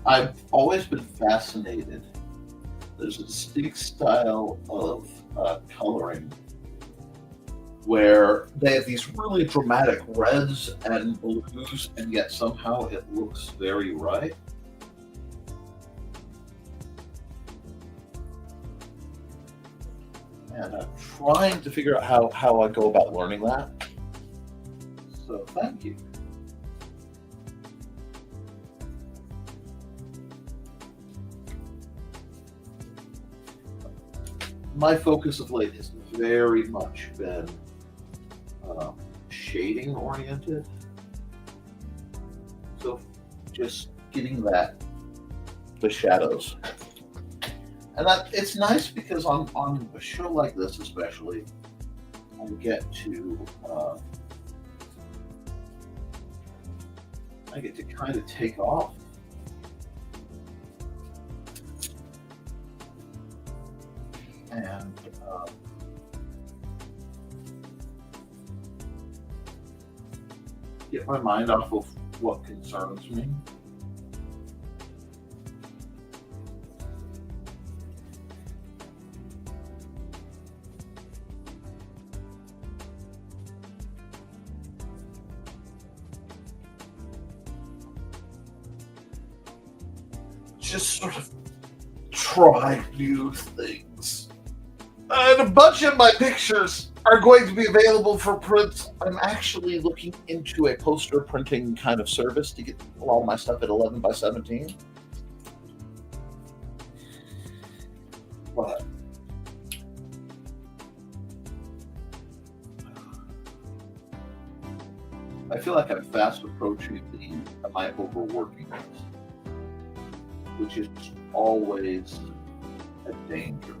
I've always been fascinated. There's a distinct style of coloring where they have these really dramatic reds and blues, and yet somehow it looks very right. And I'm trying to figure out how I go about learning that. So thank you. My focus of late has very much been shading oriented. So just getting the shadows. And it's nice because on a show like this especially, I get to kind of take off. And get my mind off of what concerns me. Just sort of try new things. And a bunch of my pictures are going to be available for print. I'm actually looking into a poster printing kind of service to get a lot of my stuff at 11 by 17. But I feel like I'm fast approaching my overworking list, which is always a danger.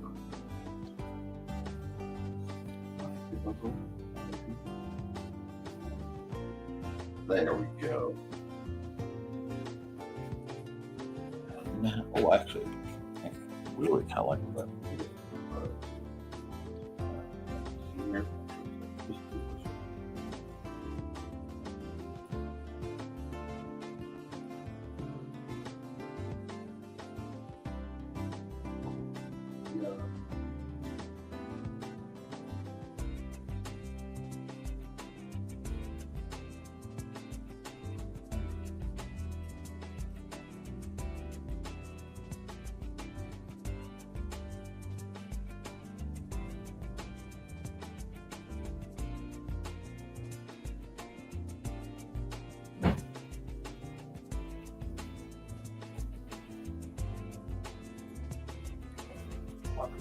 There we go. Oh, actually, I really kind of like that. Here.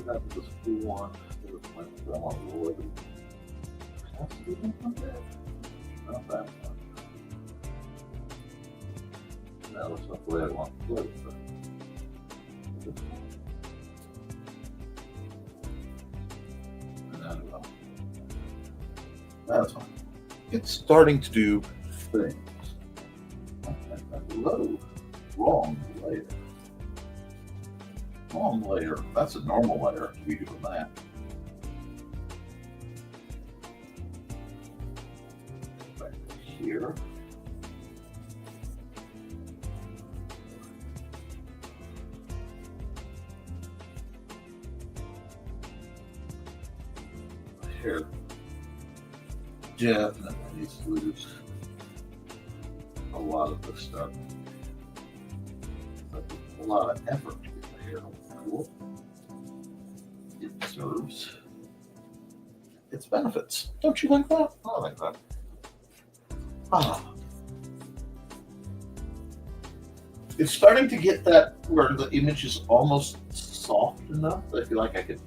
started out with this blue one. It was my grandma Lord. Not that one. That looks like the way I want to play with it. That's fine. It's starting to do things. Low, wrong layer. Wrong layer. That's a normal layer to be doing that. Back here. Here. Definitely needs to lose a lot of this stuff. A lot of effort to get the hair cool. It deserves its benefits. Don't you like that? I like that. It's starting to get that where the image is almost soft enough that I feel like I could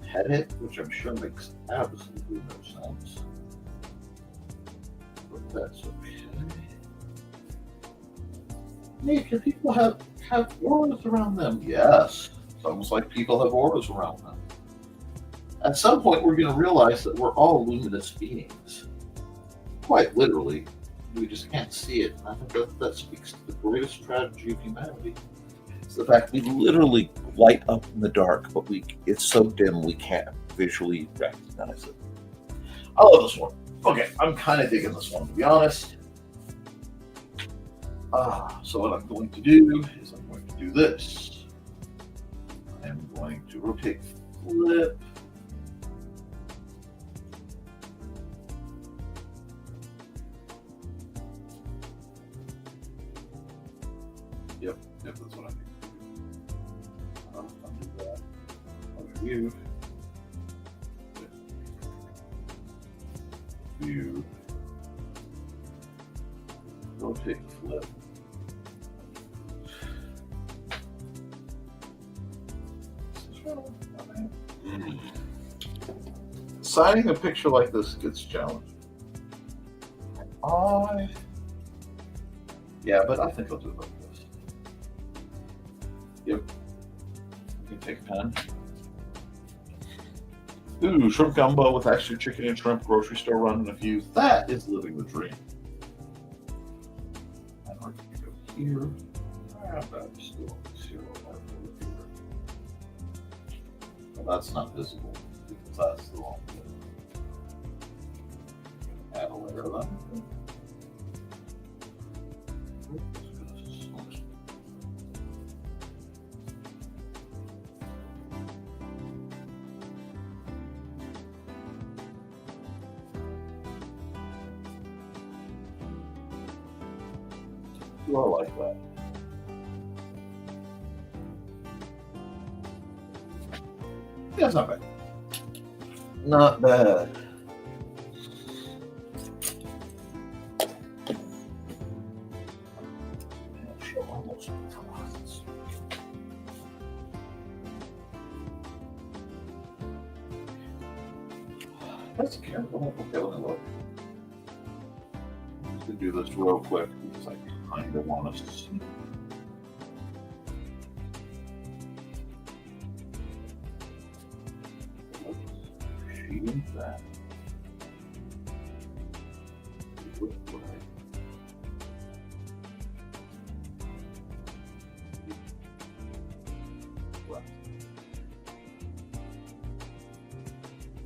pet it, which I'm sure makes absolutely no sense. But that's okay. Hey, can people have auras around them? Yes. It's almost like people have auras around them. At some point, we're going to realize that we're all luminous beings. Quite literally. We just can't see it. And I think that speaks to the greatest tragedy of humanity. It's the fact we literally light up in the dark, but it's so dim we can't visually recognize it. I love this one. Okay, I'm kind of digging this one, to be honest. So what I'm going to do is I'm going to do this. I'm going to rotate, flip. Yep, that's what I need to do. I'll do that. I'll view. View. Rotate, flip. Signing a picture like this gets challenging. Yeah, but I think I'll do it like this. Yep. You can take a pen. Ooh, shrimp gumbo with extra chicken and shrimp, grocery store run and a few. That is living the dream. And we're going to go here. That's still 0 over here. Well, that's not visible because that's the wrong thing. Add a layer of that. Do I like that? Yeah, it's not bad. Not bad. That's careful. Okay, let me look. I'm just gonna do this real quick because I kind of want us to see. Shading that.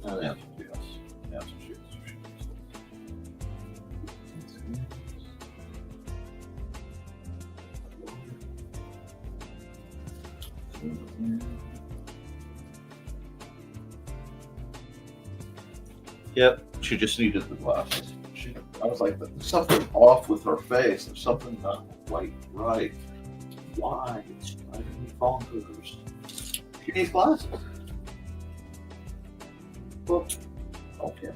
Oh, the answer is yes. The answer is yes. Yep, she just needed the glasses. I was like, there's something off with her face. There's something not quite right. Why? It's driving me bonkers. She needs glasses. Well, okay,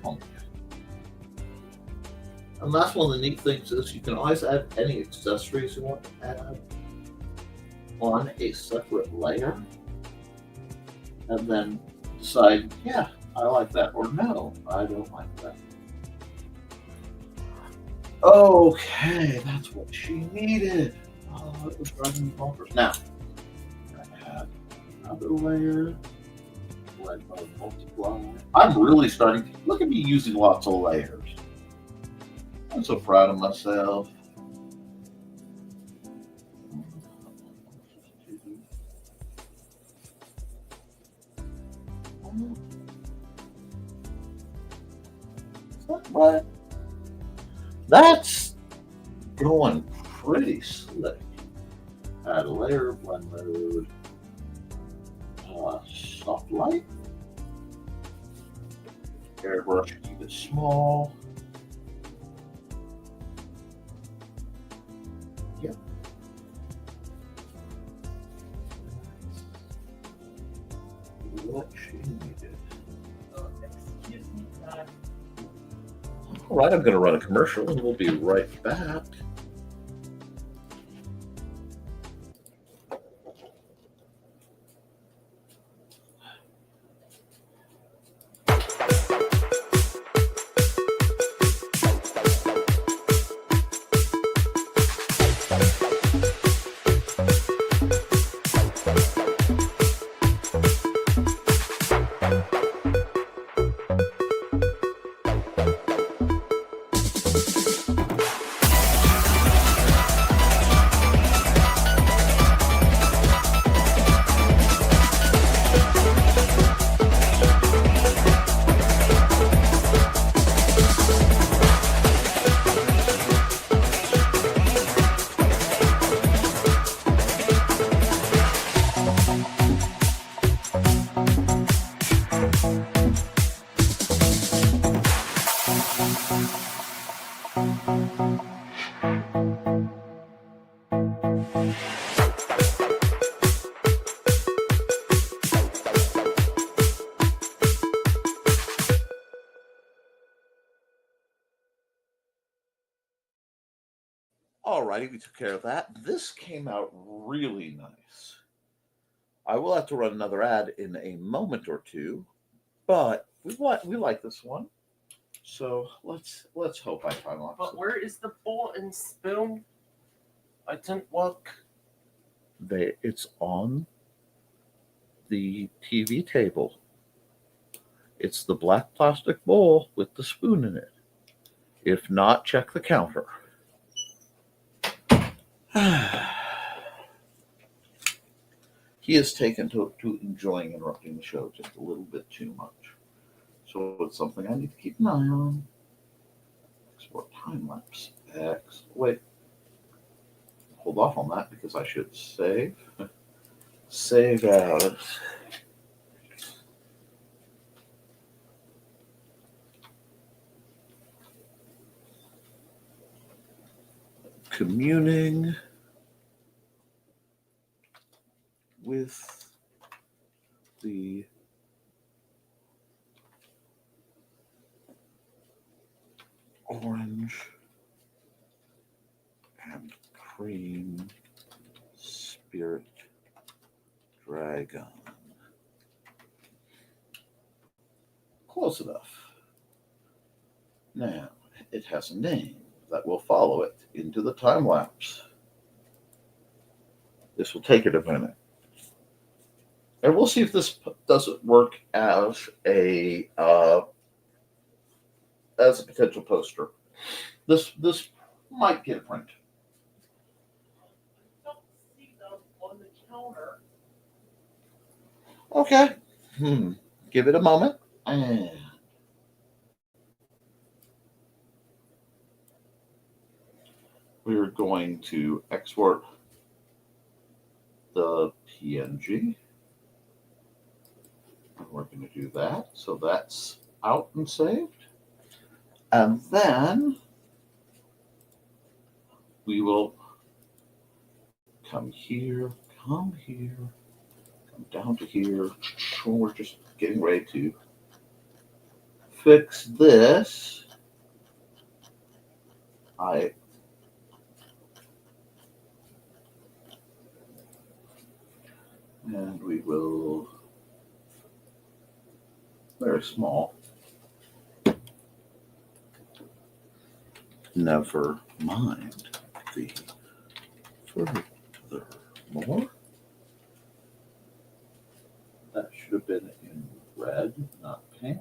and that's one of the neat things is you can always add any accessories you want to add on a separate layer. and then decide, yeah, I like that, or no, I don't like that. Okay, that's what she needed. Oh, it was driving me bonkers. Now, I add another layer. Let mode multiply. I'm really starting to look at me using lots of layers. I'm so proud of myself. What? That's going pretty slick. Add a layer, blend mode, soft light, airbrush, keep it small. Yep. What she needed. Excuse me, All right, I'm going to run a commercial and we'll be right back. Alrighty, we took care of that. This came out really nice. I will have to run another ad in a moment or two, but we like this one. So let's hope I find one. but where is the bowl and spoon? I didn't look. It's on the TV table. It's the black plastic bowl with the spoon in it. If not, check the counter. He has taken to enjoying interrupting the show just a little bit too much. So it's something I need to keep an eye on. Export time lapse. Wait. Hold off on that because I should save. Save as. Communing with the orange and cream spirit dragon. Close enough. Now, it has a name that will follow it into the time lapse. This will take it a minute. And we'll see if this doesn't work as a potential poster. This might get a print. I don't see them on the counter. Okay. Give it a moment. And we're going to export the PNG. And we're going to do that. So that's out and saved. And then we will come here, come down to here. We're just getting ready to fix this. And we will Very small. Never mind the furthermore. That should have been in red, not pink.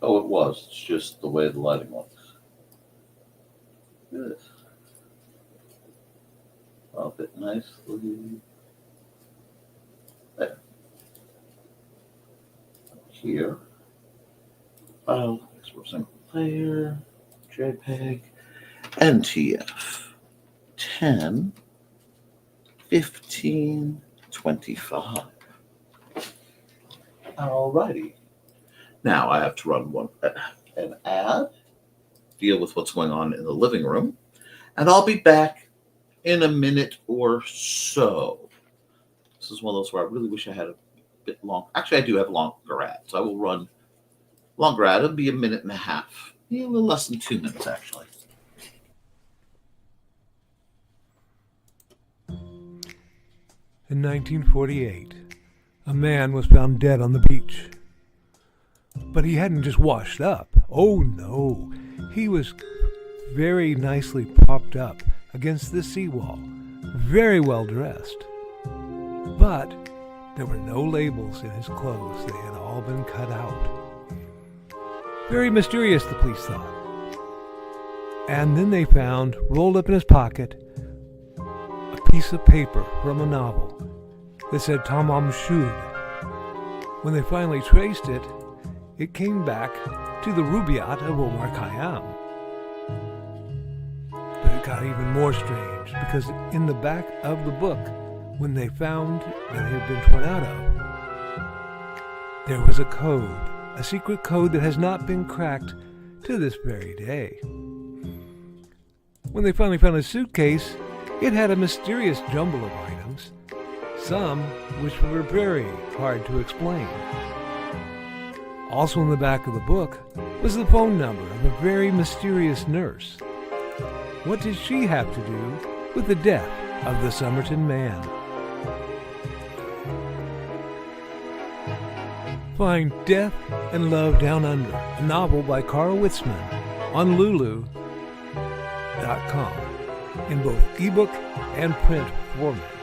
Oh, it was. It's just the way the lighting looks. Good. Pop it nicely. There. Here. File, export single layer, JPEG, NTF. 10, 15, 25. Alrighty. Now I have to run an ad, deal with what's going on in the living room, and I'll be back in a minute or so. This is one of those where I really wish I had a bit long. Actually, I do have longer ads. I will run longer ad. It'll be a minute and a half. Maybe a little less than 2 minutes, actually. In 1948, a man was found dead on the beach. But he hadn't just washed up. Oh no, he was very nicely propped up against the seawall, very well dressed. But there were no labels in his clothes. They had all been cut out. Very mysterious, the police thought. And then they found, rolled up in his pocket, a piece of paper from a novel that said Tamam Shud. When they finally traced it, it came back to the Rubaiyat of Omar Khayyam. But it got even more strange, because in the back of the book, when they found that it had been torn out of, there was a code, a secret code that has not been cracked to this very day. When they finally found his suitcase, it had a mysterious jumble of items, some which were very hard to explain. Also in the back of the book was the phone number of a very mysterious nurse. What did she have to do with the death of the Somerton man? Find Death and Love Down Under, a novel by Carl Witzman, on Lulu.com in both ebook and print format.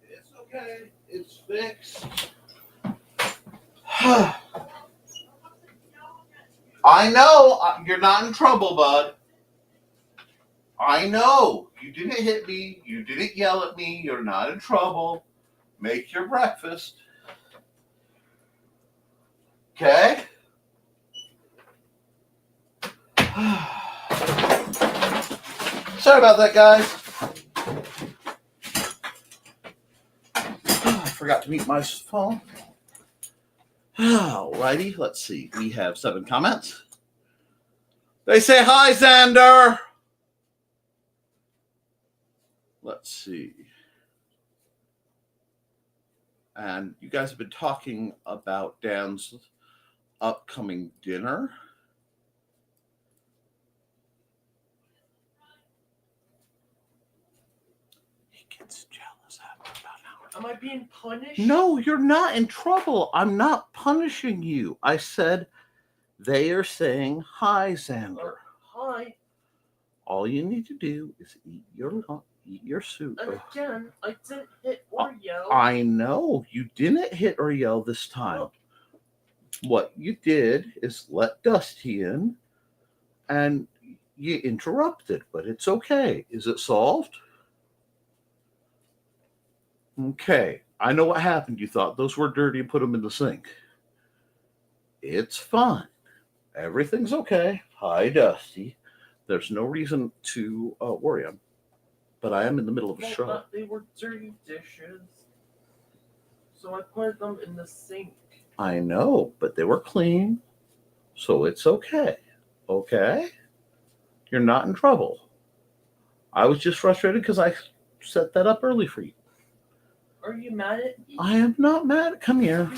It's okay. It's fixed. I know. You're not in trouble, bud. I know. You didn't hit me. You didn't yell at me. You're not in trouble. Make your breakfast. Okay? Sorry about that, guys. I forgot to mute my phone. Alrighty, let's see. We have 7 comments. They say, hi, Xander. Let's see. And you guys have been talking about Dan's upcoming dinner. He gets jealous after about an hour. Am I being punished? No, you're not in trouble. I'm not punishing you. I said they are saying, hi, Xander. Hi. All you need to do is eat your soup. And again, I didn't hit or yell. I know. You didn't hit or yell this time. Look. What you did is let Dusty in, and you interrupted, but it's okay. Is it solved? Okay. I know what happened. You thought those were dirty and put them in the sink. It's fine. Everything's okay. Hi, Dusty. There's no reason to worry. I'm but I am in the middle of a Well, show. but they were dirty dishes. So I put them in the sink. I know, but they were clean, so it's okay. Okay? You're not in trouble. I was just frustrated because I set that up early for you. Are you mad at me? I am not mad. Come here.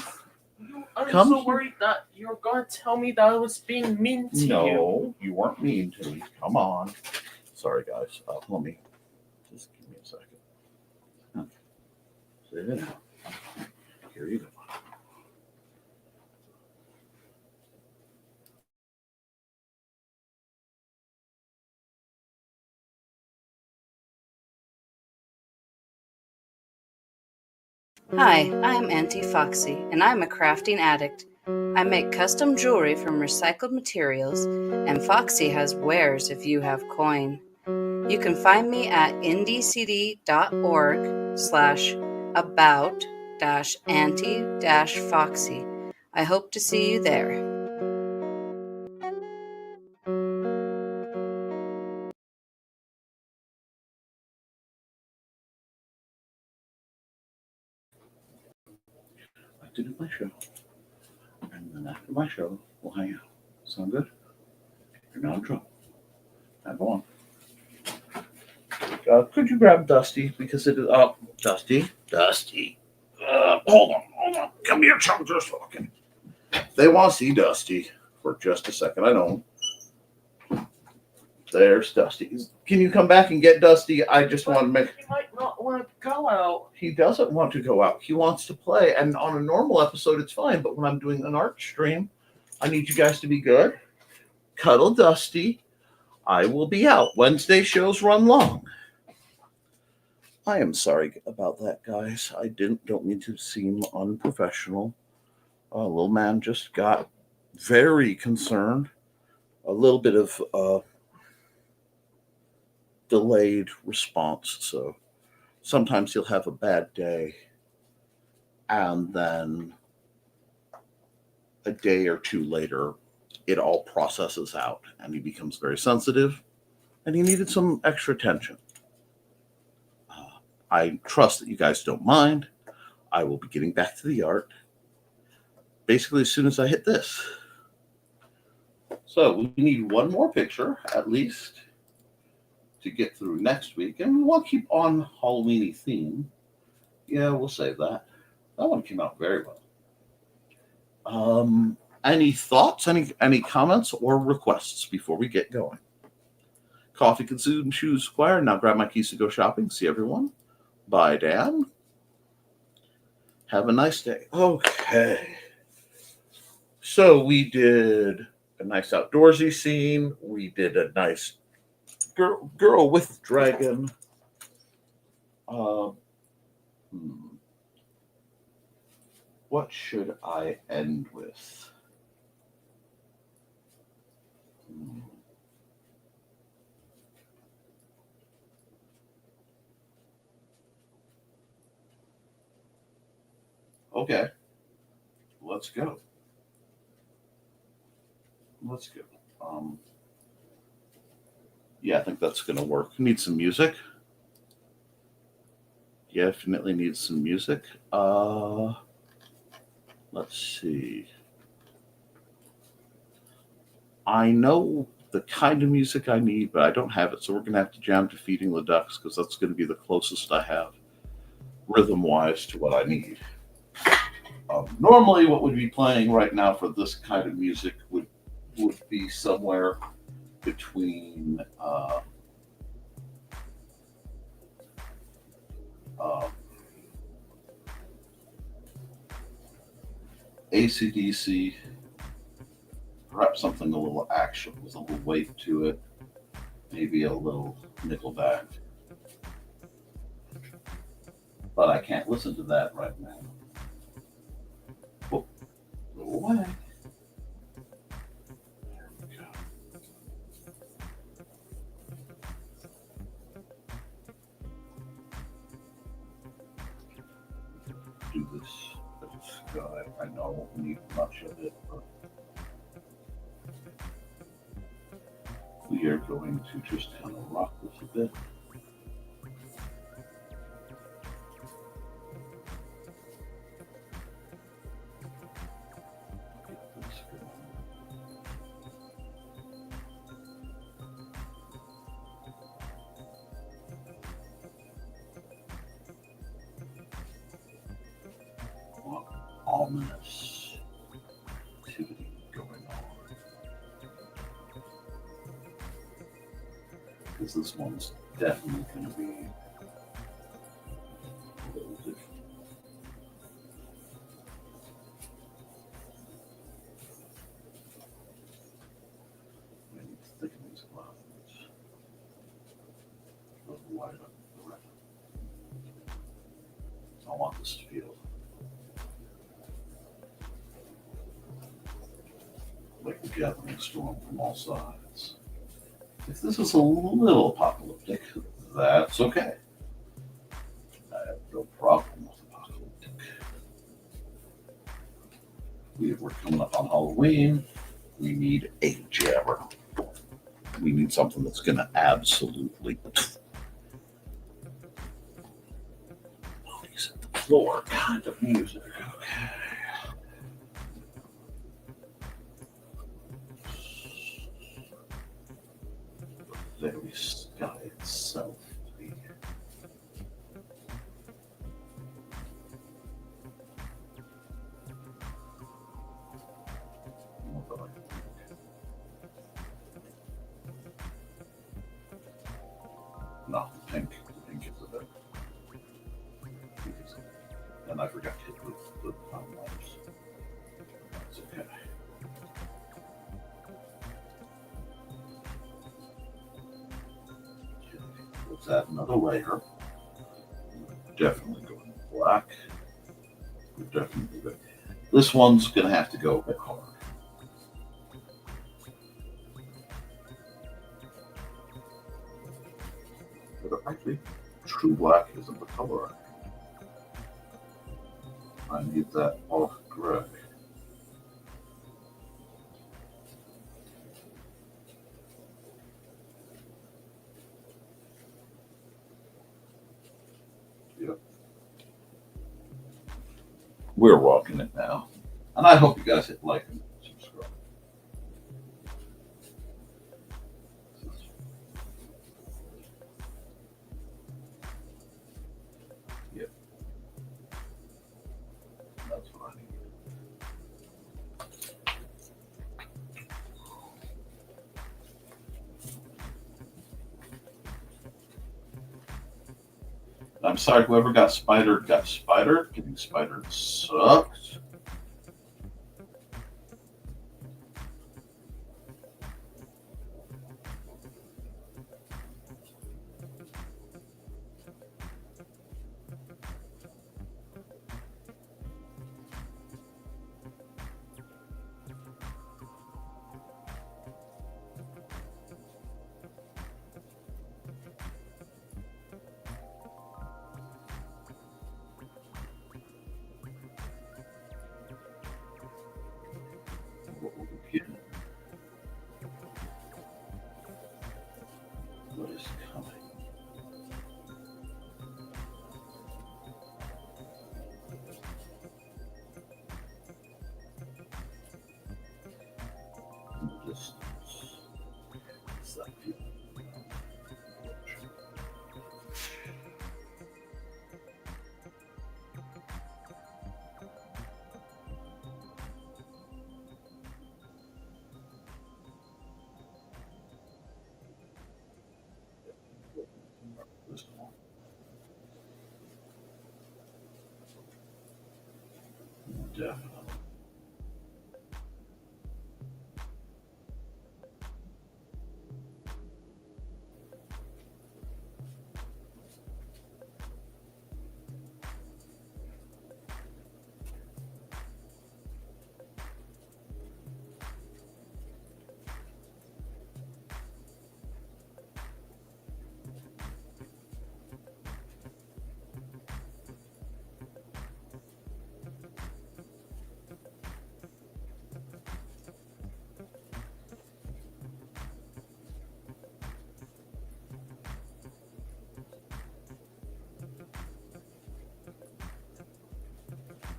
I'm Come so here. worried that you're going to tell me that I was being mean to you. No, you weren't mean to me. Come on. Sorry, guys. Let me just give me a second. Okay. Sit it down. Here you go. Hi, I'm Auntie Foxy, and I'm a crafting addict. I make custom jewelry from recycled materials, and Foxy has wares if you have coin. You can find me at ndcd.org/about-auntie-foxy. I hope to see you there. I did my show. And then after my show, we'll hang out. Sound good? You're not in trouble. Now go on. Could you grab Dusty? Because it is. Oh, Dusty. Hold on. Come here, chums are talking. They want to see Dusty for just a second. I know. There's Dusty. Can you come back and get Dusty? I just want to make. He might not want to go out. He doesn't want to go out. He wants to play. And on a normal episode, it's fine. But when I'm doing an art stream, I need you guys to be good. Cuddle Dusty. I will be out. Wednesday shows run long. I am sorry about that, guys. I don't mean to seem unprofessional. Little man just got very concerned. A little bit of delayed response. So sometimes he'll have a bad day, and then a day or two later, it all processes out, and he becomes very sensitive, and he needed some extra attention. I trust that you guys don't mind. I will be getting back to the art basically as soon as I hit this. So we need one more picture at least to get through next week, and we'll keep on Halloween-y theme. Yeah, we'll save that. That one came out very well. Any thoughts, any comments or requests before we get going? Coffee, consume, shoes, Squire. Now grab my keys to go shopping. See everyone. Bye, Dan. Have a nice day. Okay. So we did a nice outdoorsy scene. We did a nice girl with dragon. What should I end with? Okay. Let's go. Yeah, I think that's going to work. Need some music. Definitely needs some music. Let's see. I know the kind of music I need, but I don't have it, so we're going to have to jam to Feeding the Ducks because that's going to be the closest I have rhythm-wise to what I need. Normally, what would be playing right now for this kind of music would be somewhere between AC/DC, perhaps something a little action with a little weight to it, maybe a little Nickelback. But I can't listen to that right now. Oh, go away. There we go. Do this sky. I know I won't need much of it, but we are going to just kind of rock this a bit. ominous activity going on. Because this one's definitely going to be a little different. I need to thicken these clouds. A little light up the red. I want this to feel like a gathering storm from all sides. If this is a little apocalyptic, that's okay. I have no problem with apocalyptic. We're coming up on Halloween. We need a jabber. We need something that's going to absolutely at the floor kind of music. Okay. The very sky itself. No, pink. Pink is a bit. And I forgot to hit the lights. That's okay. Let's add another layer. Definitely going black. We're definitely good. This one's going to have to go a bit hard. But actually, true black isn't the color. I need that off gray. Yep. We're rocking it now. And I hope you guys hit like and subscribe. Yep. That's what I need. I'm sorry, whoever got spidered got spidered. Getting spidered sucks. What is coming? Just that feeling. Definitely.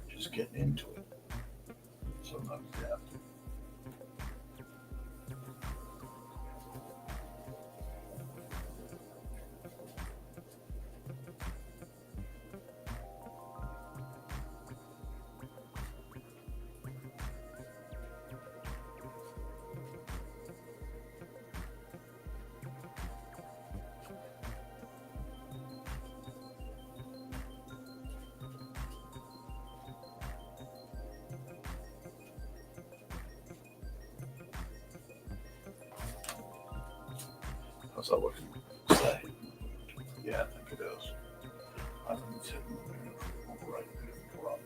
Just getting into it. Sometimes you have to. How's that looking? Say. Yeah, I think it is. I think it's hitting the right drop.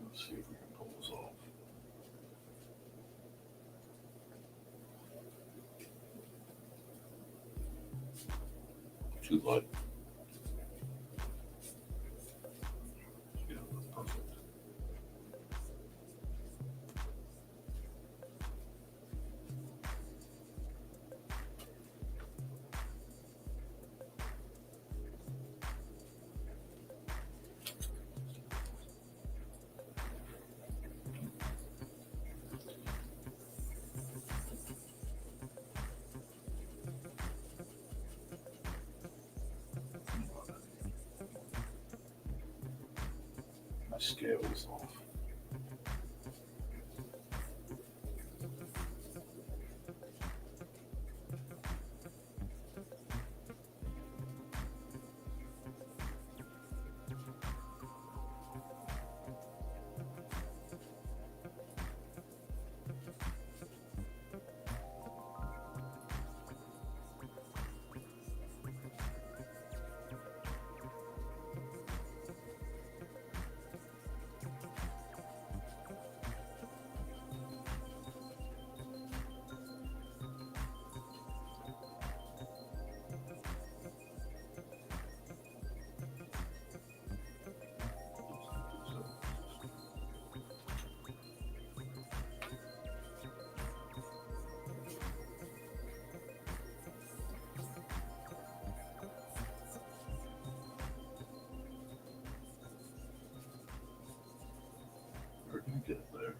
Let's see if we can pull this off. Too light. Yeah, that's perfect. My scale is off. We're gonna get there.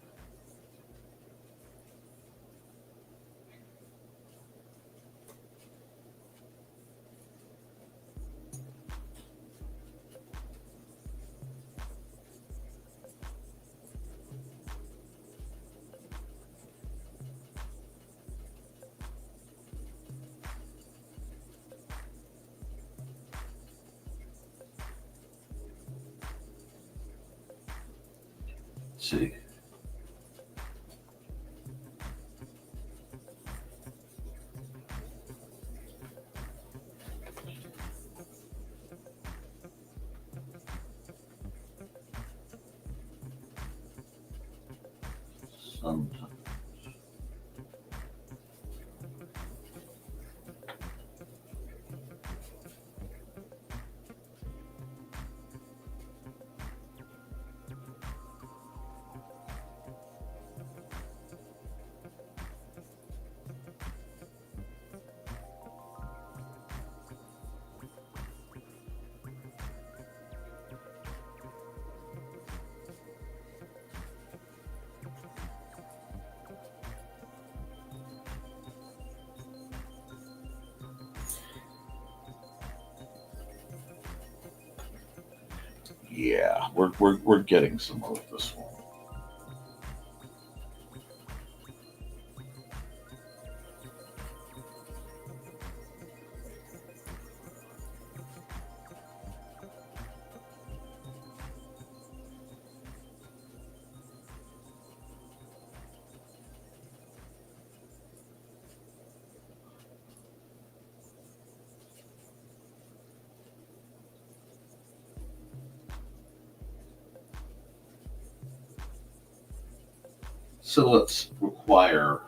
See. Sometimes. Yeah, we're getting some of this one. So let's require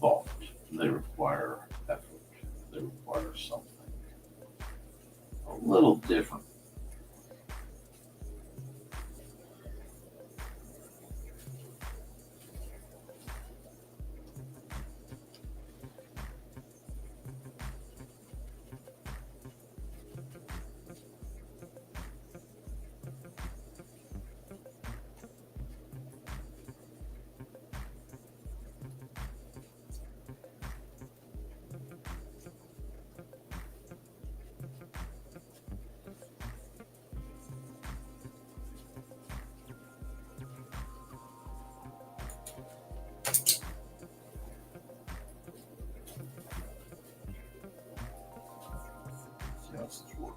thought. They require effort. They require something a little different. See how this is working.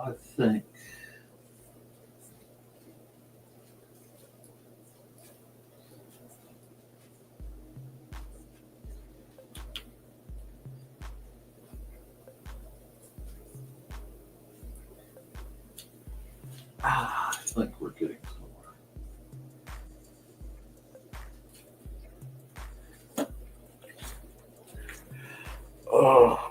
I think. I think we're getting somewhere. Oh.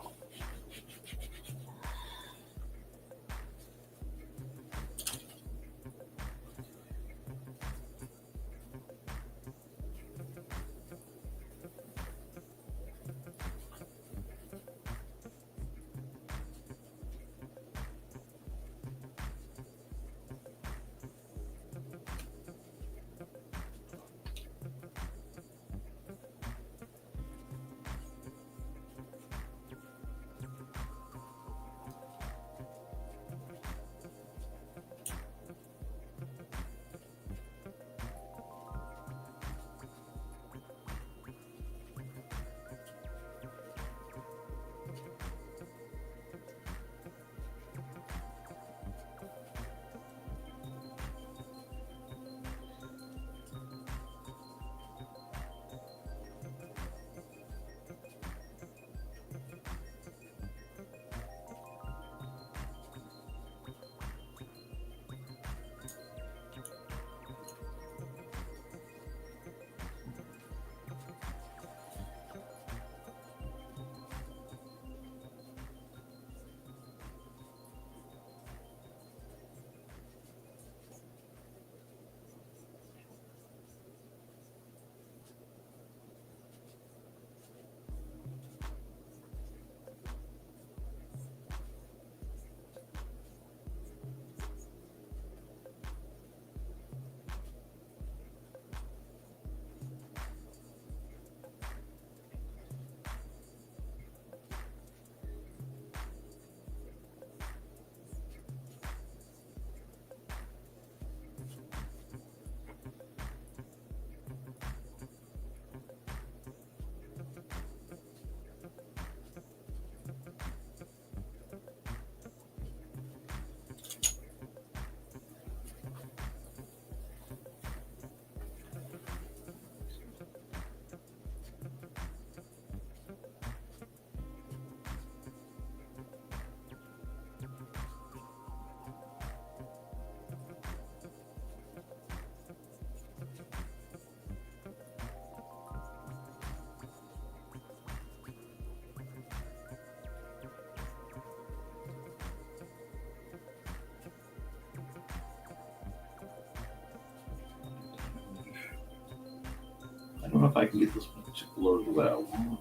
I don't know if I can get this music loaded the way I want.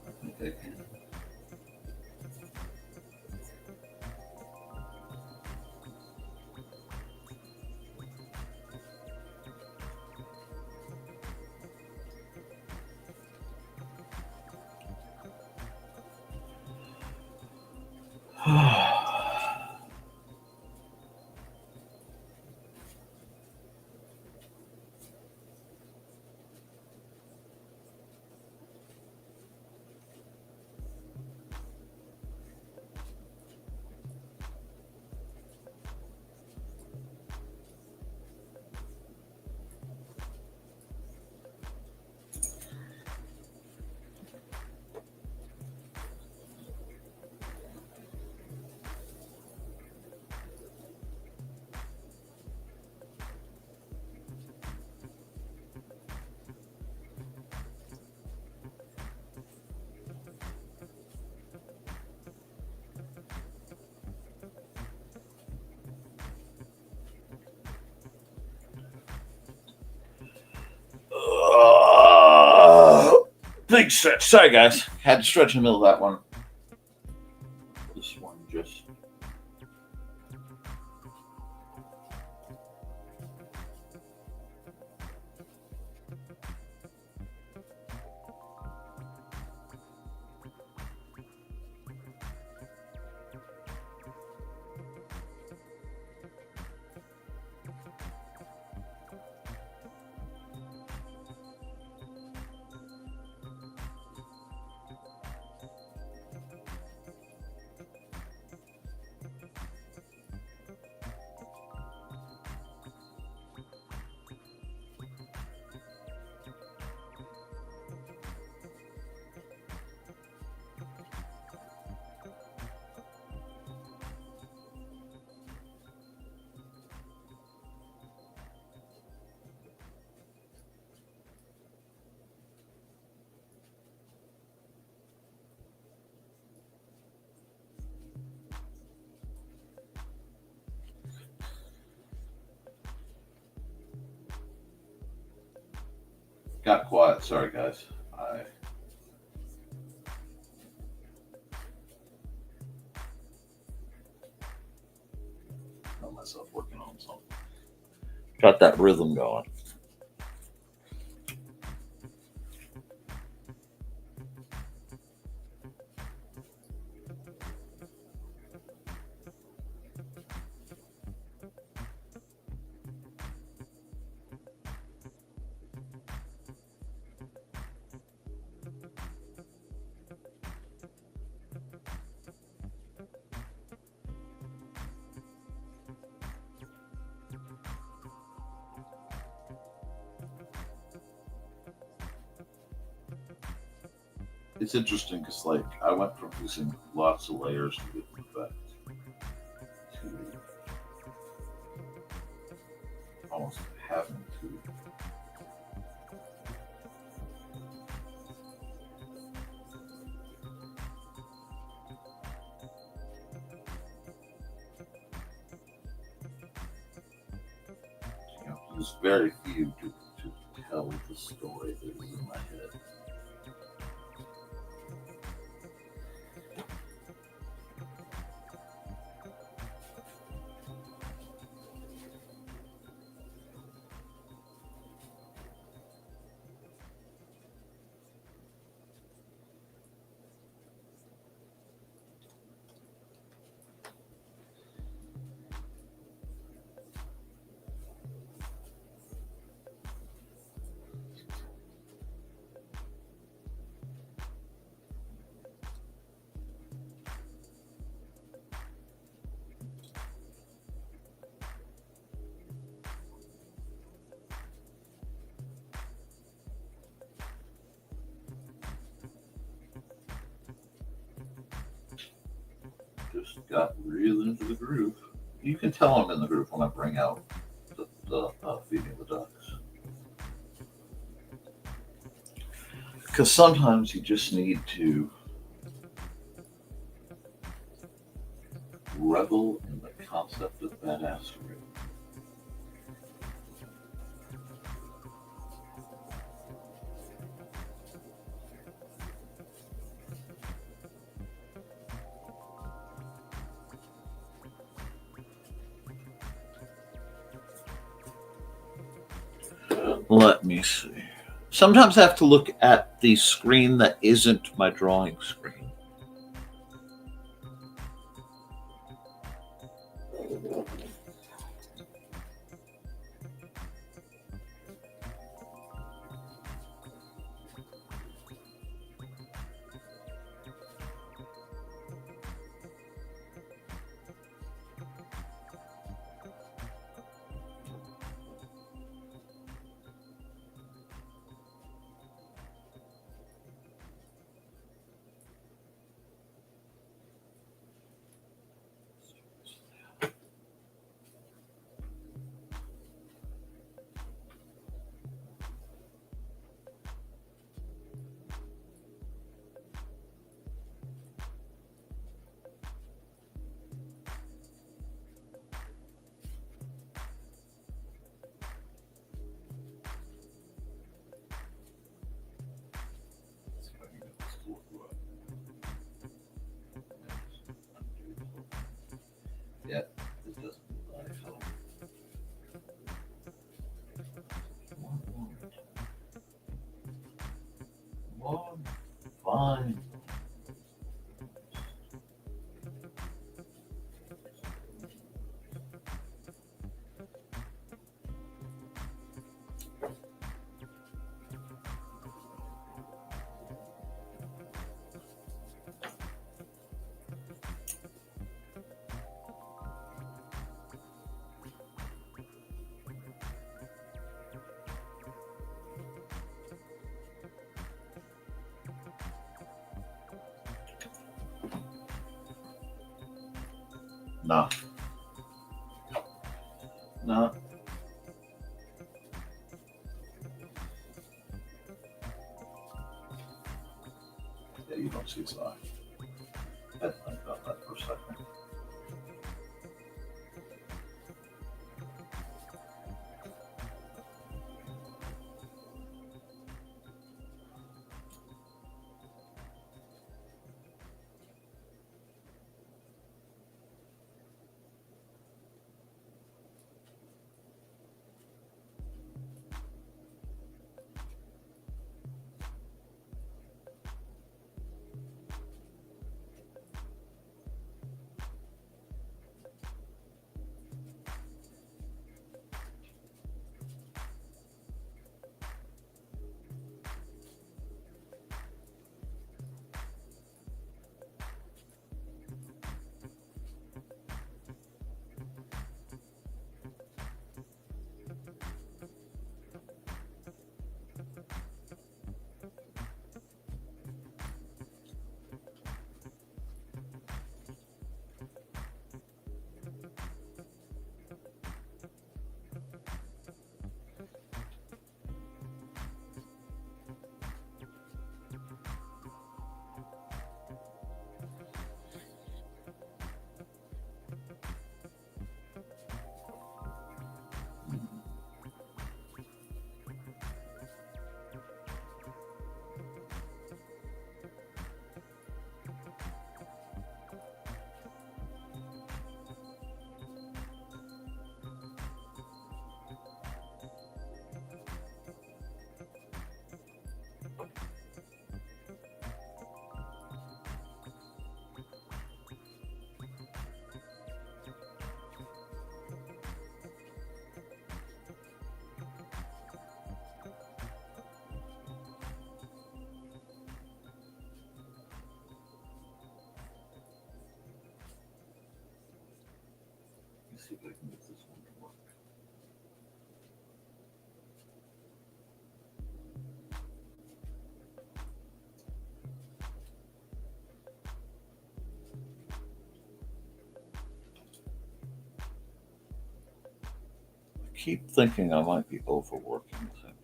I think I can. Big stretch. Sorry, guys. Had to stretch in the middle of that one. This one just. got quiet. Sorry, guys. I found myself working on something. Got that rhythm going. It's interesting because, like, I went from using lots of layers to get the effect to almost having to. Use very few to tell the story that is in my head. Just got real into the groove. You can tell I'm in the groove when I bring out the feeding the ducks. Because sometimes you just need to revel in the concept of badassery. Let me see. Sometimes I have to look at the screen that isn't my drawing screen. Yeah, it doesn't look like so. One, fine. Nah. Nah. Yeah, you don't see his eye. I had to think about that for a second. see if I can get this one to work. I keep thinking I might be overworking this image.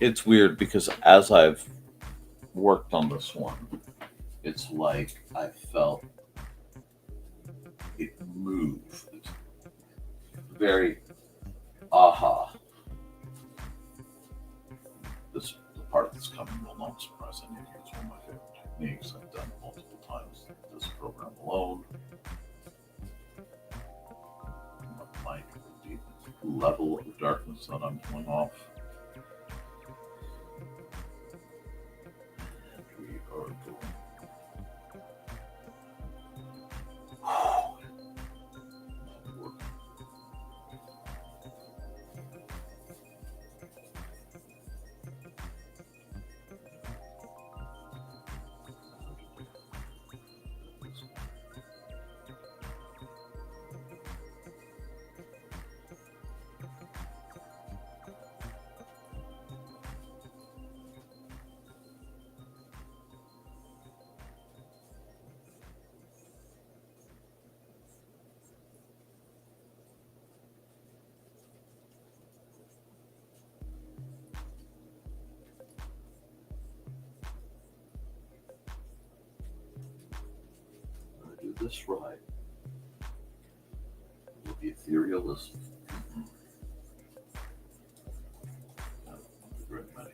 It's weird because as I've worked on this one, it's like I felt it move. It's very aha. This the part that's coming will not surprise any of you. It's one of my favorite techniques. I've done multiple times this program alone. My deep level of darkness that I'm pulling off. And we are going. Do this right. It will be ethereal as very many.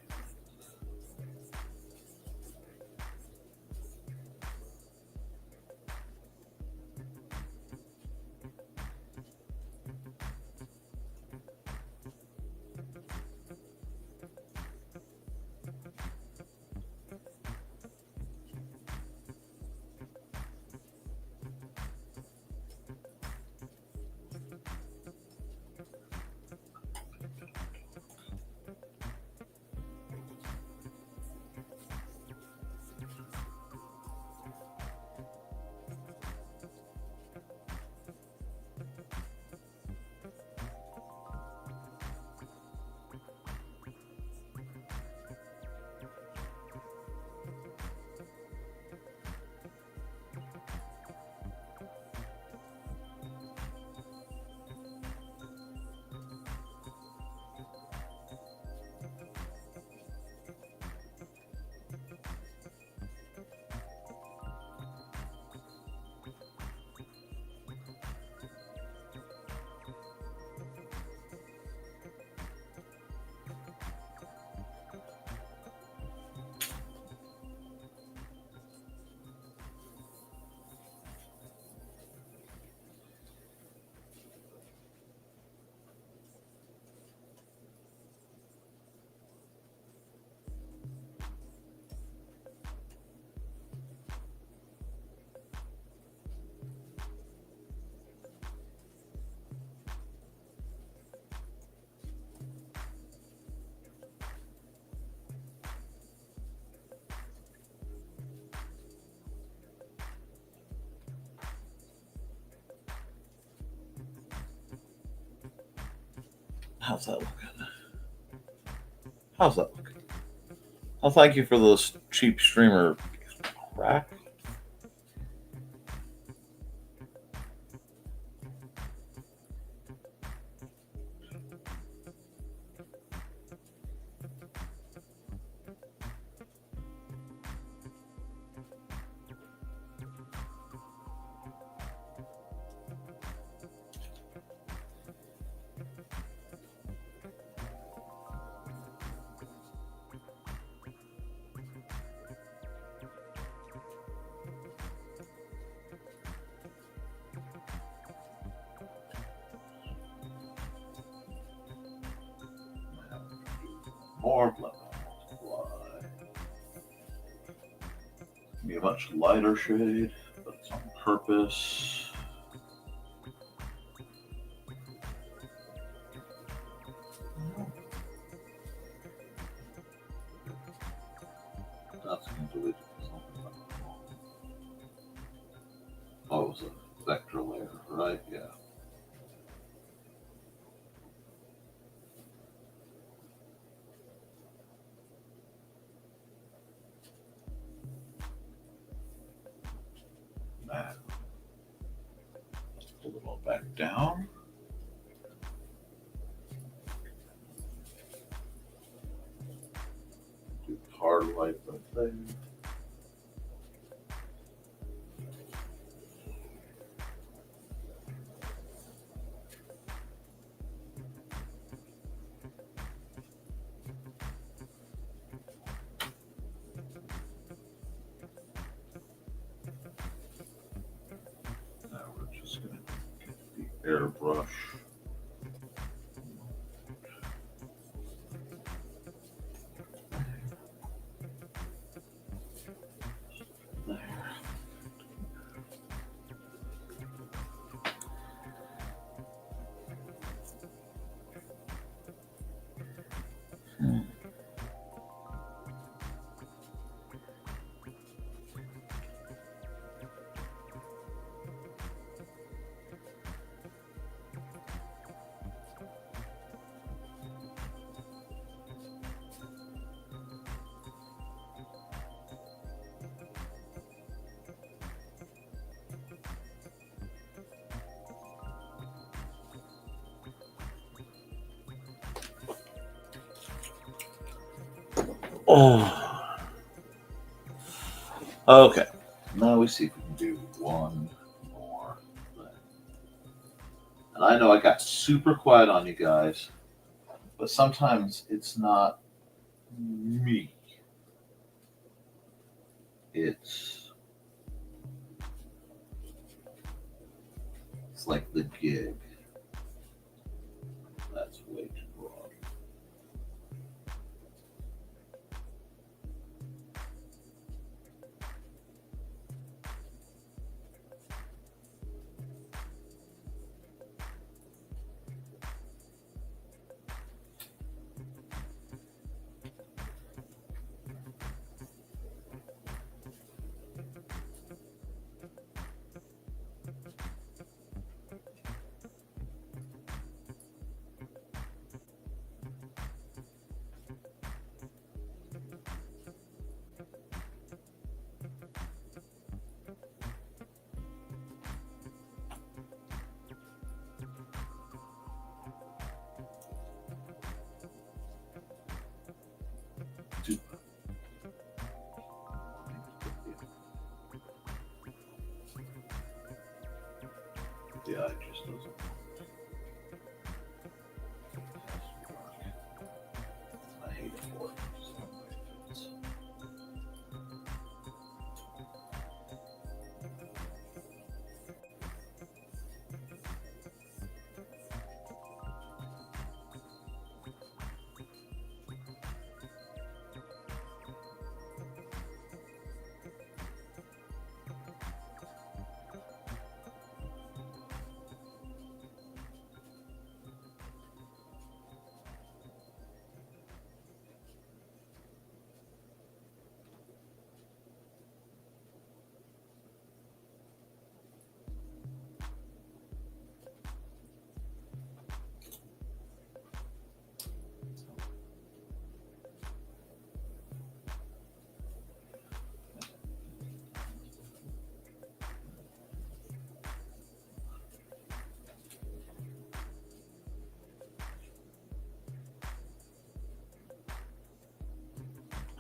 How's that looking? How's that looking? Well, thank you for those cheap streamer crack. More blood multiply. Be a much lighter shade, but it's on purpose. That's going to lead to something like that. Oh, it was a vector layer, right? Yeah. Now, pull it all back down. Do hard light right there. Now we're just going to get the airbrush. There. Oh. Okay. Now we see if we can do one more thing. And I know I got super quiet on you guys, but sometimes it's not me. It's like the gig. That's way too broad.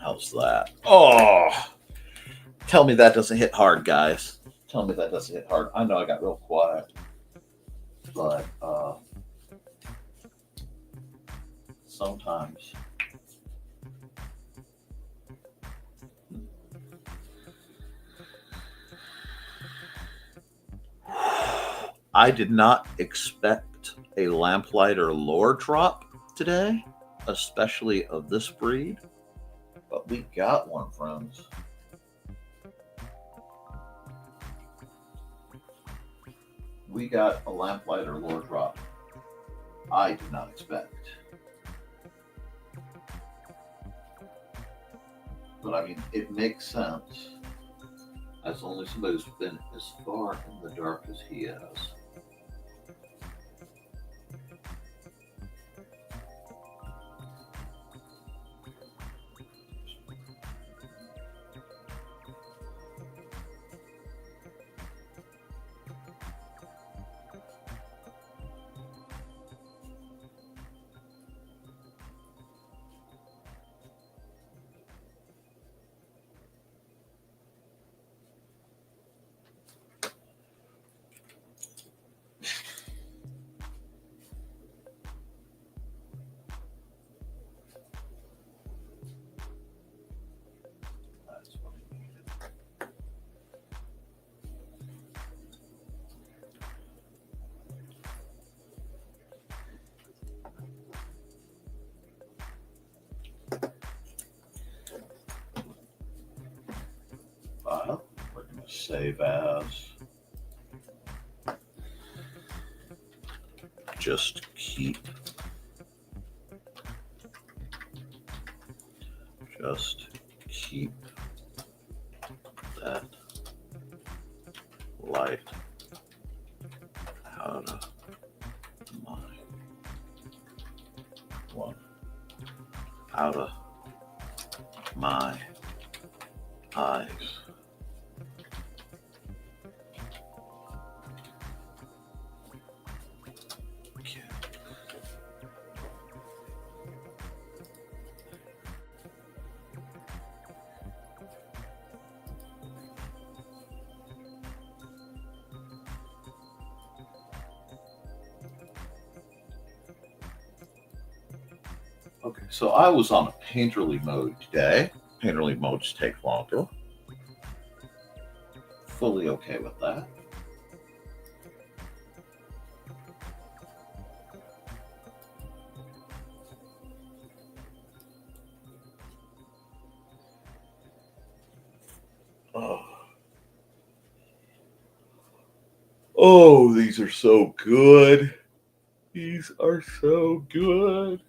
How's that? Oh, tell me that doesn't hit hard, guys. Tell me that doesn't hit hard. I know I got real quiet, but sometimes. I did not expect a lamplighter lore drop today, especially of this breed, but we got one, friends. We got a lamplighter lore drop I did not expect. But I mean, it makes sense as only somebody who's been as far in the dark as he has. File. We're going to save as. Just keep. Just keep that light out of my one. Out of my eyes. Okay. Okay, so I was on a painterly mode today. Painterly modes take longer. Fully okay with that. Oh, these are so good. These are so good.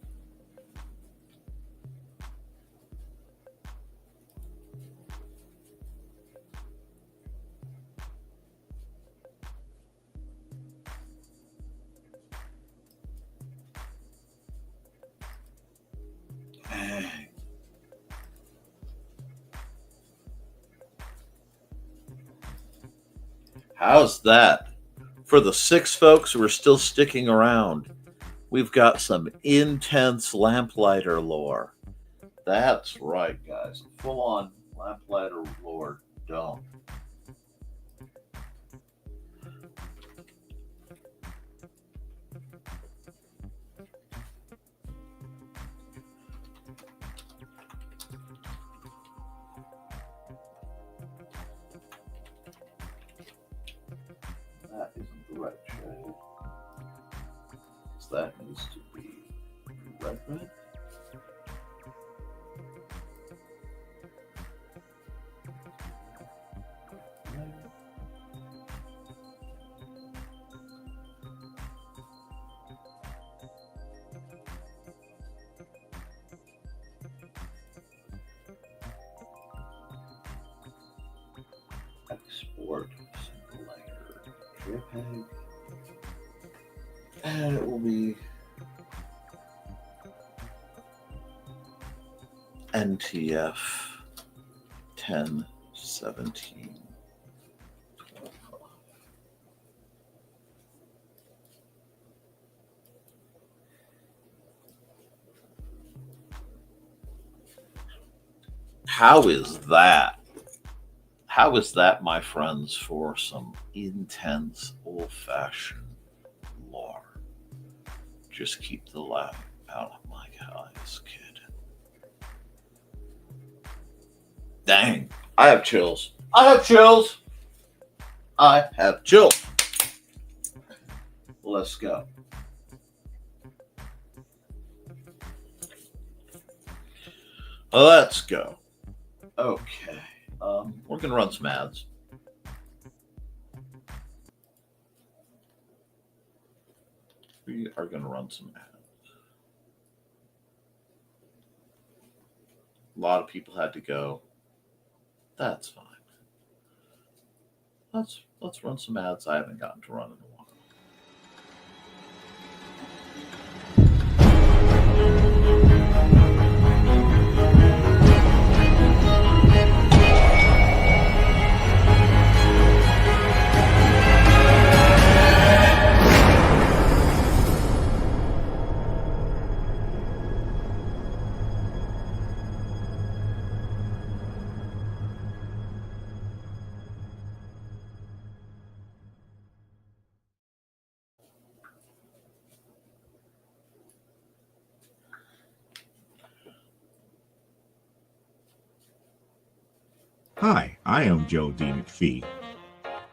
How's that? For the 6 folks who are still sticking around, we've got some intense lamplighter lore. That's right, guys. Full on lamplighter lore dump. That isn't the right shade. So that needs to be red. Export single layer JPEG, and it will be NTF 1017. How is that? How is that, my friends, for some intense old-fashioned lore? Just keep the laugh out of my eyes, kid. Dang, I have chills. I have chills. I have chills. Let's go. Let's go. Okay. We're going to run some ads. We are going to run some ads. A lot of people had to go. That's fine. Let's run some ads I haven't gotten to run in a while. Hi, I am Joe D. McPhee.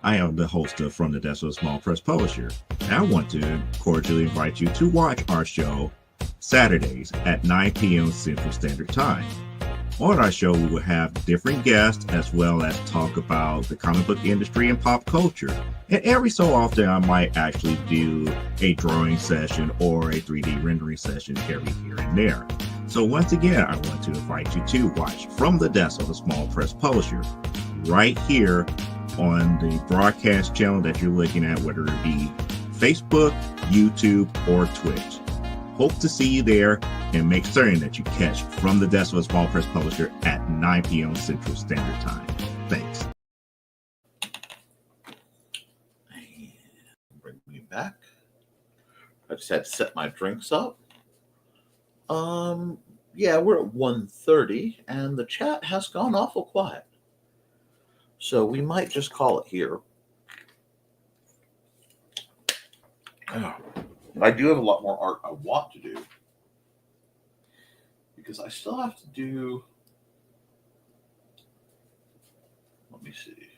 I am the host of From the Desk of a Small Press Publisher, and I want to cordially invite you to watch our show Saturdays at 9 p.m. Central Standard Time. On our show, we will have different guests as well as talk about the comic book industry and pop culture. And every so often, I might actually do a drawing session or a 3D rendering session every here and there. So once again, I want to invite you to watch From the Desk of a Small Press Publisher right here on the broadcast channel that you're looking at, whether it be Facebook, YouTube, or Twitch. Hope to see you there, and make certain that you catch From the Desk of a Small Press Publisher at 9 p.m. Central Standard Time. Thanks. Bring me back. I just had to set my drinks up. Yeah, we're at 1:30, and the chat has gone awful quiet. So we might just call it here. I do have a lot more art I want to do, because I still have to do, let me see,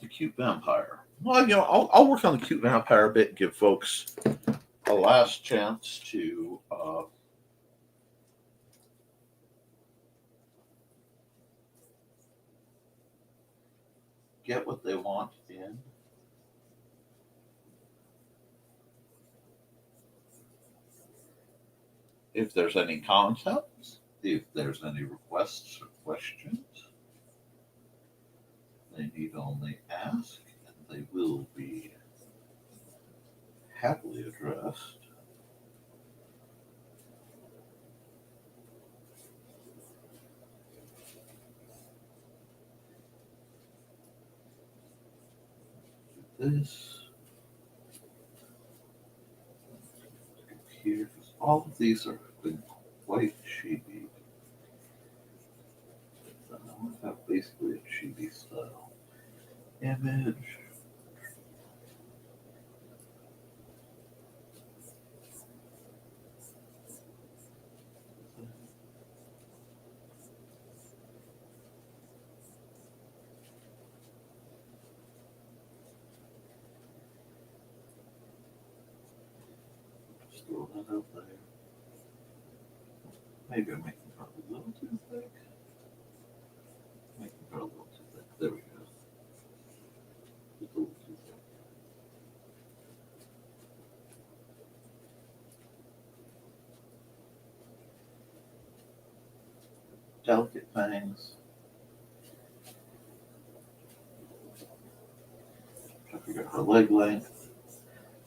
the cute vampire. Well, I'll work on the cute vampire a bit and give folks a last chance to get what they want in. If there's any concepts, if there's any requests or questions, they need only ask, and they will be happily addressed. This here, because all of these are been quite chibi. I have basically a chibi style image. Just throw that out there. Maybe I'm making her a little too thick. Making her a little too thick. There we go. Just a little too thick. Delicate fangs. I forgot her leg length.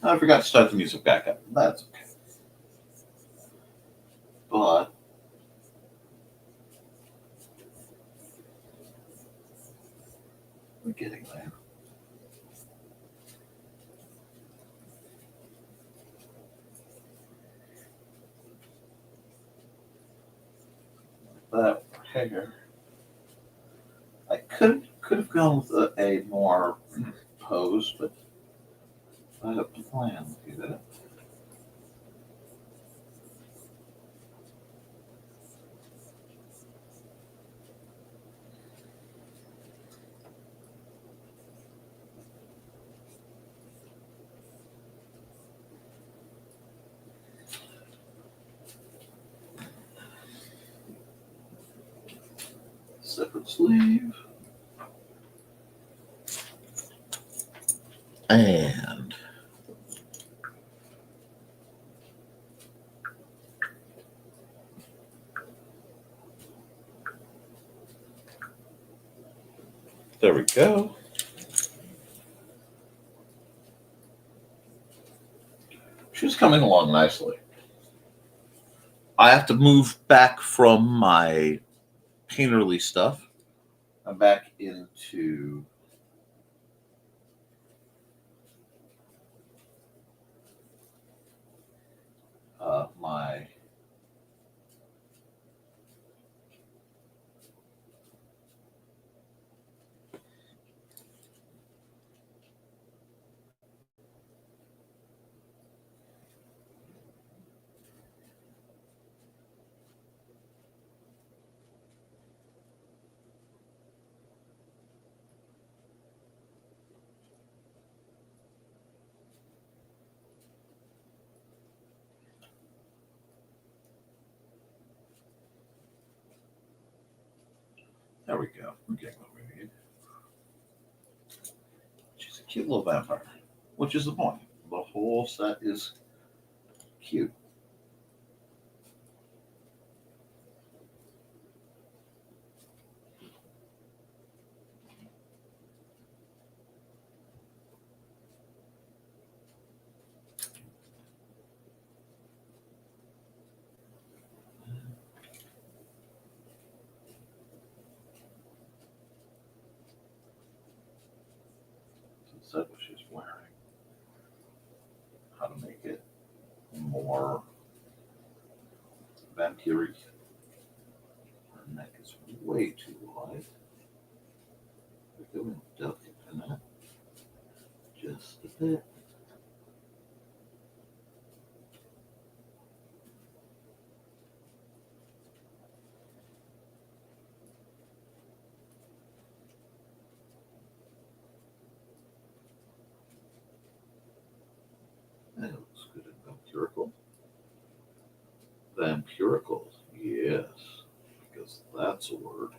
I forgot to start the music back up. That's okay. But we're getting there. that hair. I could have gone with a more pose, but I had a plan to do that. Separate sleeve. And there we go. She's coming along nicely. I have to move back from my painterly stuff. I'm back into my there we go. We're getting what we need. She's a cute little vampire, which is the point. The whole set is cute. Said what she's wearing. How to make it more vampiric. Her neck is way too wide. We're going to duck it in that just a bit. That looks good and vampirical. Vampirical, yes, because that's a word.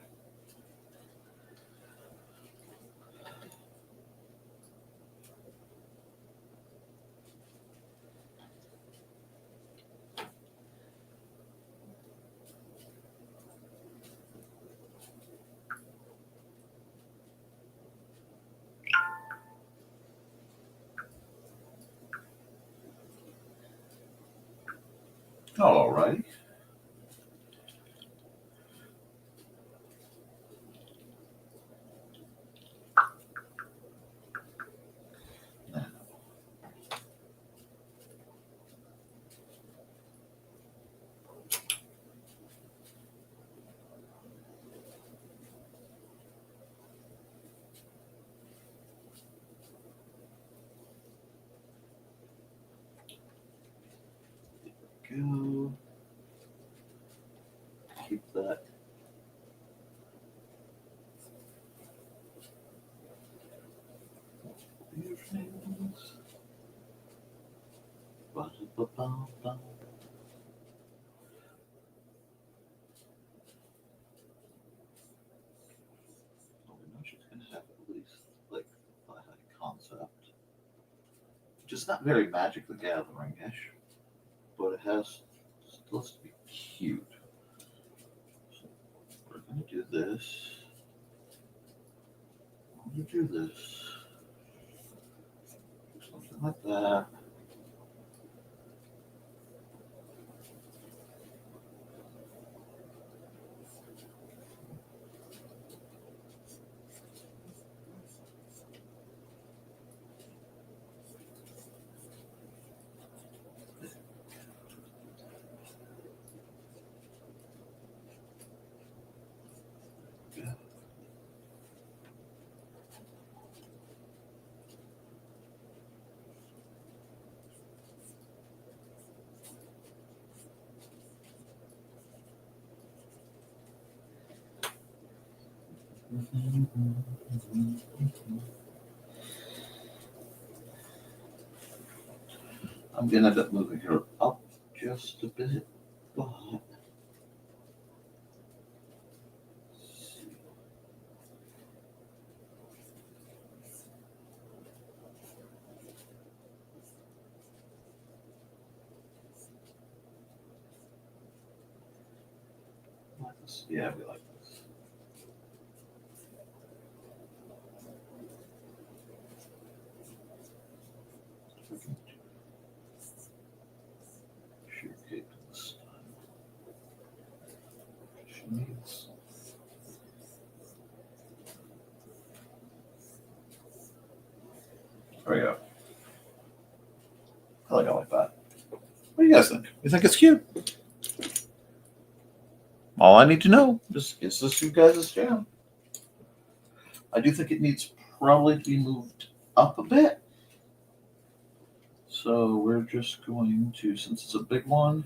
All right. Go. Keep that. Earrings. Ba-da-ba-ba-ba. Oh, we know she's going to have at least like a concept. Just not very Magic the Gathering-ish, but it has still has to be cute. So we're going to do this. I'm going to do this. Something like that. I'm going to end up moving her up just a bit, but like this. Yeah, we like this. Sheer cape this time. She needs. There we go. I like that. What do you guys think? You think it's cute? All I need to know is this you guys' jam? I do think it needs probably to be moved up a bit. So we're just going to, since it's a big one,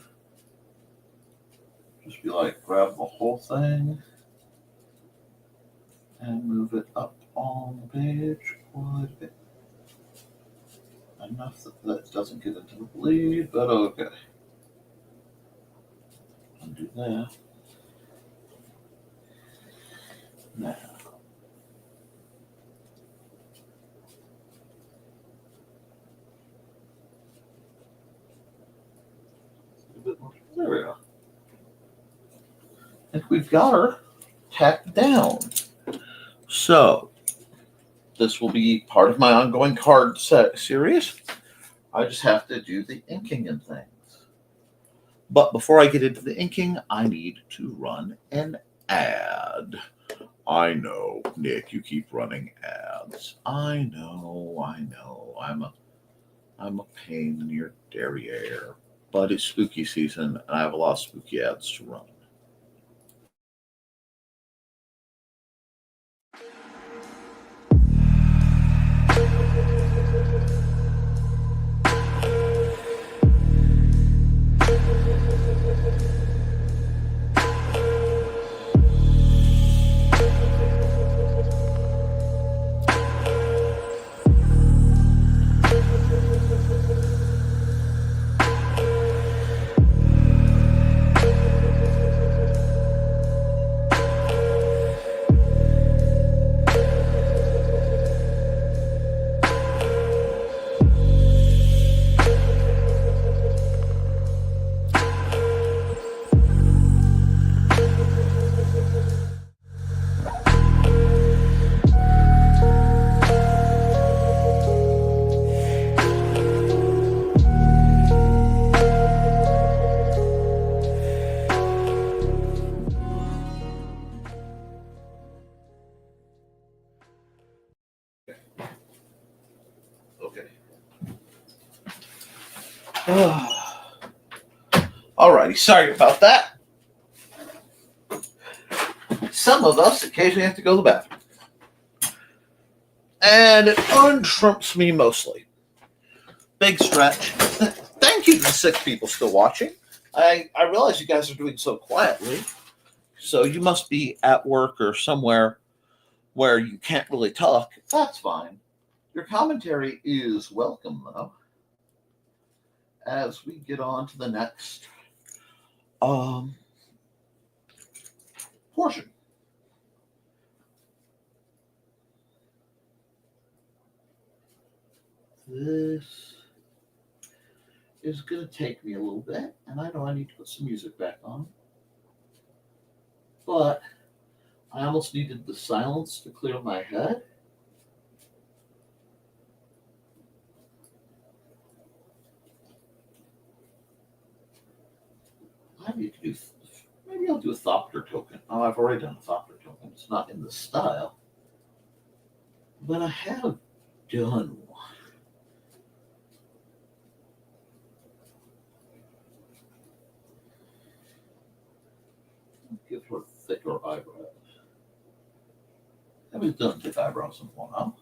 just be like, grab the whole thing and move it up on the page quite a bit. Enough that doesn't get into the bleed, but okay. Undo that. Now. A bit more. There we go. I think we've got her tacked down. So, this will be part of my ongoing card set series. I just have to do the inking and things. But before I get into the inking, I need to run an ad. I know, Nick, you keep running ads. I know. I'm a pain in your derriere. But it's spooky season, and I have a lot of spooky ads to run. Okay. Alrighty, sorry about that. Some of us occasionally have to go to the bathroom. And it untrumps me mostly. Big stretch. Thank you to the 6 people still watching. I realize you guys are doing so quietly. So you must be at work or somewhere where you can't really talk. That's fine. Your commentary is welcome, though, as we get on to the next portion. This is going to take me a little bit, and I know I need to put some music back on, but I almost needed the silence to clear my head. I need to do, maybe I'll do a Tockert token. Oh, I've already done a Tockert token. It's not in the style, but I have done one. Give her thicker eyebrows. I haven't done thick eyebrows in a while.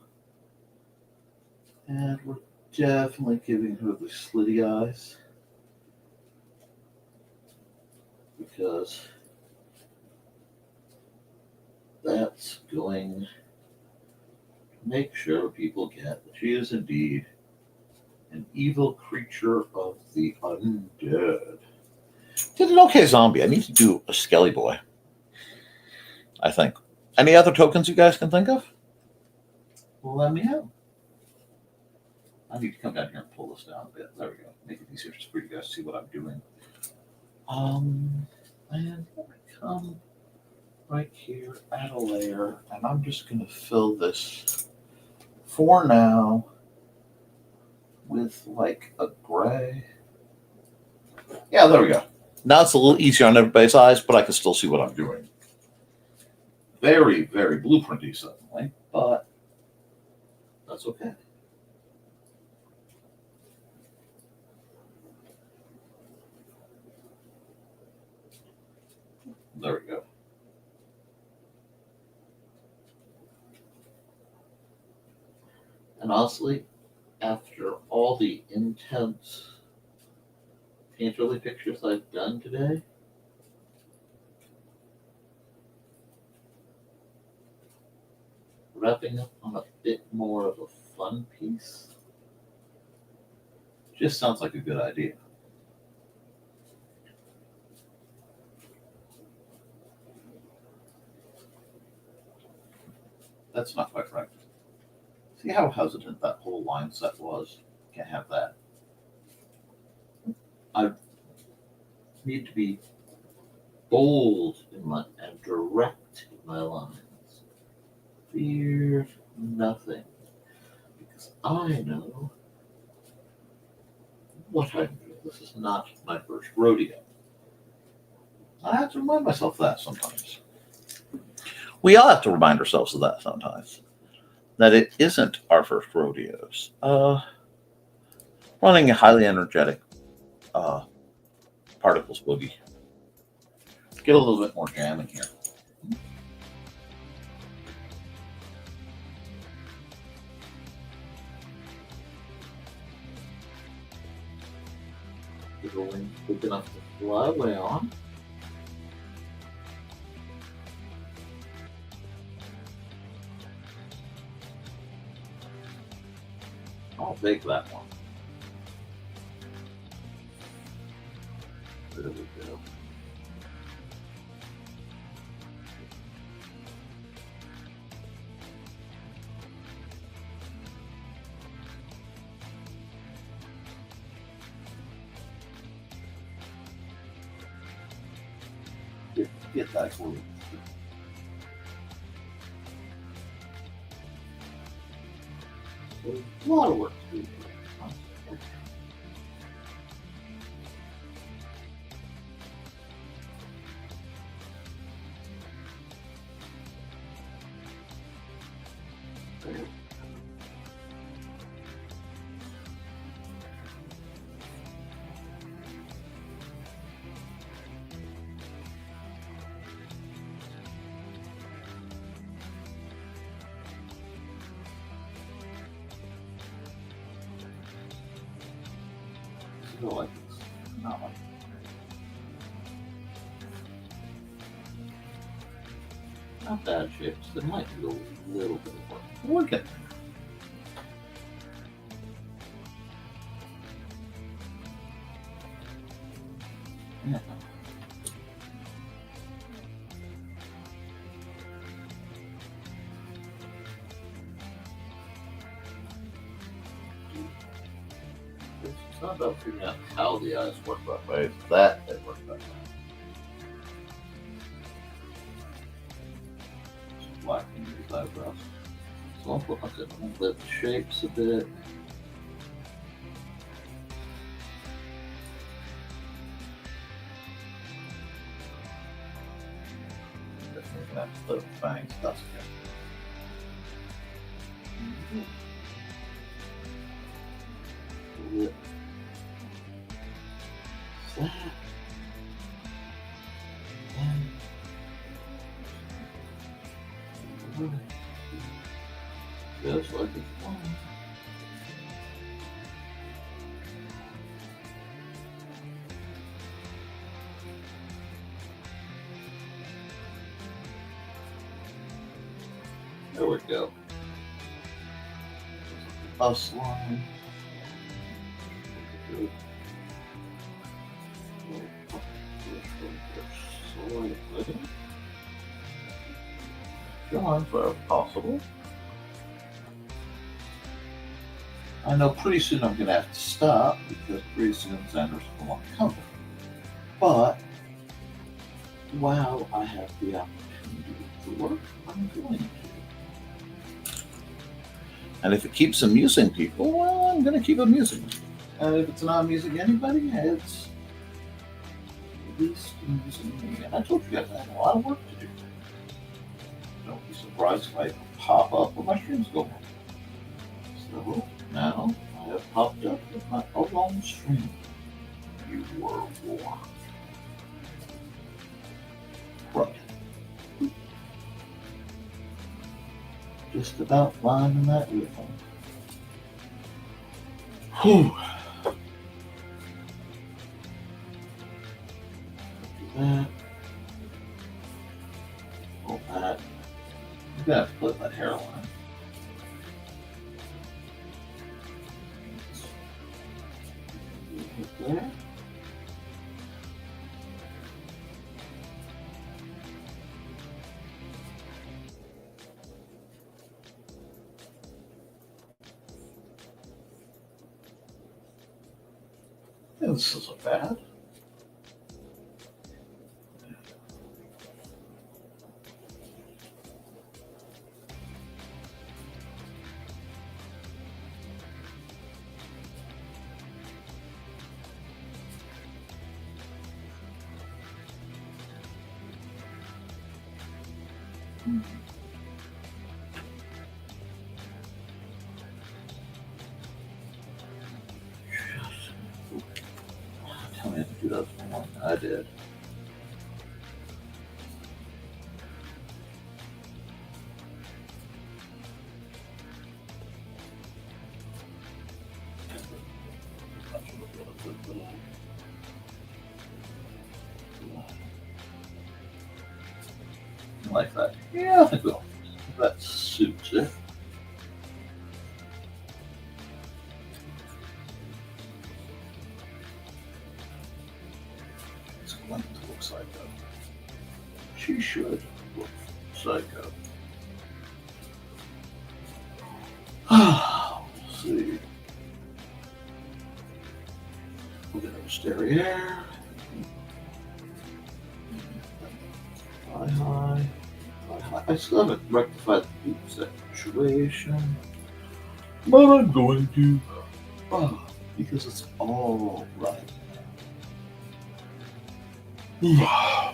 And we're definitely giving her the slitty eyes. Because that's going to make sure people get that she is indeed an evil creature of the undead. Did an okay zombie. I need to do a Skelly Boy, I think. Any other tokens you guys can think of? Let me know. I need to come down here and pull this down a bit. There we go. Make it easier for you guys to see what I'm doing. And I'm going to come right here, add a layer, and I'm just going to fill this for now with like a gray. Yeah, there we go. Now it's a little easier on everybody's eyes, but I can still see what I'm doing. Very, very blueprinty suddenly, but that's okay. There we go. And honestly, after all the intense painterly pictures I've done today, wrapping up on a bit more of a fun piece just sounds like a good idea. That's not quite right. See how hesitant that whole line set was? Can't have that. I need to be bold in my and direct in my lines. Fear nothing, because I know what I'm doing. This is not my first rodeo. I have to remind myself that sometimes. We all have to remind ourselves of that sometimes. That it isn't our first rodeos. Running a highly energetic particles boogie. Get a little bit more jam in here. Get a wing big enough to fly away on. I'll take that one. There we go. Get that for me. A lot of work to do. Feel like it's not like not bad shapes. There might be a little bit of work. We'll get there. Yeah. It's not about figuring out how the eyes work that way. It's that they work that way. Just blackening these eyebrows. So I'll put like a lip shapes a bit. Definitely gonna have to put up fangs. That's okay. Lip. Flat. And just like it's fine. There we go. Bus line. Lines wherever possible. I know pretty soon I'm going to have to stop because pretty soon Xander's will want company. But while I have the opportunity to work, I'm going to. And if it keeps amusing people, well, I'm going to keep amusing them. And if it's not amusing anybody, it's at least amusing me. And I told you guys I have a lot of work to do. Don't be surprised if I pop up when my streams go on. So now I have popped up with my alone stream. You were warned. Right. Just about finding that earphone. Whew. Do that. Pull that. I'm gonna have to put that hairline. There. Yeah, this isn't bad. Tell me I can do that for one. I did. Like that. Yeah, I think we'll. That suits it. It's going to look psycho. She should look psycho. Let's see. We'll get our stereo. Hi. I still haven't rectified the beat situation, but I'm going to, because it's all right now.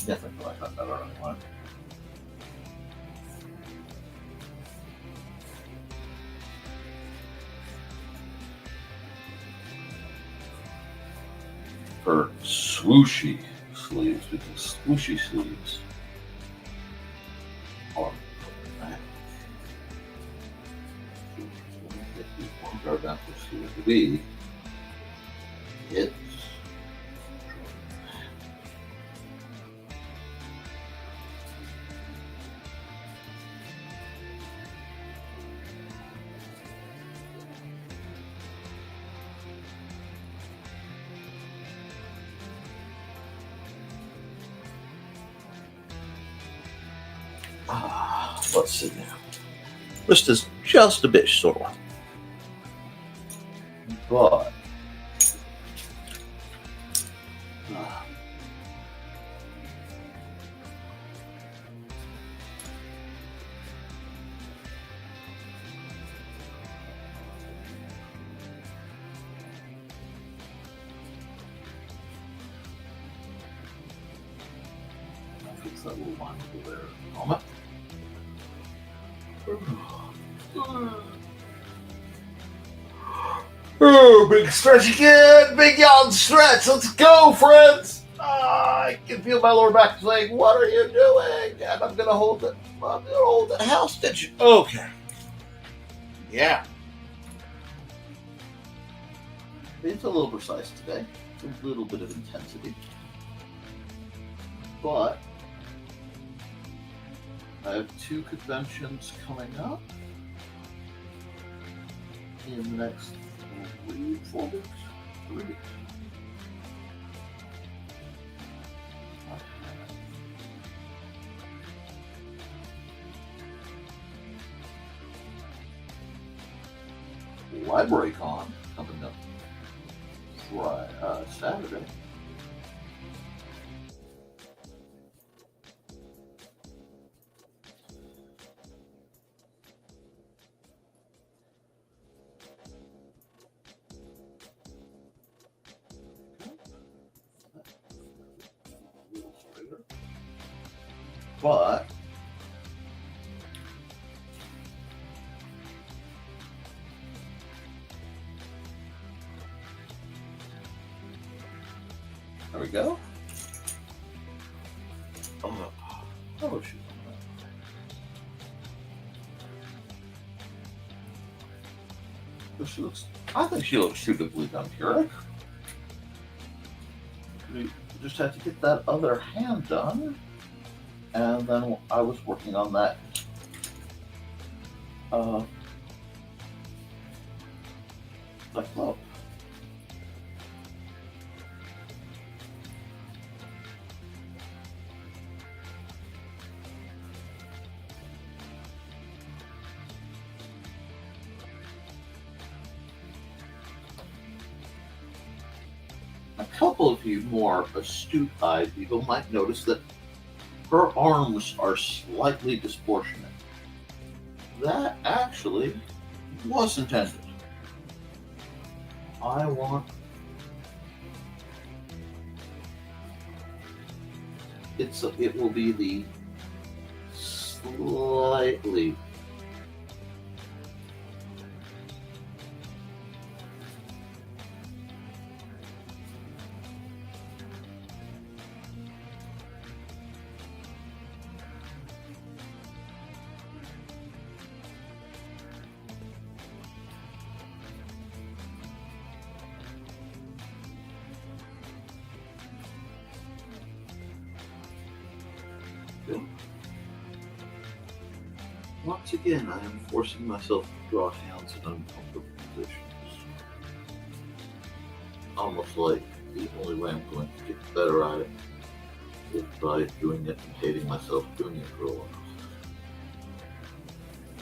Definitely like that better anyway. For swooshy sleeves, because swooshy sleeves are back. If you want to go down to see what to be, it's let's see now. Wrist is just a bit sore, but that little line over there in a moment. Oh, big stretch again. Big yawn stretch. Let's go, friends. I can feel my lower back saying, "What are you doing?" And I'm gonna hold it. I'm gonna hold it hostage. Okay. Yeah. It's a little precise today. It's a little bit of intensity. But I have 2 conventions coming up in the next 4 weeks. 3 weeks. Library Con coming up Saturday. But there we go. Oh shoot. I think she looks suitably done, Keurig. We just had to get that other hand done. And then I was working on that glove. A couple of you more astute-eyed people might notice that her arms are slightly disproportionate. That actually was intended. I want it will be the slightly once again, I am forcing myself to draw hands in uncomfortable positions. Almost like the only way I'm going to get better at it is by doing it and hating myself doing it for a while.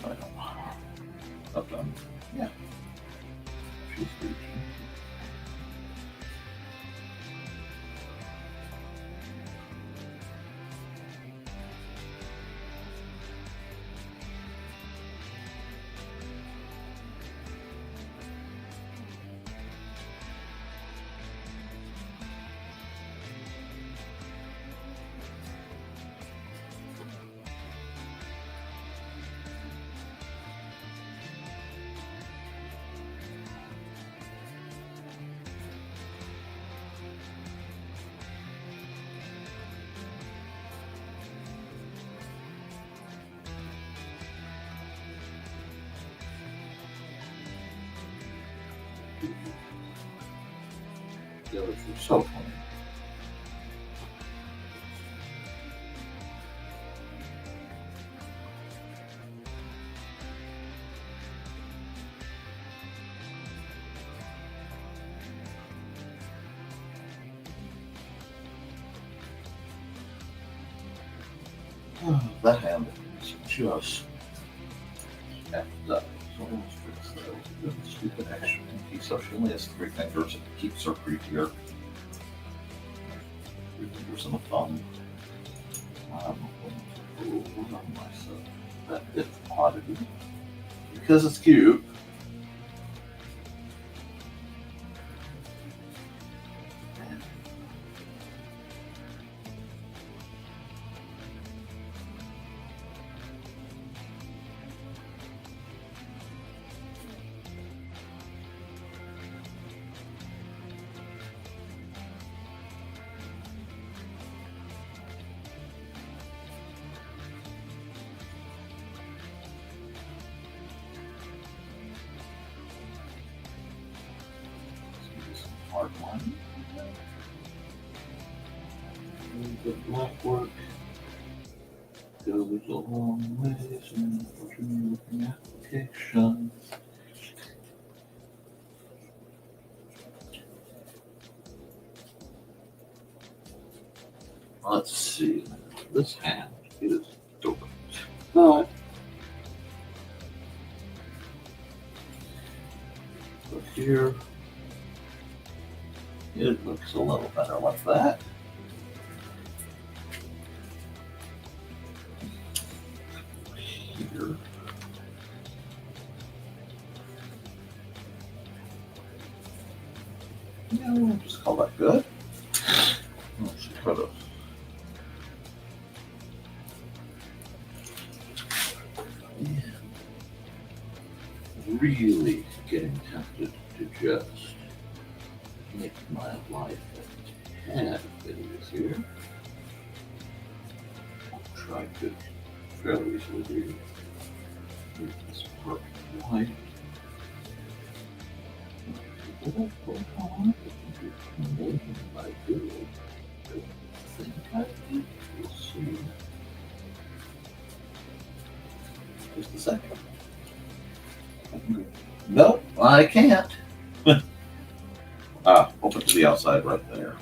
I don't know. Okay. Yeah. She's reaching. The others were so funny. That hand is just effed up. So almost fixed that. Good stupid extra piece. So she only has 3 fingers. It keeps her creepier. 3 fingers and a thumb. I'm going to pull on myself. That is oddity. Because it's cute. black work goes a long ways in looking application. Let's see. This hand is dope. But here it looks a little better like that. Here. Yeah, we'll just call that good. Let's try to really getting tempted to just make my life a tad bit easier. I'll try to fairly easily make this part white. I do. I think I did. We'll see. Just a second. Nope, I can't. Open to the outside right there.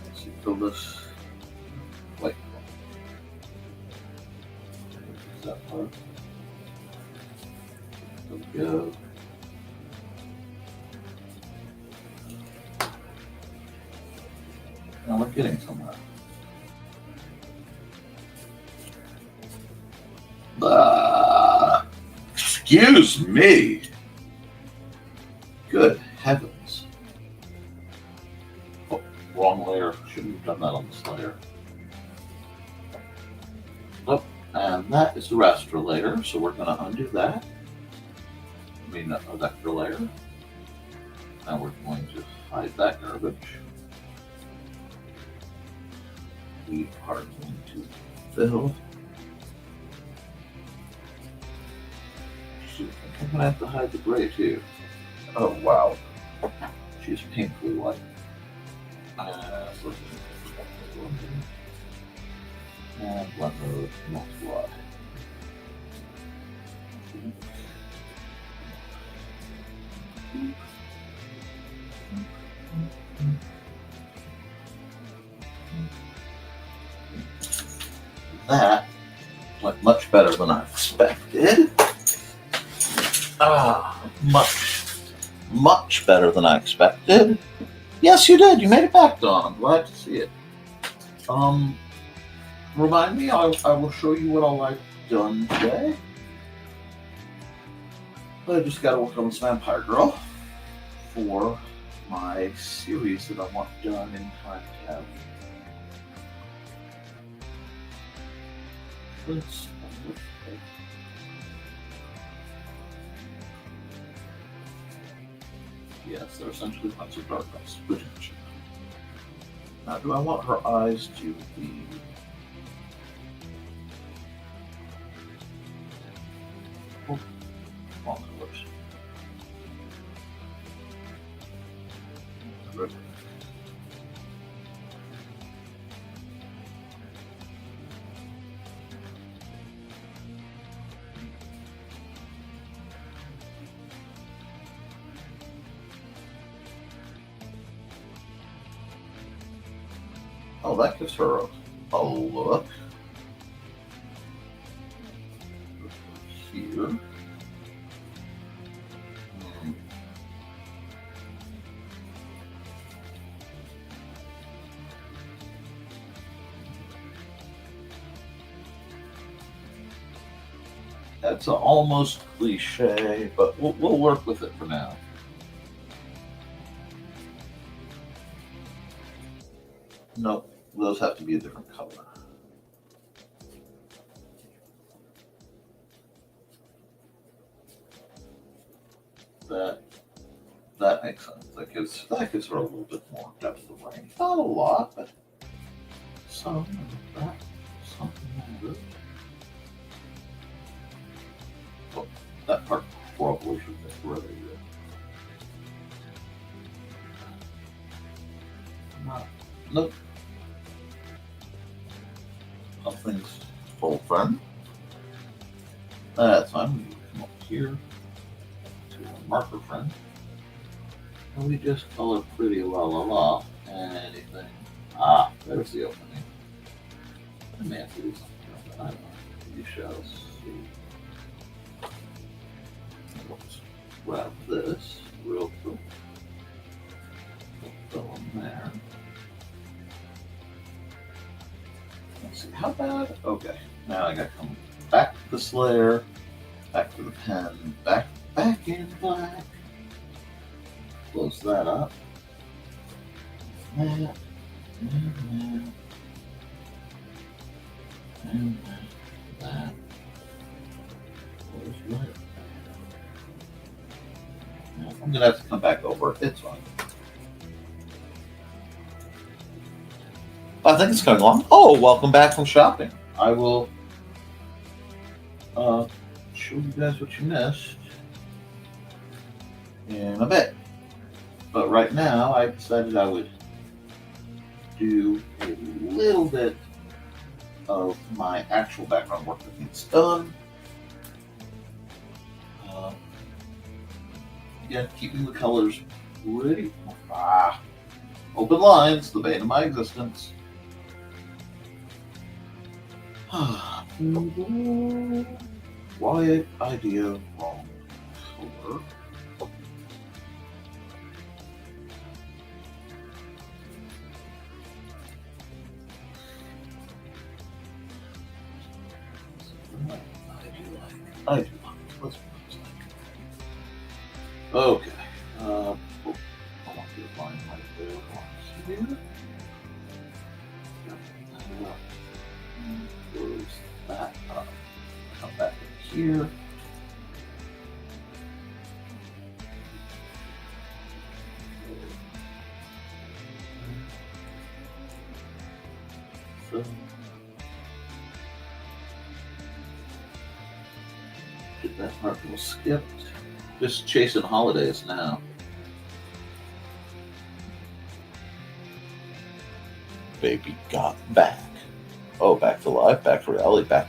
Let's see, fill this white. Is that part? There we go. Now we're getting somewhere. Excuse me. Good heavens. Oh, wrong layer. Shouldn't have done that on this layer. Oh, and that is the raster layer, so we're going to undo that. I mean, a vector layer. Now we're going to hide that garbage. We are going to fill. I'm going to have to hide the gray too. Oh, wow. She's painfully white. And blend those, multiply. That went much better than I expected. Much better than I expected. Yes, you did. You made it back, Don. I'm glad to see it. Remind me, I will show you what all I've done today. But I just got to work on this vampire girl for my series that I want done in time to have. Let's yes, they're essentially points of darkness. Now, do I want her eyes to be wrong colors? Oh, that gives her a look. Here. That's almost cliche, but we'll work with it for now. No, those have to be a different color. That makes sense. That gives her a little bit more depth of range. Not a lot, but some of that, something like that. Oh, that part probably should be really good. Nope. Something's full friend. That's fine. We come up here to our marker friend. And we just color pretty la la la. Anything. Ah, there's the opening. I may have to do something about that. I don't know. You shall see. Let's grab this real quick. Fill in there. Let's see, how bad? Okay, now I gotta come back to this layer, back to the pen, back in black. Close that up. And that. Close right. Now, I'm gonna have to come back over. It's fine. I think it's coming along. Oh, welcome back from shopping. I will show you guys what you missed in a bit. But right now, I decided I would do a little bit of my actual background work that needs done. Again, keeping the colors pretty. Open lines, the bane of my existence. Why idea wrong color? I do like. Let's put this like. Okay. I want you to find my favorite ones here. Close that up. Come back in here. So, get that part all skipped. Just chasing holidays now. Baby got back. Oh, back to life, back to reality, back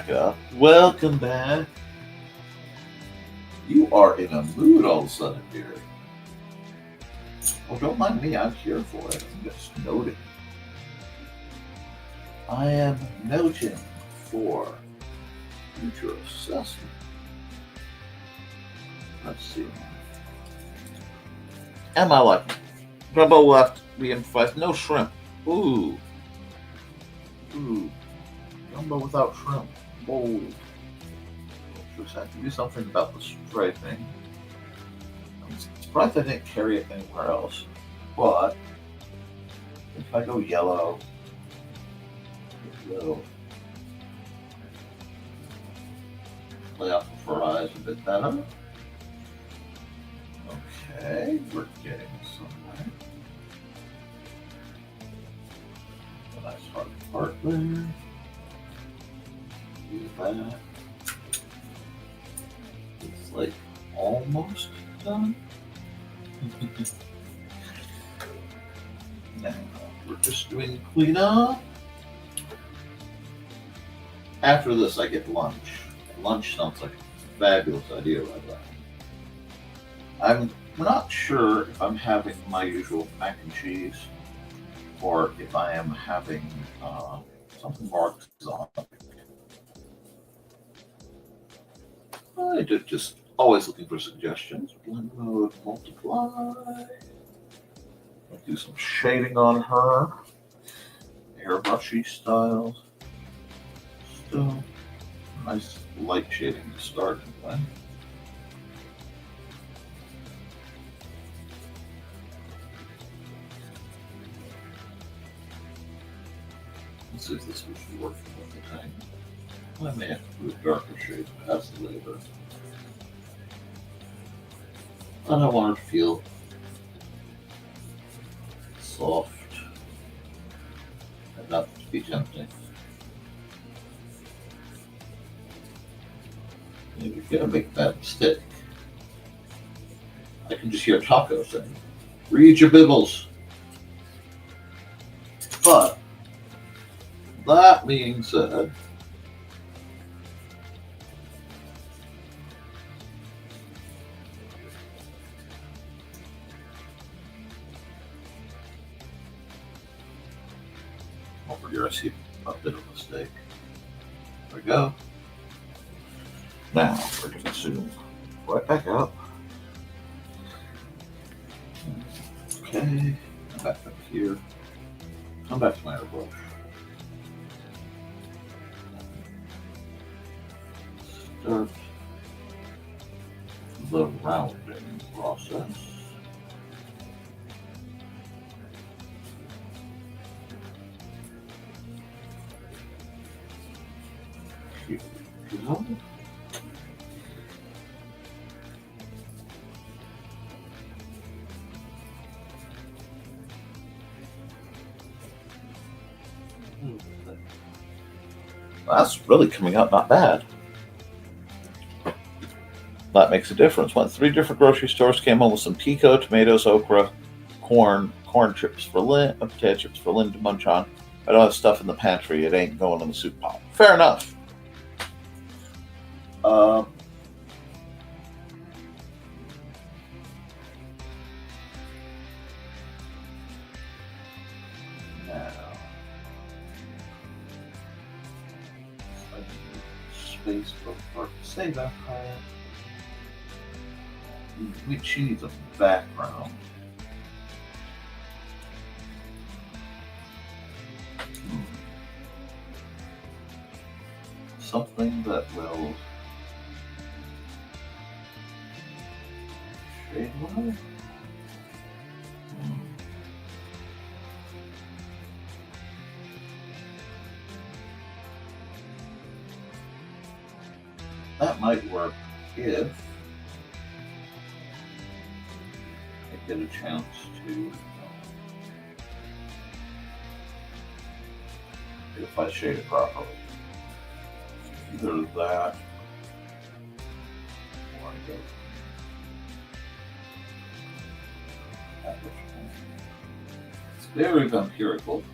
it up. Welcome back. You are in a mood all of a sudden, dear. Oh, don't mind me, I'm here for it. I'm just noting. I am noting for future assessment. Let's see. Am I lucky? Gumbo left, we emphasize no shrimp. Ooh. Gumbo without shrimp. Bold. Just have to do something about the striping. I'm surprised I didn't carry it anywhere else. But if I go yellow, it'll lay out the fur eyes a bit better. Okay, we're getting somewhere. A nice hard part there. Do that. It's like almost done. Now we're just doing cleanup. After this, I get lunch. Lunch sounds like a fabulous idea right now. I'm not sure if I'm having my usual mac and cheese or if I am having something more exotic. I just always looking for suggestions. Blend mode, multiply. Do some shading on her. Airbrushy styles. Still nice light shading to start with. Let's see if this was working with the thing. I may have to do a darker shade past later. I don't want it to feel soft enough to be tempting. Maybe if I make that mistake, I can just hear Taco saying, "Read your bibbles." that being said, over here I see a bit of a mistake. There we go. Now we're going to zoom right back up. Okay, back up here. Come back to my airbrush. Start the rounding process. Here we go. That's really coming out not bad. That makes a difference. Went to 3 different grocery stores, came home with some pico, tomatoes, okra, corn chips for Lynn, potato chips for Lynn to munch on. I don't have stuff in the pantry. It ain't going in the soup pot. Fair enough. Space for save that high. She needs a background. Something that will shade light. That might work if I get a chance to, if I shade it properly. Either that, or I go it's very vampirical.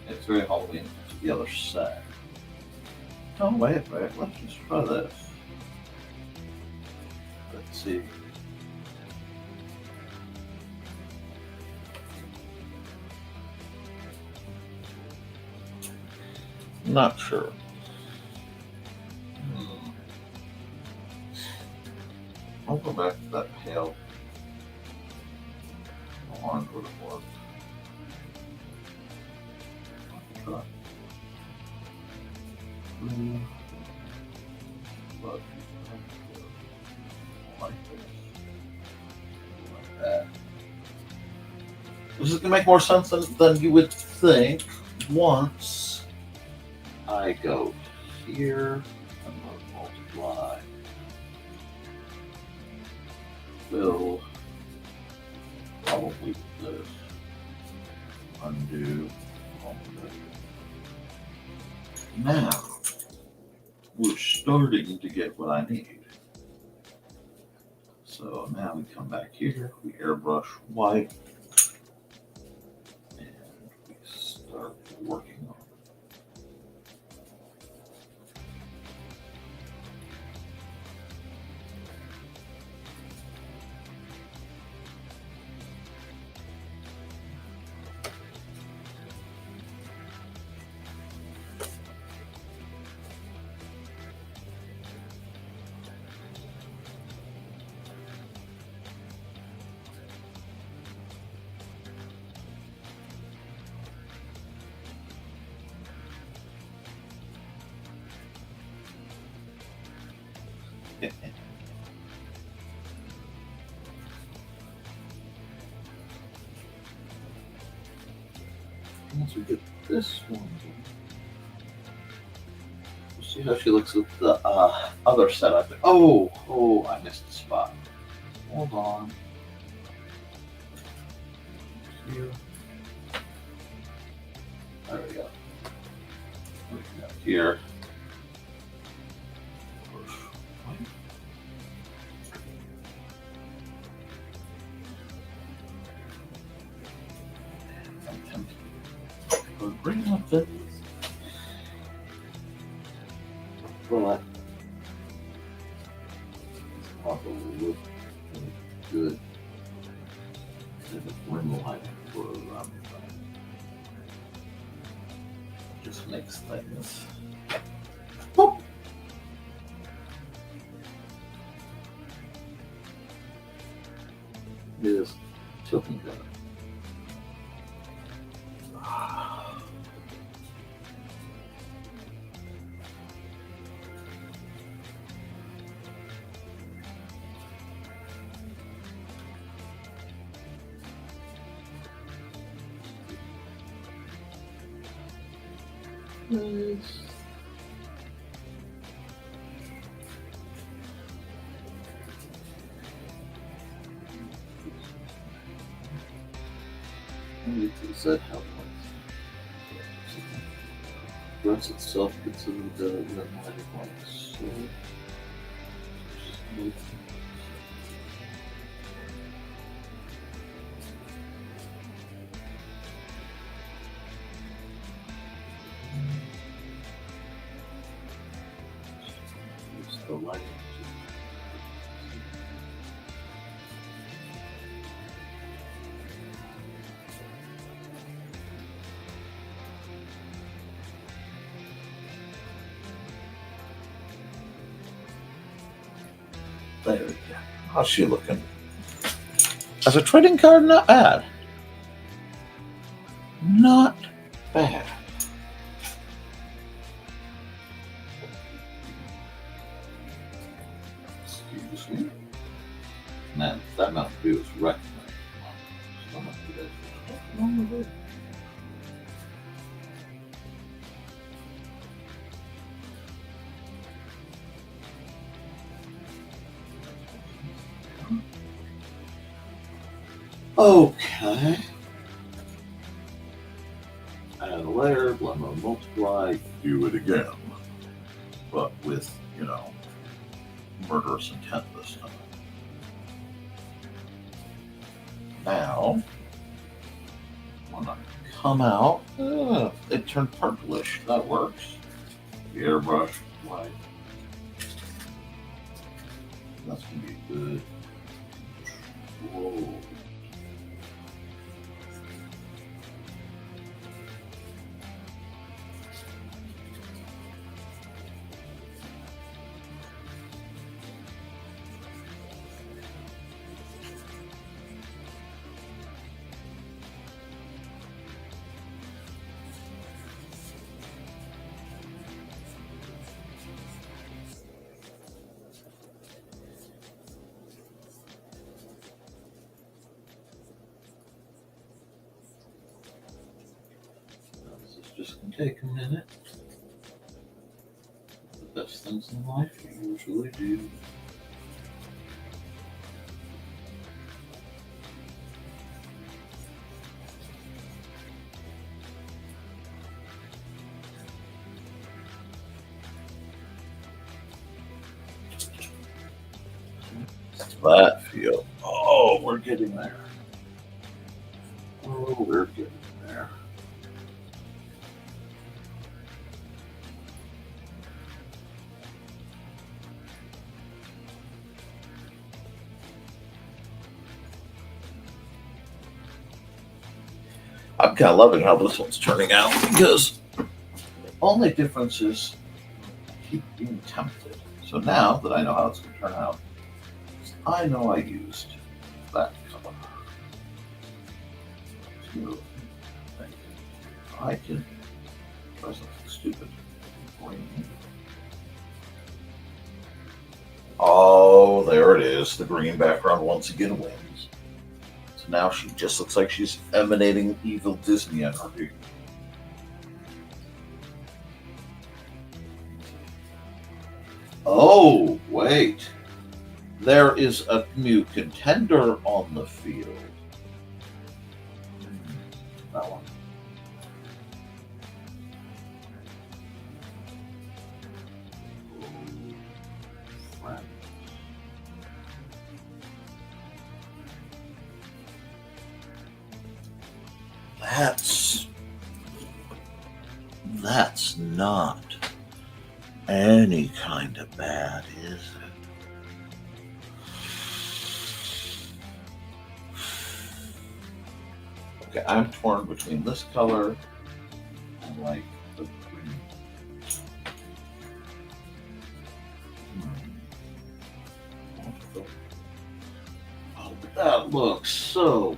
It's very Halloween to the other side. Oh, wait, let's just try this. Let's see. Not sure. I'll go back to that pale orange would have worked. Try. But like this, like that. This is gonna make more sense than you would think once I go here and multiply. Will probably this undo all of this. Now we're starting to get what I need. So now we come back here, we airbrush white, and we start working on it. Once we get this one, we'll see how she looks with the other setup. Oh, I missed the spot. Hold on. Here. There we go. Here. Bring up this Talk a little good. And the rim light for around just makes things. Boop. It is tilting gun. Nice. Is that how dress itself gets into the magnetic ones? So just move. Use the light. There we go. How's she looking? As a trading card, not bad. Not bad. Excuse me. Man, that Mountain Dew is wrecking me. So much of this. What's wrong with it? Okay. Add a layer, blend and multiply, do it again. But with, murderous intent this time. Now, when I come out, it turned purplish. That works. The airbrush, white. That's going to be good. Whoa. Just gonna take a minute. The best things in life you usually do. That feel. Oh, we're getting there. Oh, we're getting there. I'm kind of loving how this one's turning out because the only difference is I keep being tempted. So now that I know how it's going to turn out, I know I used that color. So I can try something stupid. Oh, there it is. The green background once again wins. Now she just looks like she's emanating evil Disney energy. Oh, wait. There is a new contender on the field. That one. That's not any kind of bad, is it? Okay, I'm torn between this color and like the green. Oh, but that looks so.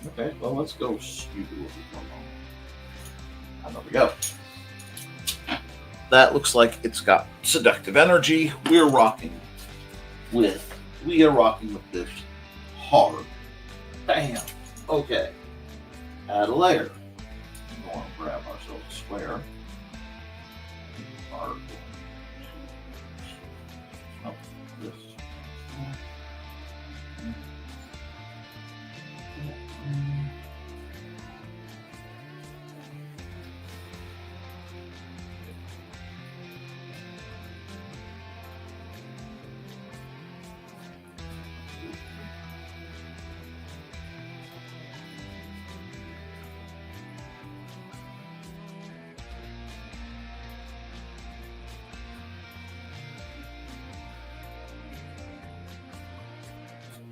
Okay, well, let's go stupid with it for a moment. And there we go. That looks like it's got seductive energy. We are rocking with this hard. Bam. Okay. Add a layer. We're going to grab ourselves a square. Hard. Oh, this.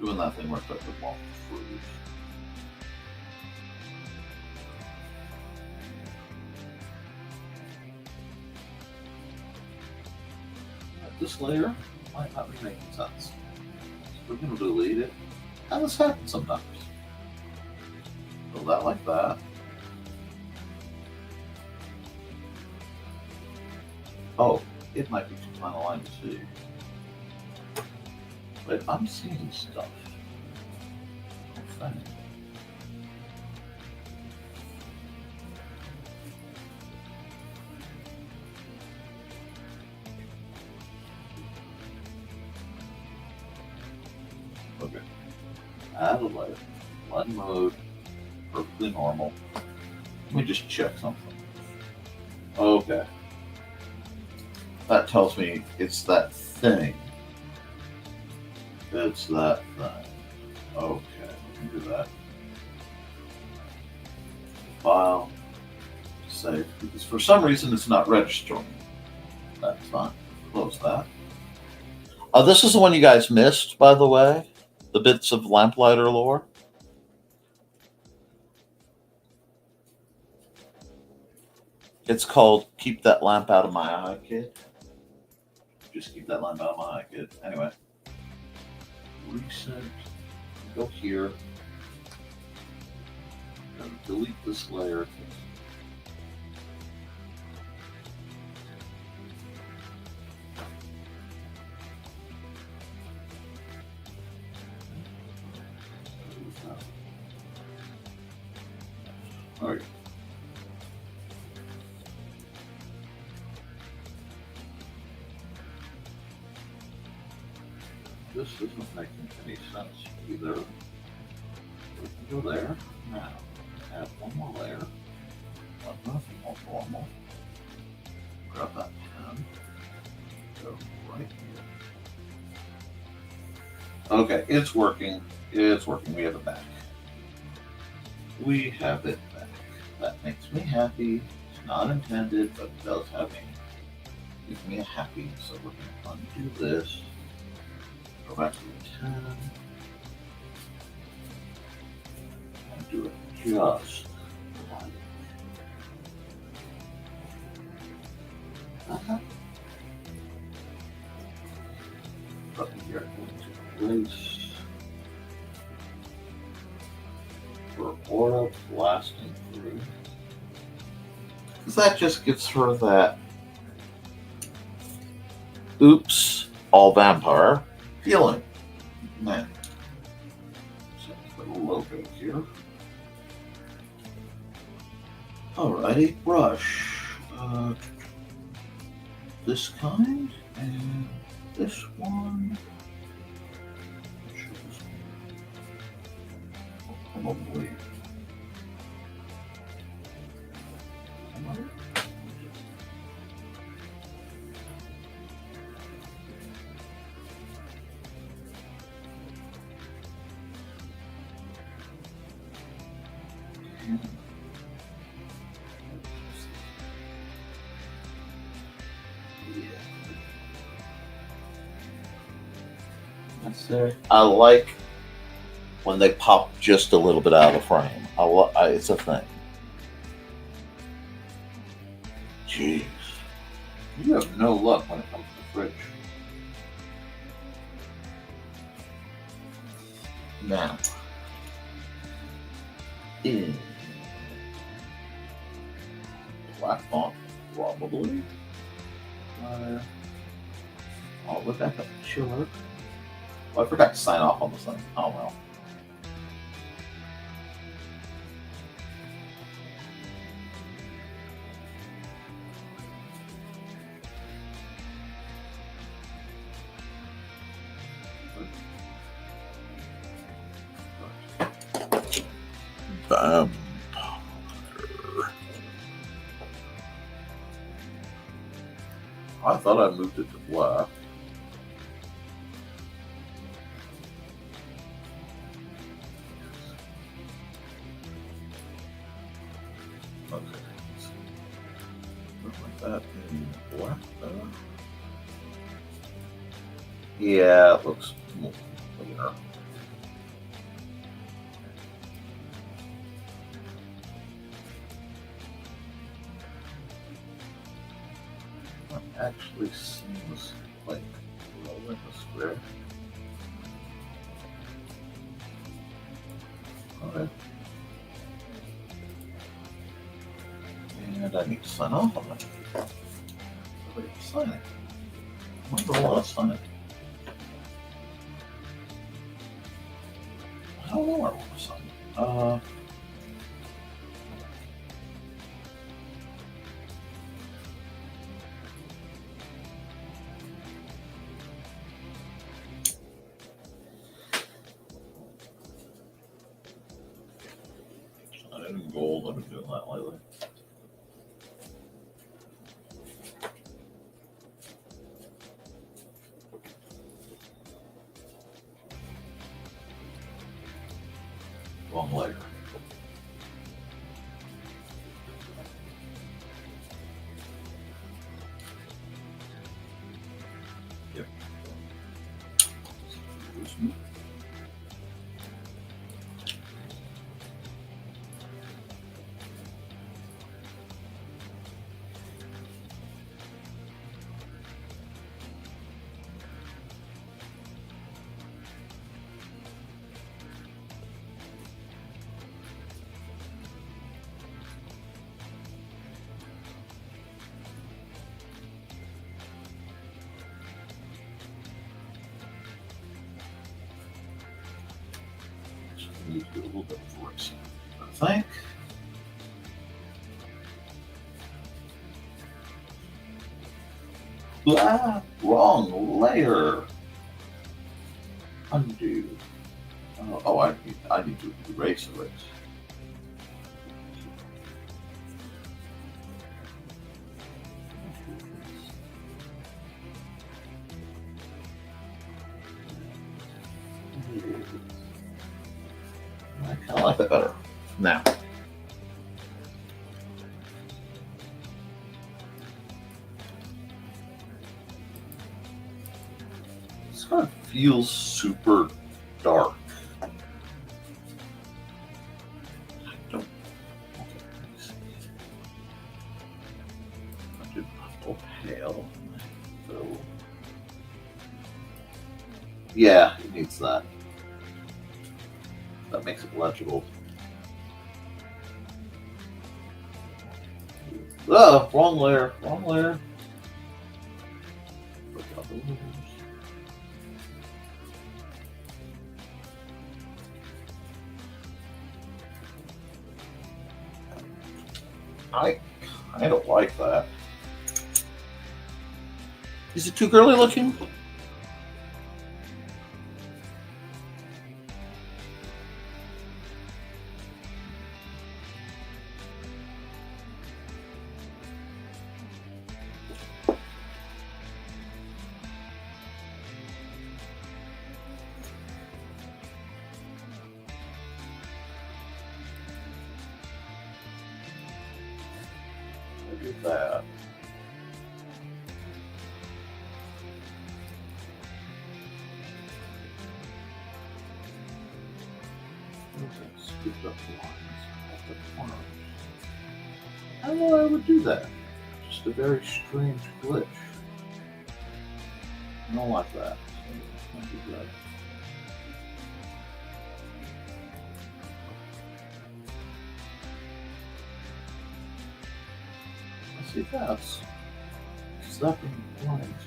Doing that thing where I put the wall freeze. This layer might not be making sense. So we're going to delete it. And this happens sometimes. Build that like that. Oh, it might be too fine a line to see. But I'm seeing stuff. I think. Okay. Add a layer. Blend mode. Perfectly normal. Let me just check something. Okay. That tells me it's that thing. It's that thing. Okay, we can do that. File. Save. Because for some reason it's not registering. That's fine. Close that. This is the one you guys missed, by the way. The bits of lamplighter lore. It's called Keep That Lamp Out of My Eye, Kid. Just keep that lamp out of my eye, kid. Anyway. Reset. Go here. And delete this layer. All right. This isn't making any sense either. We can go there. Now, add one more layer. Nothing more normal. Grab that pen. Go right here. Okay, it's working. It's working. We have it back. We have it back. That makes me happy. It's not intended, but it does have me. Gives me a happy. So we're going to undo this. Go back to the 10. And do it just like that. But here into place for aura blasting through. Because that just gives her that oops, all vampire feeling. Man. Set the logo here. Alrighty, brush. This kind and this one. Probably. I like when they pop just a little bit out of the frame. It's a thing. Jeez. You have no luck when it comes to the fridge. Now, in black font, probably. Oh, look at that chiller. Well, I forgot to sign off on this thing. Oh well. Vampire. I thought I moved it to black. Okay. Look like that in black though. Yeah, it looks more cleaner. Actually seems like rolling the square. Okay. And I need to sign off on it. Somebody sign it. I wonder why I sign it. I don't know where I want to sign it. Gold. I've been doing that lately. Wrong layer. Yep. Need to do a little bit of force, I think. Ah, wrong layer. Undo. Oh, I need to erase it. I kind of like that better. Now. This kind of feels super dark. I don't. Okay, let me see. I did purple pale. So. Yeah, it needs that. That makes it legible. Oh, wrong layer, wrong layer. Look out the layers. I don't like that. Is it too girly looking? Do that. Scooped up lines at the corner. I don't know why I would do that. Just a very strange glitch. I don't like that. So I'll do that. Let's see if that's snapping lines.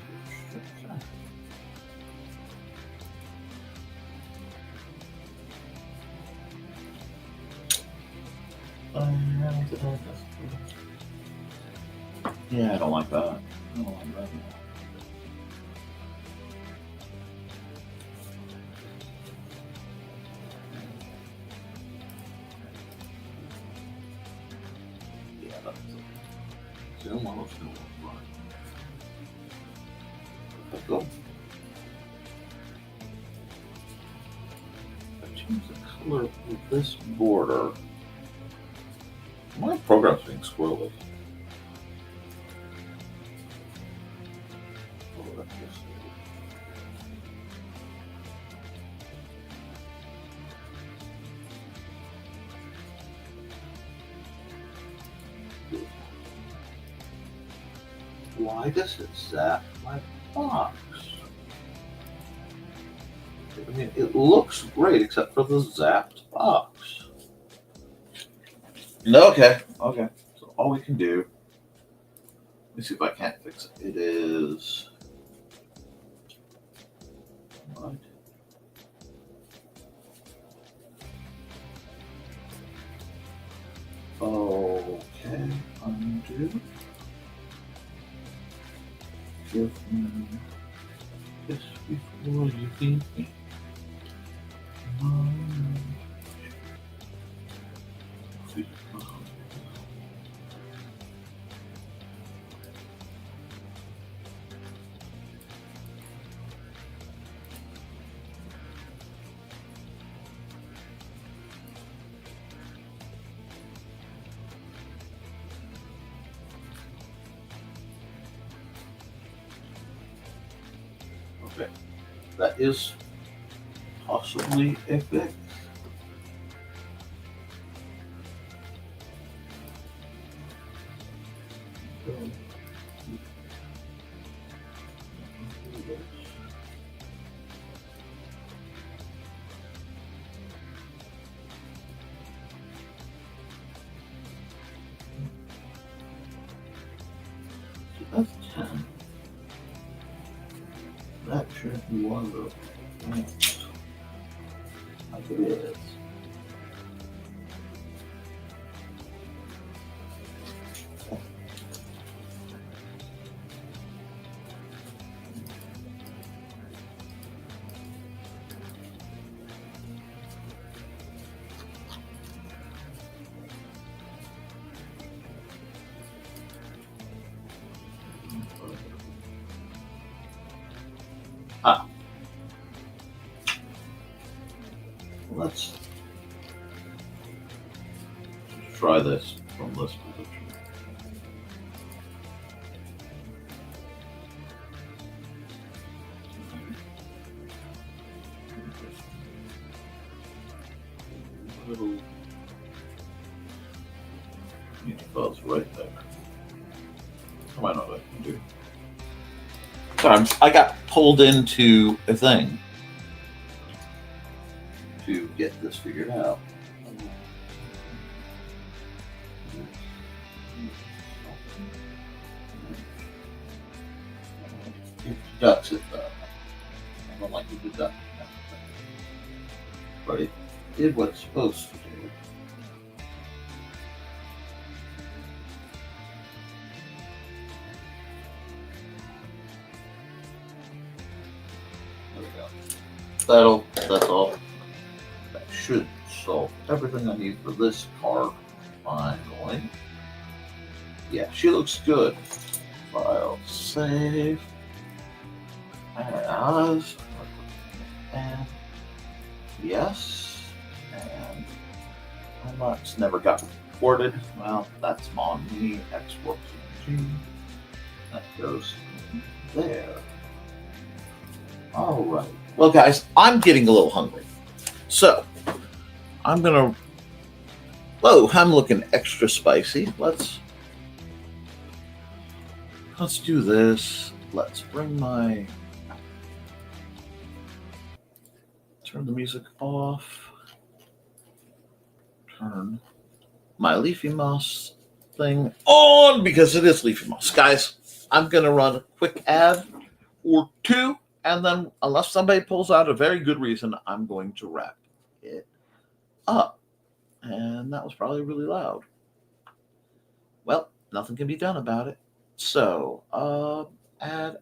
Yeah, I don't like that. I don't like that. Yeah, that's it. Zoom on, zoom on. Let's go. I change the color of this border. My program's being squirrely. Why does it zap my box? I mean, it looks great except for the zapped box. Okay. So all we can do, let me see if I can't fix it. It is right. Okay, undo. Give me this before you leave me. Okay, that is possibly a fix. That's 10. That shouldn't be one of those things. Like it is. Let's try this from this position. Little fuzz right there. I might not can do. Sorry, I got pulled into a thing to get this figured out. It ducks it though. I don't like it to duck. But it did what it's supposed to do. There we go. That's all. That should solve everything I need for this card. Finally. Yeah, she looks good. File, save. As. And yes. And it's never got reported. Well, that's on me. Export PNG. That goes there. All right. Well, guys, I'm getting a little hungry. So, I'm gonna. Whoa, I'm looking extra spicy. Let's do this. Let's bring my. Turn the music off. Turn my leafy moss thing on because it is leafy moss. Guys, I'm going to run a quick ad or two, and then unless somebody pulls out a very good reason, I'm going to wrap it up. And that was probably really loud. Well, nothing can be done about it. So, ad.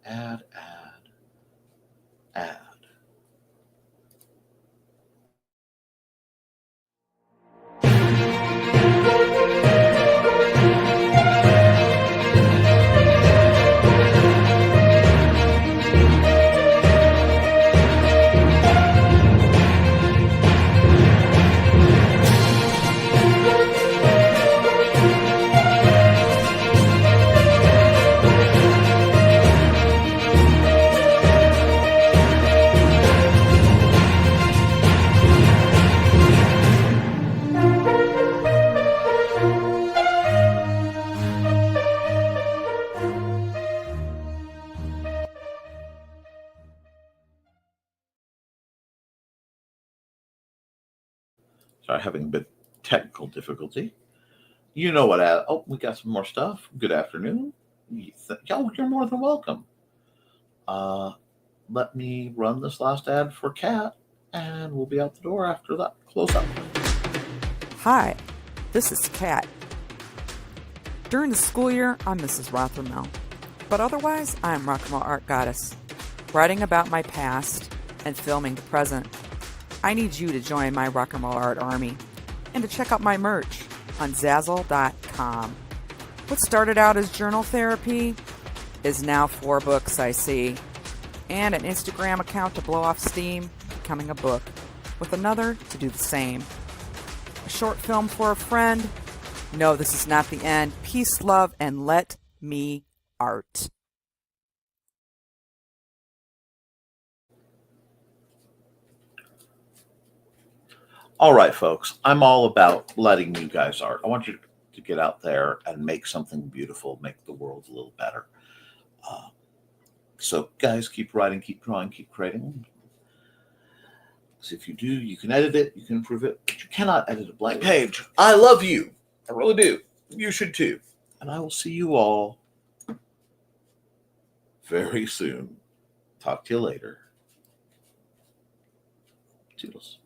Sorry, having a bit technical difficulty. You know what? Oh, we got some more stuff. Good afternoon. Y'all, you're more than welcome. Let me run this last ad for Kat, and we'll be out the door after that. Close up. Hi, this is Kat. During the school year, I'm Mrs. Rothermel, but otherwise, I'm Rock and Roll Art Goddess, writing about my past and filming the present. I need you to join my rock and roll art army and to check out my merch on Zazzle.com. What started out as journal therapy is now 4 books, I see, and an Instagram account to blow off steam, becoming a book, with another to do the same. A short film for a friend. No, this is not the end. Peace, love, and let me art. All right, folks, I'm all about letting you guys art. I want you to get out there and make something beautiful, make the world a little better. So, guys, keep writing, keep drawing, keep creating. Because if you do, you can edit it, you can improve it, but you cannot edit a blank page. I love you. I really do. You should too. And I will see you all very soon. Talk to you later. Toodles.